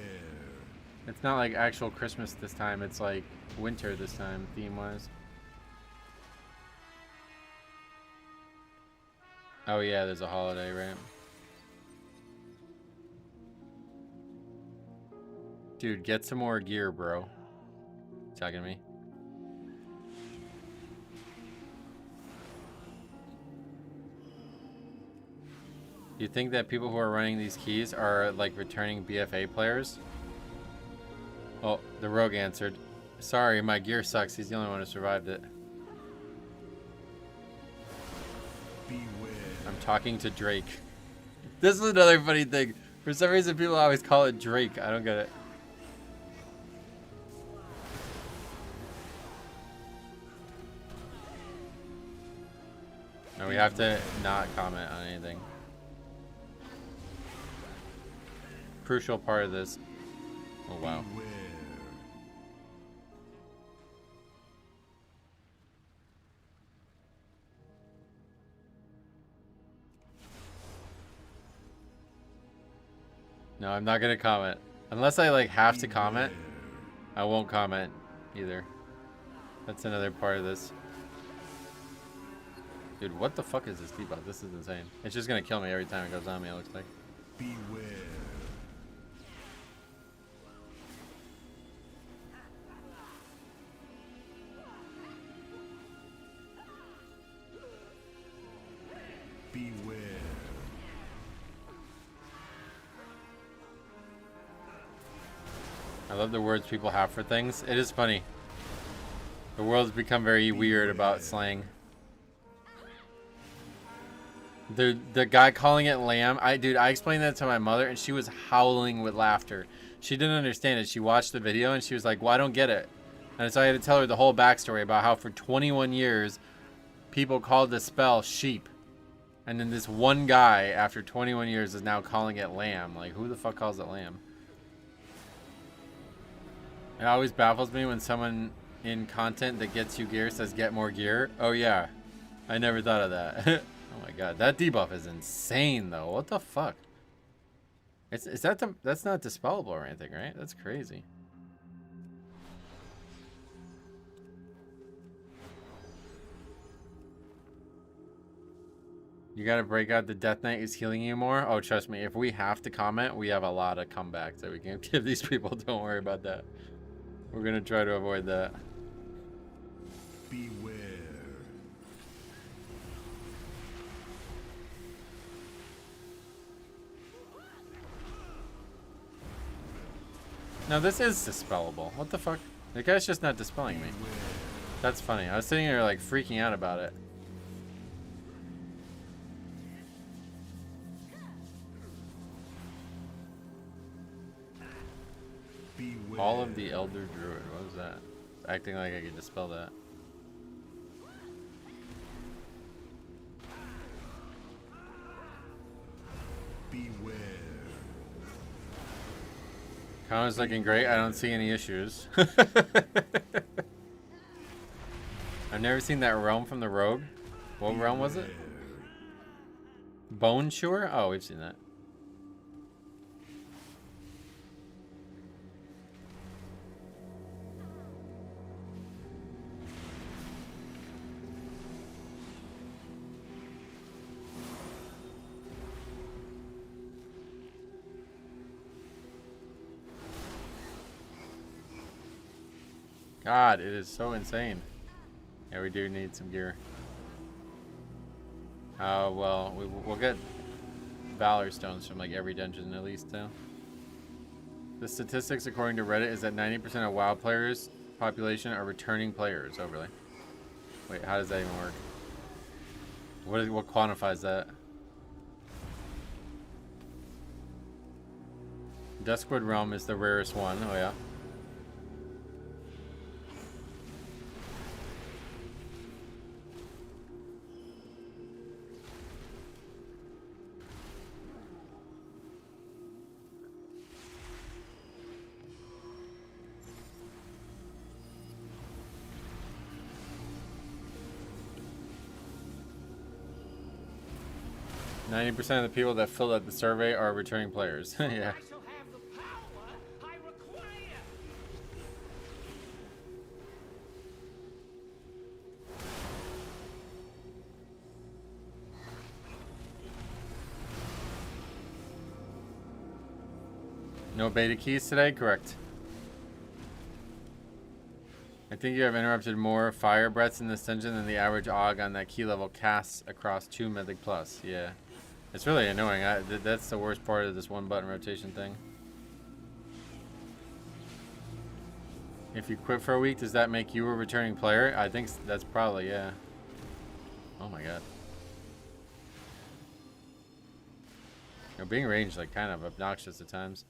It's not like actual Christmas this time. It's like winter this time, theme-wise. Oh, yeah, there's a holiday, right? Dude, get some more gear, bro. Talking to me? You think that people who are running these keys are like returning BFA players? Oh, the rogue answered. Sorry, my gear sucks. He's the only one who survived it. Beware. I'm talking to Drake. This is another funny thing. For some reason, people always call it Drake. I don't get it. No, we have to not comment on anything. Crucial part of this. Oh, wow. Beware. No, I'm not gonna comment. Unless I like have to comment, I won't comment either. That's another part of this. Dude, what the fuck is this debuff? This is insane. It's just gonna kill me every time it goes on me, it looks like. Beware. Beware. I love the words people have for things. It is funny. The world's become very weird about slang. The guy calling it lamb, I explained that to my mother and she was howling with laughter. She didn't understand it. She watched the video and she was like, well, I don't get it. And so I had to tell her the whole backstory about how for 21 years people called the spell sheep. And then this one guy after 21 years is now calling it lamb. Like, who the fuck calls it lamb? It always baffles me when someone in content that gets you gear says get more gear. Oh yeah, I never thought of that. Oh my god, that debuff is insane though. What the fuck? That's not dispellable or anything, right? That's crazy. You gotta break out the Death Knight is healing you more. Oh, trust me, if we have to comment, we have a lot of comebacks that we can give these people. Don't worry about that. We're gonna try to avoid that. Beware. No, this is dispellable. What the fuck? The guy's just not dispelling me. That's funny. I was sitting here like freaking out about it. Beware. All of the Elder Druid. What was that? Acting like I could dispel that. Beware. Connor's looking great. I don't see any issues. I've never seen that realm from the rogue. What realm was it? Bone Shore? Oh, we've seen that. God, it is so insane. Yeah, we do need some gear. Well, we'll get Valor Stones from like every dungeon at least, though. The statistics, according to Reddit, is that 90% of WoW players population are returning players. Oh, really? Wait, how does that even work? What quantifies that? Duskwood Realm is the rarest one. Oh yeah. %90 of the people that filled out the survey are returning players. Yeah. No beta keys today? Correct. I think you have interrupted more fire breaths in this dungeon than the average AUG on that key level casts across 2 Mythic Plus. Yeah. It's really annoying. That's the worst part of this one button rotation thing. If you quit for a week, does that make you a returning player? I think that's probably, yeah. Oh my god. You know, being ranged like kind of obnoxious at times.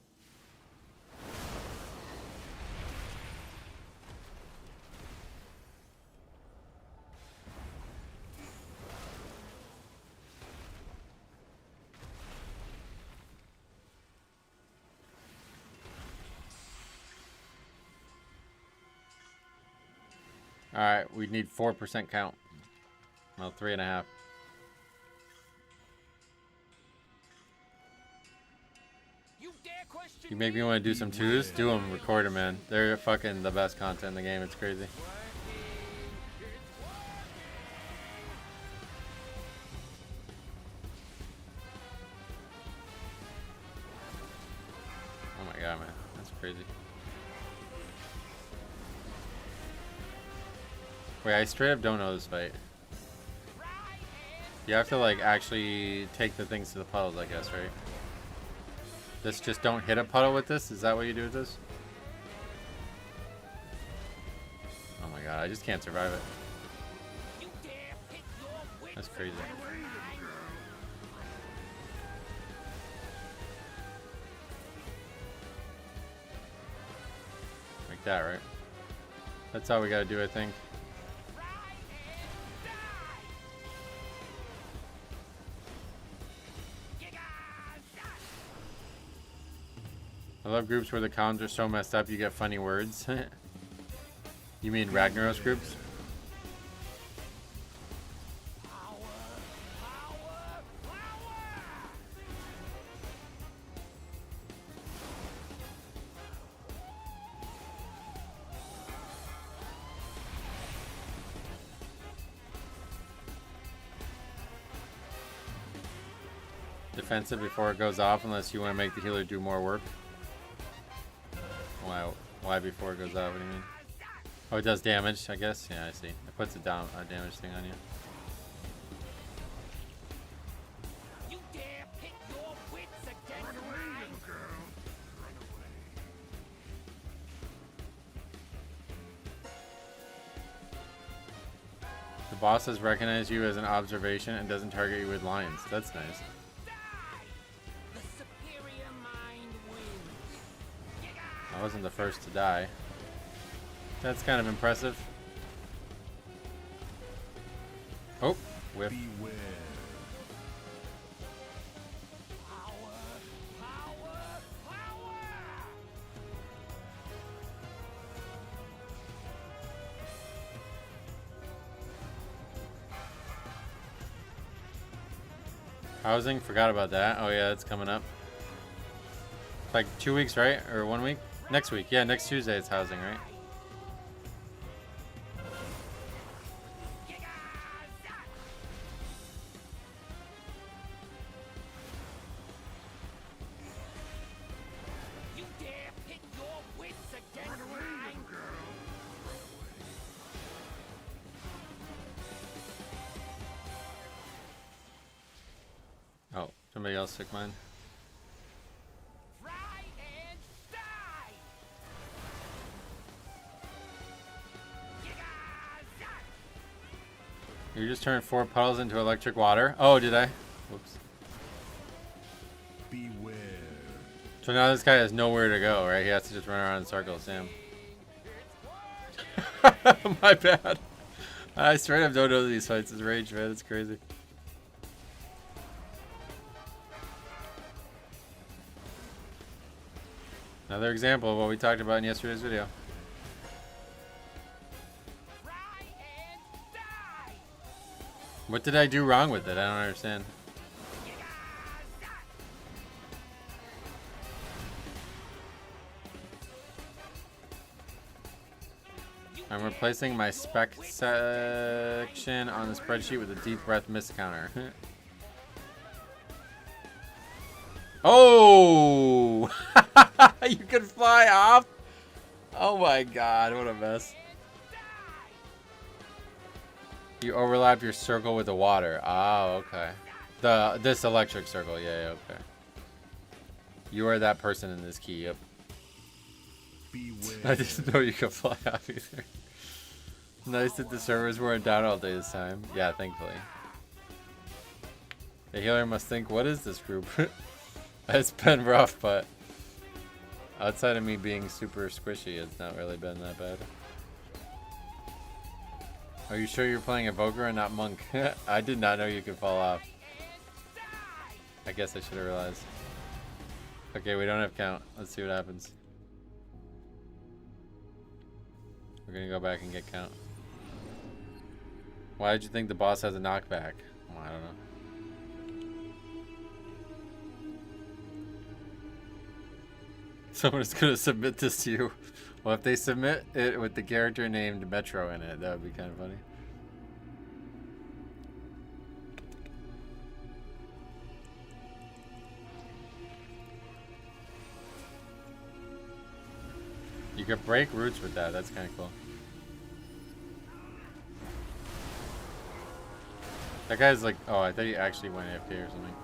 Alright, we need 4% count. Well, 3.5. You make me want to do some twos? Do them, record them, man. They're fucking the best content in the game. It's crazy. Oh my god, man. That's crazy. Wait, I straight up don't know this fight. You have to like actually take the things to the puddles, I guess, right? This just don't hit a puddle with this? Is that what you do with this? Oh my god, I just can't survive it. That's crazy. Like that, right? That's all we gotta do, I think. I love groups where the comms are so messed up you get funny words. You mean Ragnaros groups? Defensive before it goes off unless you want to make the healer do more work. Why before it goes out? What do you mean? Oh, it does damage, I guess? Yeah, I see. It puts a damage thing on you. The boss has recognized you as an observation and doesn't target you with lines. That's nice. I wasn't the first to die. That's kind of impressive. Oh, whiff. Beware. Housing, forgot about that. Oh yeah, it's coming up. It's like 2 weeks, right? Or 1 week? Next week, yeah, next Tuesday it's housing, right? Oh, somebody else took mine. You just turned 4 puddles into electric water. Oh, did I? Whoops. Beware. So now this guy has nowhere to go, right? He has to just run around in circles, Sam. My bad. I straight up don't know these fights. It's rage, man. It's crazy. Another example of what we talked about in yesterday's video. What did I do wrong with it? I don't understand. I'm replacing my spec section on the spreadsheet with a deep breath mist counter. Oh! You can fly off? Oh my god, what a mess. You overlap your circle with the water. Oh, okay. This electric circle, yeah, okay. You are that person in this key, yep. I didn't know you could fly off either. Nice that the servers weren't down all day this time. Yeah, thankfully. The healer must think, what is this group? It's been rough, but outside of me being super squishy, it's not really been that bad. Are you sure you're playing Evoker and not Monk? I did not know you could fall off. I guess I should have realized. Okay, we don't have count. Let's see what happens. We're gonna go back and get count. Why did you think the boss has a knockback? Well, I don't know. Someone is gonna submit this to you. Well, if they submit it with the character named Metro in it, that would be kind of funny. You could break roots with that. That's kind of cool. That guy's like, oh, I thought he actually went AFK or something.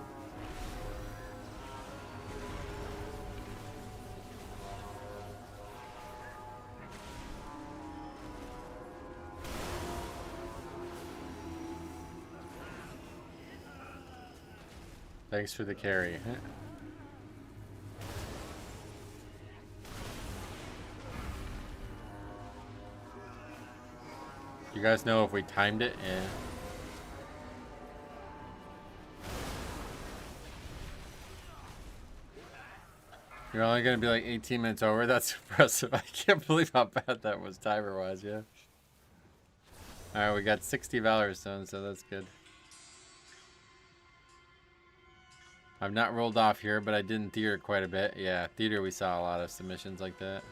Thanks for the carry. You guys know if we timed it? Yeah. You're only going to be like 18 minutes over? That's impressive. I can't believe how bad that was timer-wise, yeah. Alright, we got 60 Valor Stones, so that's good. I've not rolled off here, but I did in theater quite a bit. Yeah, theater we saw a lot of submissions like that.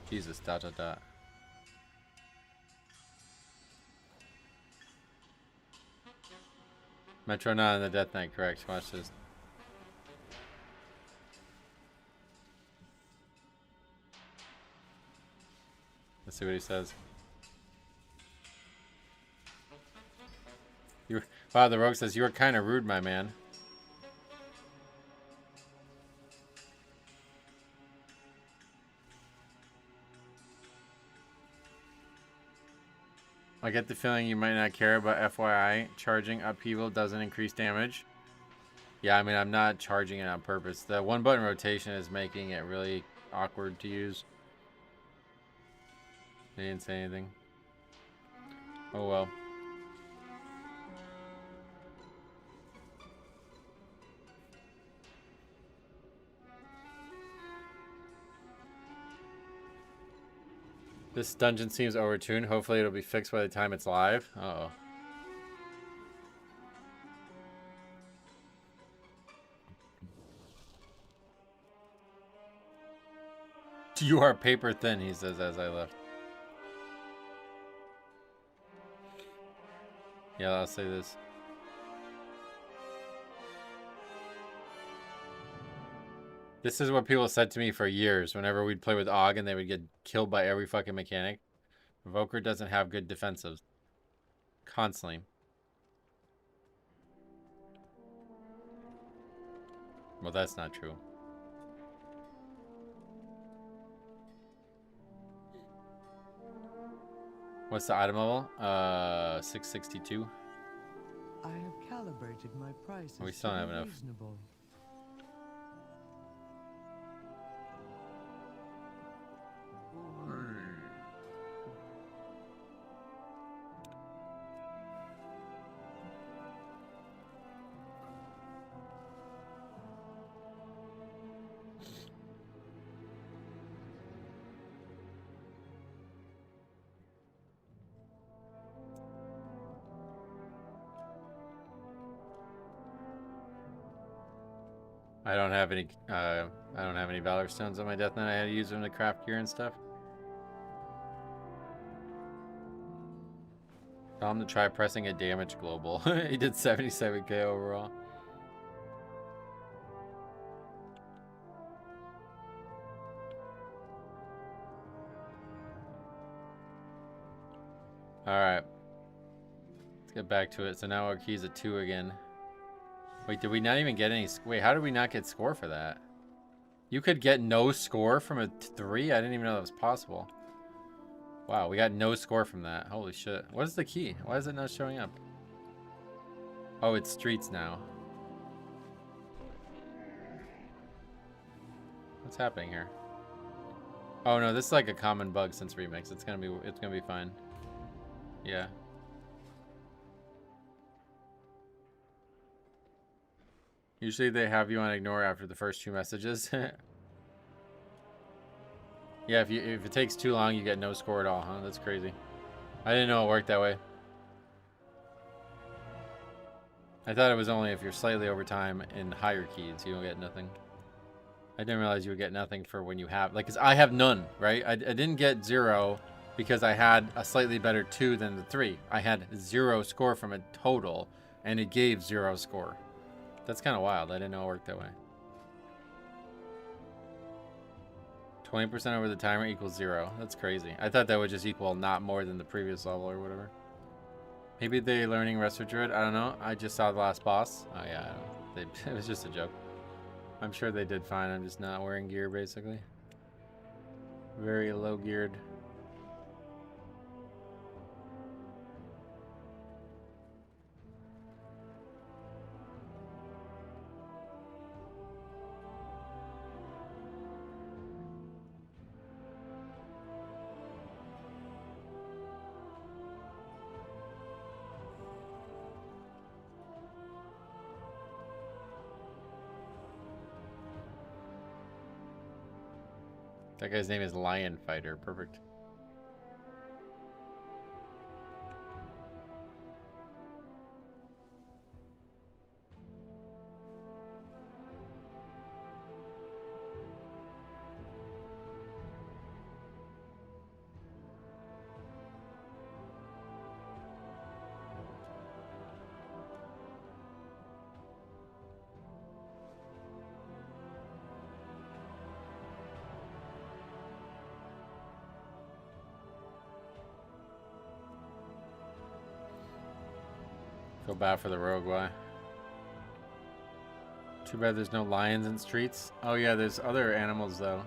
Jesus, ... Metro not in the Death Knight, correct. Watch this. Let's see what he says. Wow, the rogue says, you were kind of rude, my man. I get the feeling you might not care, but FYI, charging upheaval doesn't increase damage. Yeah, I mean, I'm not charging it on purpose. The one button rotation is making it really awkward to use. They didn't say anything. Oh well. This dungeon seems overtuned. Hopefully it'll be fixed by the time it's live. Uh-oh. You are paper thin, he says as I left. Yeah, I'll say this. This is what people said to me for years whenever we'd play with Og and they would get killed by every fucking mechanic. Evoker doesn't have good defensives. Constantly. Well, that's not true. What's the item level? 662. I have calibrated my prices. We still don't have enough. Reasonable. I don't have any. I don't have any Valor Stones on my Death Knight. I had to use them to craft gear and stuff. Tell him to try pressing a damage global. He did 77k overall. All right. Let's get back to it. So now our key's at 2 again. Wait, did we not even get any? Wait, how did we not get score for that? You could get no score from a 3? I didn't even know that was possible. Wow, we got no score from that. Holy shit. What is the key? Why is it not showing up? Oh, it's streets now. What's happening here? Oh no, this is like a common bug since Remix. It's gonna be fine. Yeah. Usually they have you on ignore after the first 2 messages. Yeah, if it takes too long, you get no score at all, huh? That's crazy. I didn't know it worked that way. I thought it was only if you're slightly over time in higher keys, you don't get nothing. I didn't realize you would get nothing for when you have, like, 'cause I have none, right? I didn't get 0 because I had a slightly better 2 than the 3. I had 0 score from a total, and it gave 0 score. That's kind of wild. I didn't know it worked that way. 20% over the timer equals 0. That's crazy. I thought that would just equal not more than the previous level or whatever. Maybe they're learning Resto Druid. I don't know. I just saw the last boss. Oh yeah, it was just a joke. I'm sure they did fine. I'm just not wearing gear basically. Very low geared. That guy's name is Lion Fighter. Perfect. Feel bad for the rogue, why? Too bad there's no lions in streets. Oh yeah, there's other animals though.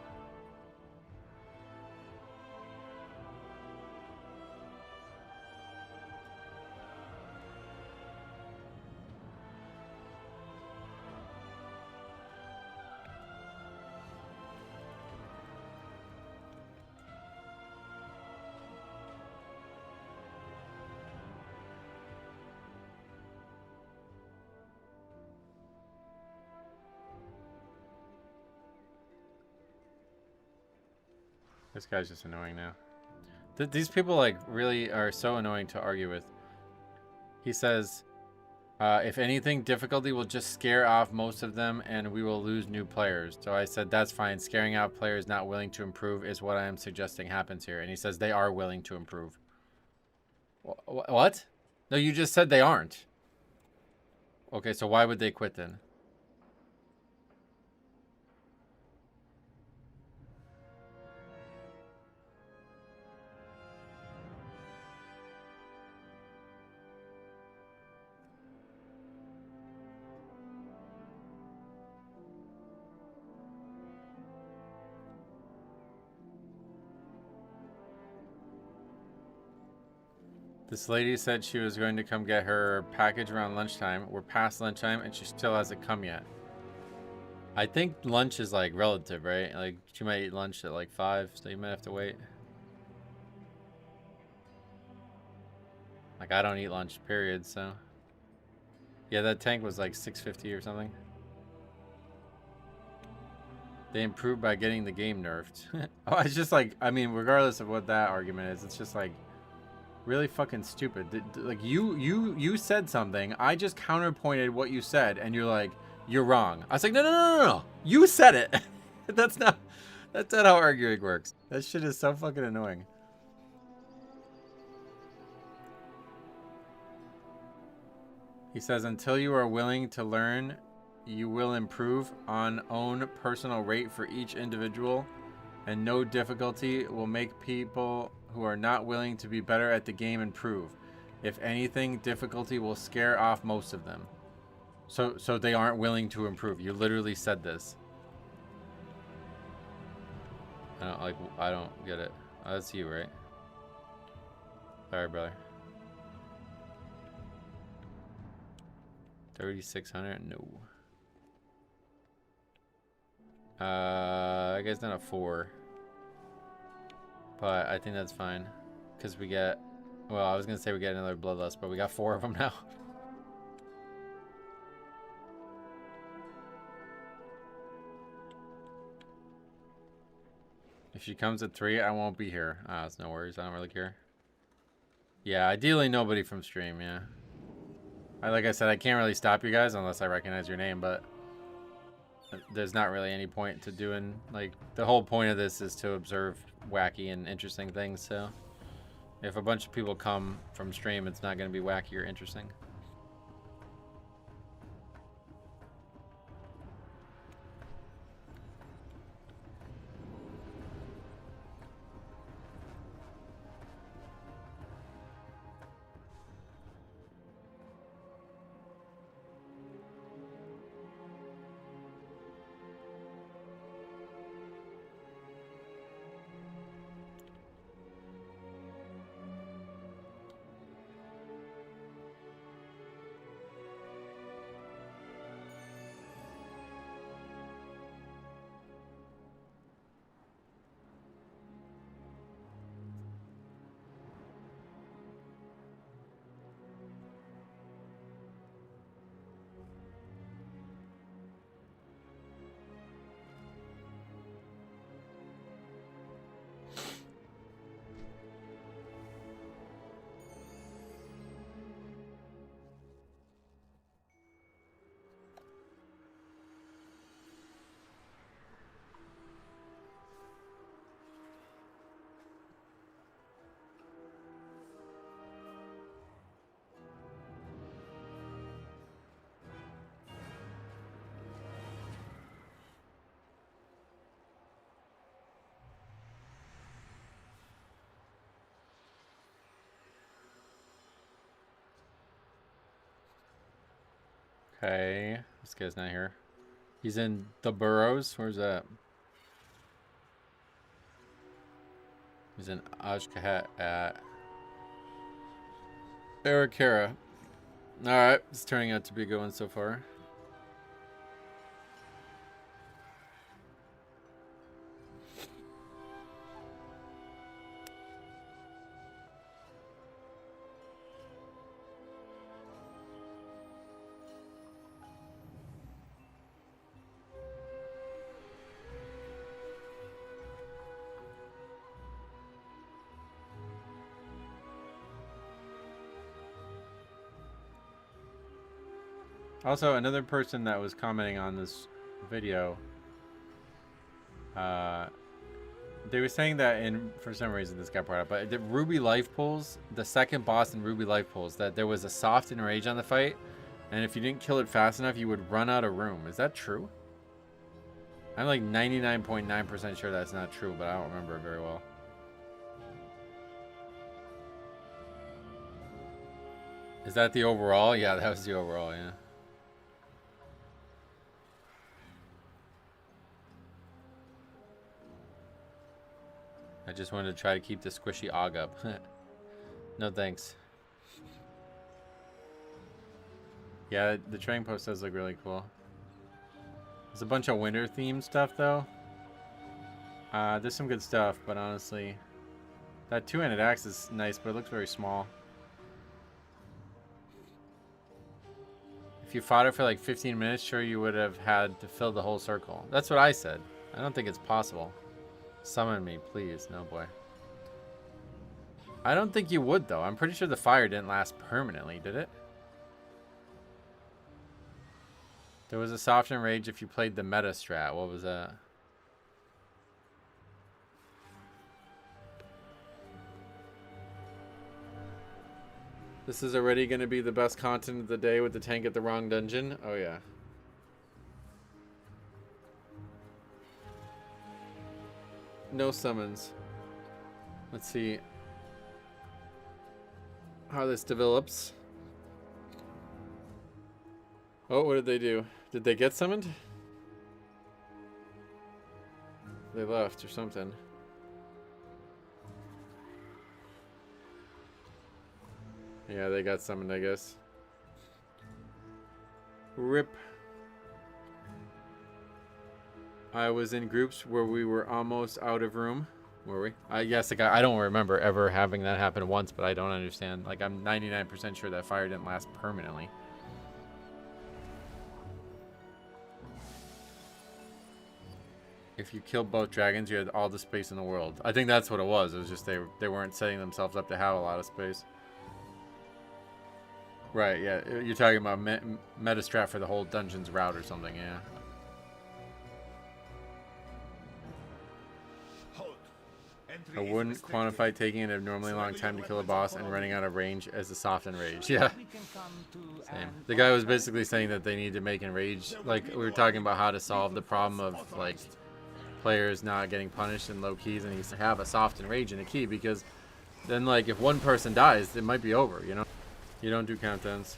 This guy's just annoying now. These people like really are so annoying to argue with. He says, if anything, difficulty will just scare off most of them and we will lose new players. So I said, that's fine. Scaring out players not willing to improve is what I am suggesting happens here. And he says they are willing to improve. What? No, you just said they aren't. Okay, so why would they quit then? This lady said she was going to come get her package around lunchtime. We're past lunchtime and she still hasn't come yet. I think lunch is like relative, right? Like she might eat lunch at like 5, so you might have to wait. Like I don't eat lunch, period, so. Yeah, that tank was like 650 or something. They improved by getting the game nerfed. Oh, it's just like, I mean, regardless of what that argument is, it's just like really fucking stupid. Like you said something, I just counterpointed what you said, and you're like, you're wrong. I was like, no. You said it. That's not how arguing works. That shit is so fucking annoying. He says, until you are willing to learn, you will improve on own personal rate for each individual, and no difficulty will make people who are not willing to be better at the game improve. If anything, difficulty will scare off most of them. So they aren't willing to improve. You literally said this. I don't get it. Oh, that's you, right? Sorry, brother. 3,600? No. That guy's not a 4. But I think that's fine. Because we get... Well, I was going to say we get another Bloodlust, but we got 4 of them now. If she comes at 3, I won't be here. Ah, it's no worries. I don't really care. Yeah, ideally nobody from stream, yeah. Like I said, I can't really stop you guys unless I recognize your name, but there's not really any point to doing, like, the whole point of this is to observe wacky and interesting things, so if a bunch of people come from stream, it's not going to be wacky or interesting. Okay, this guy's not here. He's in the Burrows. Where's that? He's in Ashkahat at Erakara. Alright, it's turning out to be a good one so far. Also, another person that was commenting on this video, they were saying that for some reason this got brought up, but the Ruby Life Pools, the second boss in Ruby Life Pools, that there was a soft enrage on the fight, and if you didn't kill it fast enough, you would run out of room. Is that true? I'm like 99.9% sure that's not true, but I don't remember it very well. Is that the overall? Yeah, that was the overall, yeah. I just wanted to try to keep the squishy og up. No thanks. Yeah, the trading post does look really cool. There's a bunch of winter themed stuff though. There's some good stuff, but honestly, that two-handed axe is nice, but it looks very small. If you fought it for like 15 minutes, sure you would have had to fill the whole circle. That's what I said. I don't think it's possible. Summon me, please. No, boy. I don't think you would, though. I'm pretty sure the fire didn't last permanently, did it? There was a soften rage if you played the meta strat. What was that? This is already going to be the best content of the day with the tank at the wrong dungeon. Oh, yeah. No summons. Let's see how this develops. Oh, what did they do? Did they get summoned? They left or something. Yeah, they got summoned, I guess. RIP. I was in groups where we were almost out of room. Were we? Yes, like, I don't remember ever having that happen once, but I don't understand. Like, I'm 99% sure that fire didn't last permanently. If you killed both dragons, you had all the space in the world. I think that's what it was. It was just they weren't setting themselves up to have a lot of space. Right, yeah. You're talking about meta strat for the whole dungeon's route or something, yeah. I wouldn't quantify taking an abnormally long time to kill a boss and running out of range as a soft enrage. Yeah. Same. The guy was basically saying that they need to make enrage. Like, we were talking about how to solve the problem of, like, players not getting punished in low keys, and he used to have a soft enrage in a key because then, like, if one person dies, it might be over, you know? You don't do countdowns.